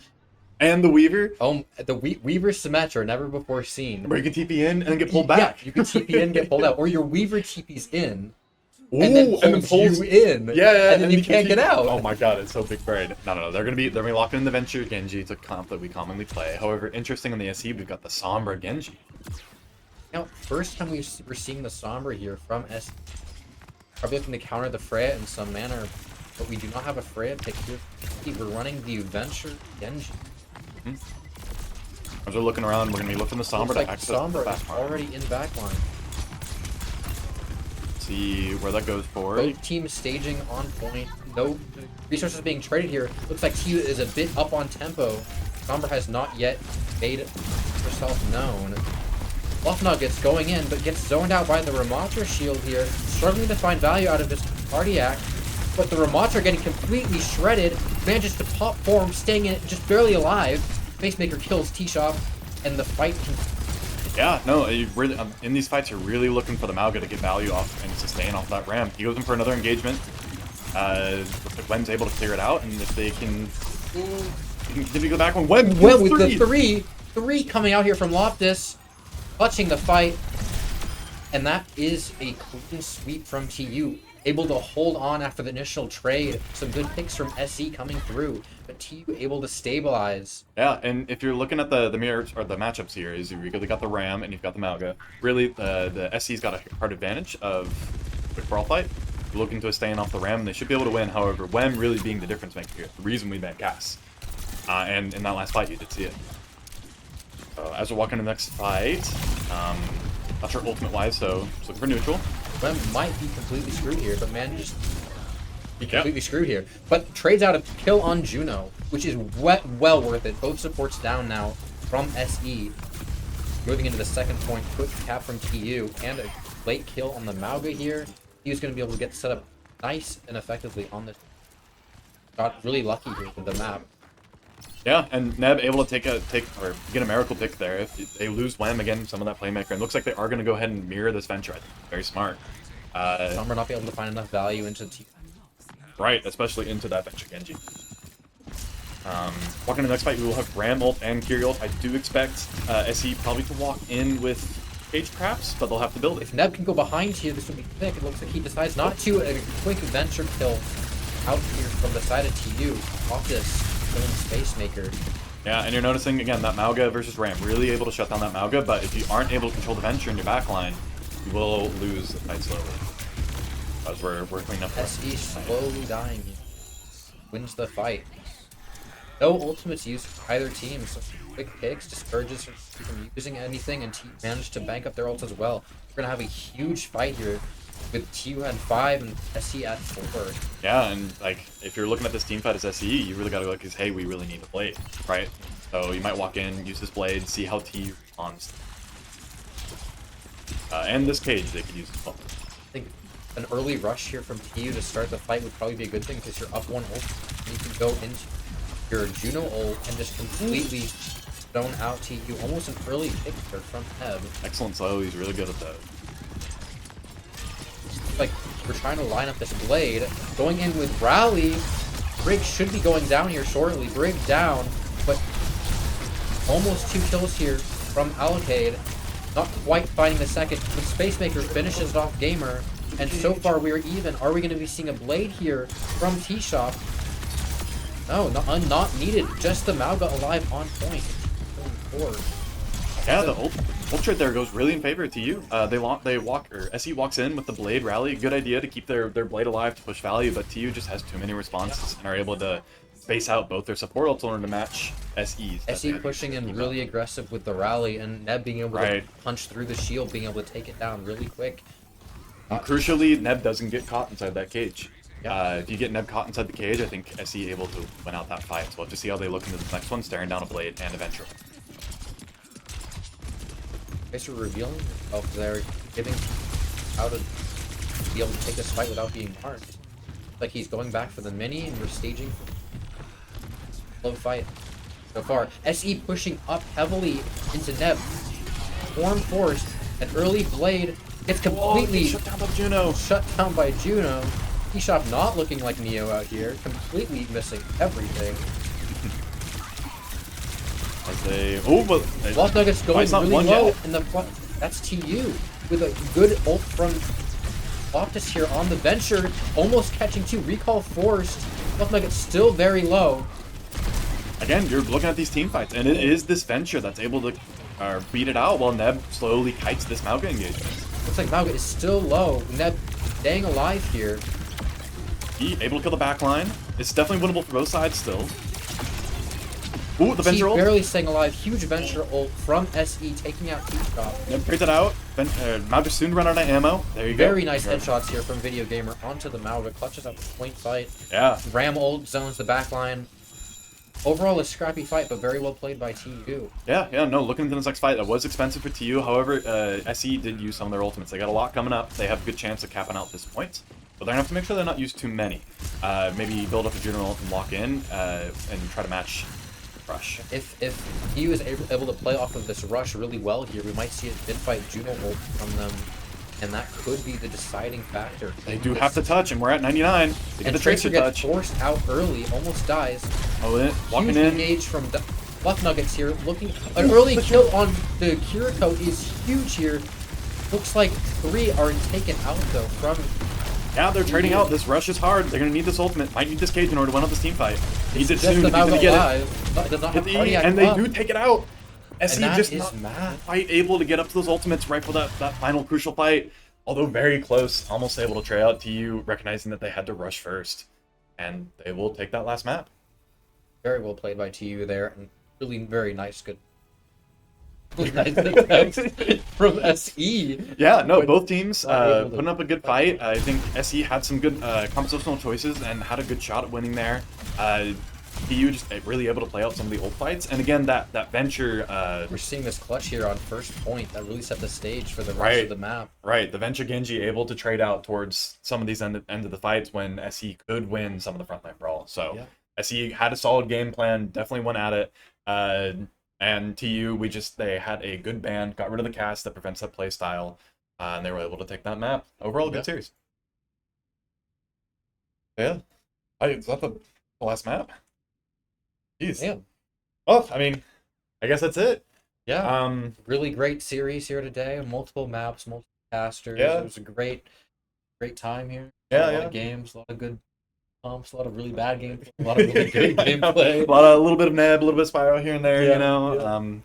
And the Weaver, The Weaver Symmetra, never before seen. where you can TP in and then get pulled back. Yeah, you can TP in, get pulled out, or your Weaver TP's in, Ooh, and then pulls you in. Yeah, and then you can't get out. Oh my god, it's so big brain. No, they're gonna be locked in the Venture Genji. It's a comp that we commonly play. However, interesting on the SE, we've got the Sombra Genji. Now, first time we're seeing the Sombra here from S. Probably looking to counter the Freya in some manner, but we do not have a Freya pick here. We're running the Venture Genji. As we're looking around, we're gonna be looking the Sombra Looks like to access the Sombra back is line. already in backline. See where that goes for. Both teams staging on point. No resources being traded here. Looks like TU is a bit up on tempo. Sombra has not yet made herself known. Fluff Nuggets going in, but gets zoned out by the Ramatra shield here. Struggling to find value out of his cardiac. But the Ramatra getting completely shredded. Manages to pop form, staying in it, just barely alive. Facemaker kills T-Shop, and the fight can. Yeah, no, you really, in these fights, you're really looking for the Malga to get value off and sustain off that ram. He goes in for another engagement. Looks like Wen's able to clear it out, and if they can continue to go back one. Wen Well, kills with three. the three coming out here from Loftus, clutching the fight, and that is a clean sweep from TU. Able to hold on after the initial trade. Some good picks from SE coming through, but TU able to stabilize. Yeah, and if you're looking at the mirrors or the matchups here, is you've really got the Ram and you've got the Malga. Really, the SE's got a hard advantage of quick brawl fight. Looking to staying off the Ram, and they should be able to win. However, Wem really being the difference maker here. The reason we banned Cass. And in that last fight, you did see it. As we're walking to the next fight, not sure ultimate-wise, so just looking for neutral. Lem might be completely screwed here, but man, just be completely screwed here. But trades out a kill on Juno, which is well worth it. Both supports down now from SE. Moving into the second point, quick cap from TU, and a late kill on the Malga here. He's going to be able to get set up nice and effectively on this. Got really lucky here with the map. Yeah, and Neb able to get a miracle pick there. If they lose Wham again, some of that playmaker, and looks like they are going to go ahead and mirror this venture. I think very smart. Summer not be able to find enough value into the team. Right, especially into that venture Genji. Walking to the next fight, we will have Ram ult and Kiri ult. I do expect SE probably to walk in with Cage Traps, but they'll have to build it. If Neb can go behind here, this would be thick. It looks like he decides not to. A quick venture kill out here from the side of TU. Off this killing Space Maker. Yeah, and you're noticing, again, that Malga versus Ram. Really able to shut down that Malga, but if you aren't able to control the venture in your backline, you will lose the fight slowly. As we're cleaning up. SE slowly dying here. Wins the fight. No ultimates used for either team, so quick picks discourages from using anything, and TU managed to bank up their ults as well. We're gonna have a huge fight here with TU at 5 and SE at 4. Yeah, and like if you're looking at this team fight as SE, you really gotta look as, hey, we really need a blade, right? So you might walk in, use this blade, see how TU responds. And this cage they could use as well. I think an early rush here from TU to start the fight would probably be a good thing because you're up 1 ult. And you can go into your Juno ult and just completely stone out TU. Almost an early pick there from Heb. Excellent slow, he's really good at that. Like, we're trying to line up this blade. Going in with Rally. Brig should be going down here shortly. Brig down, but almost 2 kills here from Allocade. Not quite finding the second, but Space Maker finishes off Gamer. And so far we're even. Are we going to be seeing a blade here from T-Shop? No, not needed. Just the Malga alive on point. Going forward. Yeah, the ult trade there goes really in favor of TU. SE walks in with the Blade rally. Good idea to keep their Blade alive to push value, but TU just has too many responses and are able to space out both their support ults in order to match SE's. SE pushing in really aggressive with the rally, and Neb being able to punch through the shield, being able to take it down really quick. And crucially, Neb doesn't get caught inside that cage. If you get Neb caught inside the cage, I think SE able to win out that fight. So we'll have to see how they look into the next one, staring down a Blade and a Venture. Guys are revealing themselves there, giving how to be able to take this fight without being harmed. Like he's going back for the mini, and we're staging low fight so far. SE pushing up heavily into Neb. Form forced, an early Blade gets completely shut down by Juno. Shut down by Juno. T-Shop not looking like Neo out here, completely missing everything. As they but Lost Nuggets going really one low yet. in the front. That's TU with a good ult from Optus here on the Venture, almost catching two. Recall forced. Lost Nuggets still very low. Again, you're looking at these team fights, and it is this Venture that's able to beat it out while Neb slowly kites this Mauga engagement. Looks like Mauga is still low. Neb staying alive here. He able to kill the back line. It's definitely winnable for both sides still. Ooh, the Venture ult. Barely staying alive. Huge Venture ult from SE, taking out T-Shop. Neb trades it out. Mauga soon to run out of ammo. There you go. Very nice headshots here from Video Gamer onto the Mauga. Clutches up the point fight. Yeah. Ram ult zones the back line. Overall, a scrappy fight, but very well played by TU. Yeah, no, looking into this next fight, that was expensive for TU. However, SE did use some of their ultimates. They got a lot coming up. They have a good chance of capping out this point. But they're going to have to make sure they're not used too many. Maybe build up a Juno ult and lock in and try to match Rush. If TU is able to play off of this Rush really well here, we might see a mid-fight Juno ult from them. And that could be the deciding factor. They do have to touch, and we're at 99. They get the Tracer gets touch. Forced out early, almost dies. Oh, walking Huge in. engage from Luck Nuggets here. Looking, an early kill on the Kiriko is huge here. Looks like 3 are taken out though from. Yeah, they're trading out. This Rush is hard. They're gonna need this ultimate. Might need this cage in order to win out this team fight. Needs it soon. He's gonna get it. Does not have And they do take it out. SE that just is not mad. quite able to get up to those ultimates right for that final crucial fight. Although very close, almost able to try out TU, recognizing that they had to rush first. And they will take that last map. Very well played by TU there, and really very nice, good. Nice attempts from SE. Yeah, no, both teams able to- putting up a good fight. I think SE had some good compositional choices and had a good shot at winning there. TU just really able to play out some of the old fights. And again, that Venture... We're seeing this clutch here on first point that really set the stage for the rest of the map. Right, the Venture Genji able to trade out towards some of these end of the fights when SE could win some of the frontline brawl. So Yeah. SE had a solid game plan, definitely went at it. And TU, they had a good ban, got rid of the cast that prevents that play style, and they were able to take that map. Overall, a good series. Yeah. Is that the last map? Jeez. Yeah. Well, I mean, I guess that's it. Yeah. Really great series here today. Multiple maps, multiple casters. Yeah. It was a great time here. Yeah, a lot of games, a lot of good comps, a lot of really bad games, a lot of really good gameplay. A little bit of Neb, a little bit of Spyro here and there, Yeah, you know. yeah.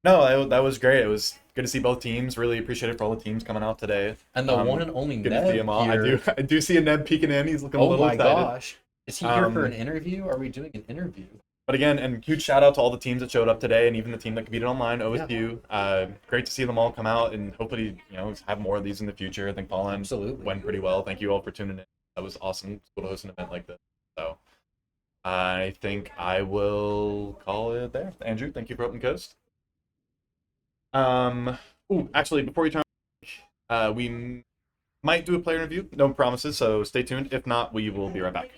No, that was great. It was good to see both teams. Really appreciate it for all the teams coming out today. And the one and only Good Neb to see him all. here. I do see a Neb peeking in. He's looking a Oh little my excited. gosh. Is he here for Um, an interview? Are we doing an interview? But again, and huge shout out to all the teams that showed up today, and even the team that competed online, OSU. Great to see them all come out, and hopefully, have more of these in the future. I think FalLAN Absolutely. went pretty well. Thank you all for tuning in. That was awesome. It's cool to host an event like this. So I think I will call it there. Andrew, thank you for Open Coast. Actually, before we turn, we might do a player review. No promises, so stay tuned. If not, we will be right back.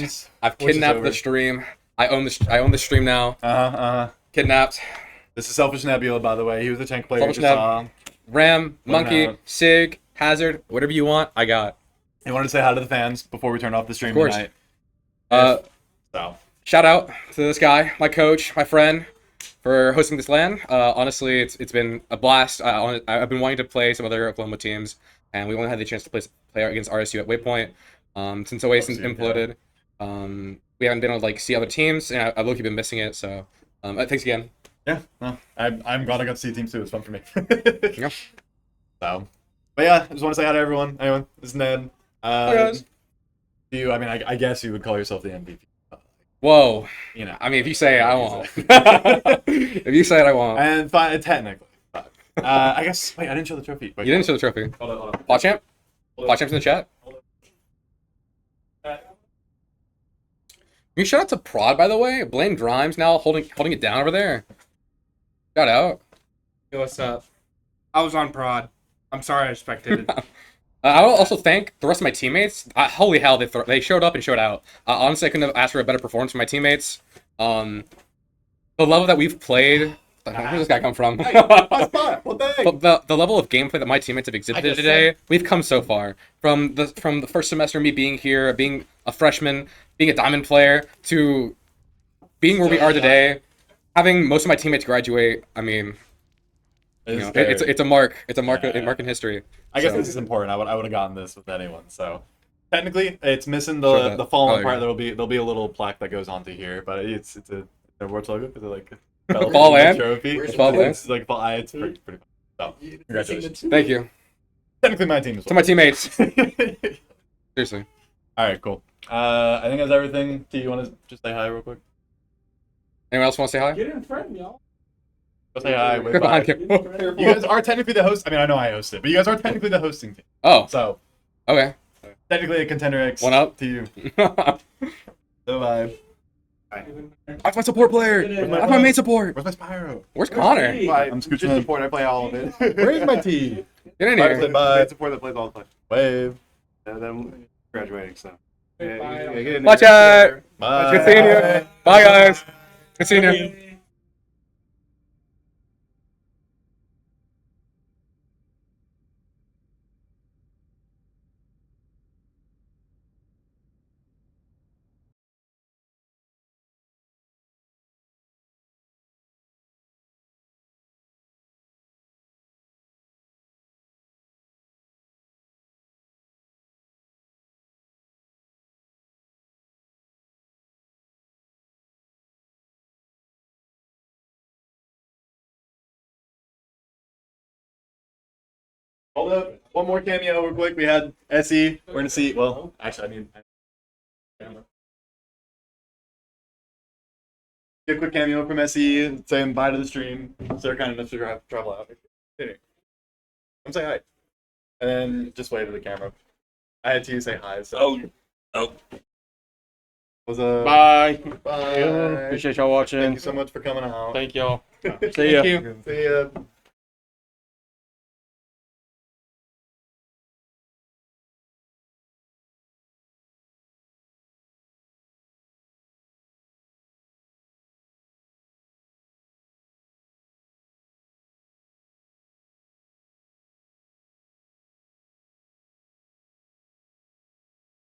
fans. I've Voice is kidnapped over. the stream. I own the stream now. Kidnapped. This is Selfish Nebula, by the way. He was the tank player Selfish you just Neb. saw. Ram, What Monkey, about- Sig, Hazard, whatever you want, I got. He wanted to say hi to the fans before we turn off the stream Of course. tonight. So, Shout out to this guy, my coach, my friend, for hosting this LAN. Honestly, it's been a blast. I've been wanting to play some other Oklahoma teams, and we only had the chance to play against RSU at Waypoint. Since Oasis RSU, imploded, we haven't been able to like see other teams, and I've low-key been missing it. So, thanks again. yeah, no, I'm glad I got to see teams too. It's fun for me. Yeah. So, but yeah, I just want to say hi to everyone. Anyway, this is Ned. guys. I mean, I guess you would call yourself the MVP. Whoa. You know. I mean, if you say it, I won't. If you say it, I won't. And fine, technically. But, I guess, wait, I didn't show the trophy. Wait, You didn't show the trophy. Hold on. Plot champ? Plot champ's in the chat. Can you shout out to Prod, by the way? Blaine Grimes now holding it down over there. Shout out. Yo, what's up? I was on prod. I'm sorry I spectated. I will also thank the rest of my teammates. Holy hell, they showed up and showed out. Honestly, I couldn't have asked for a better performance from my teammates. The level that we've played. Where does this guy come from? But the level of gameplay that my teammates have exhibited today, we've come so far. From the first semester, me being here, being a freshman, being a diamond player, to being where we are today, having most of my teammates graduate. I mean, it's a mark. It's a mark in history. I guess So- this is important. I would have gotten this with anyone. So technically, it's missing Sure, the that- fallen oh, part. yeah. There'll be a little plaque that goes onto here, but it's a Overwatch logo. Is it like FalLAN? trophy? It's FalLAN? It's like it's pretty fun. So congratulations. Thank you Technically, my team as to well. my teammates. Seriously. All right, cool. I think that's everything. Do you want to just say hi real quick? Anyone else want to say hi? Get in front, y'all. Go say hi. Wave Get behind bye. him. You guys are technically the host. I mean, I know I hosted, but you guys are technically the hosting team. Oh, So okay. technically a contender X. One up. To you. That's So bye. my support player. That's my main support. Where's my Spyro? Where's Connor? I'm scooching in. support. I play all of it. Where's my T? Get in Bye, here. bye. support that plays all the time. Wave. And then graduating, so. Watch out. Bye. Good seeing you. Bye, guys. Good seeing you. Hold up. One more cameo real quick. We had SE. We're gonna see. Well, actually, I mean. Get a quick cameo from SE and saying bye to the stream. So they're kind enough to travel out. Come say hi. And then just wave at the camera. I had to say hi. So. Oh. Was a Bye. Bye. Appreciate y'all watching. Thank you so much for coming out. Thank y'all. See ya. See ya.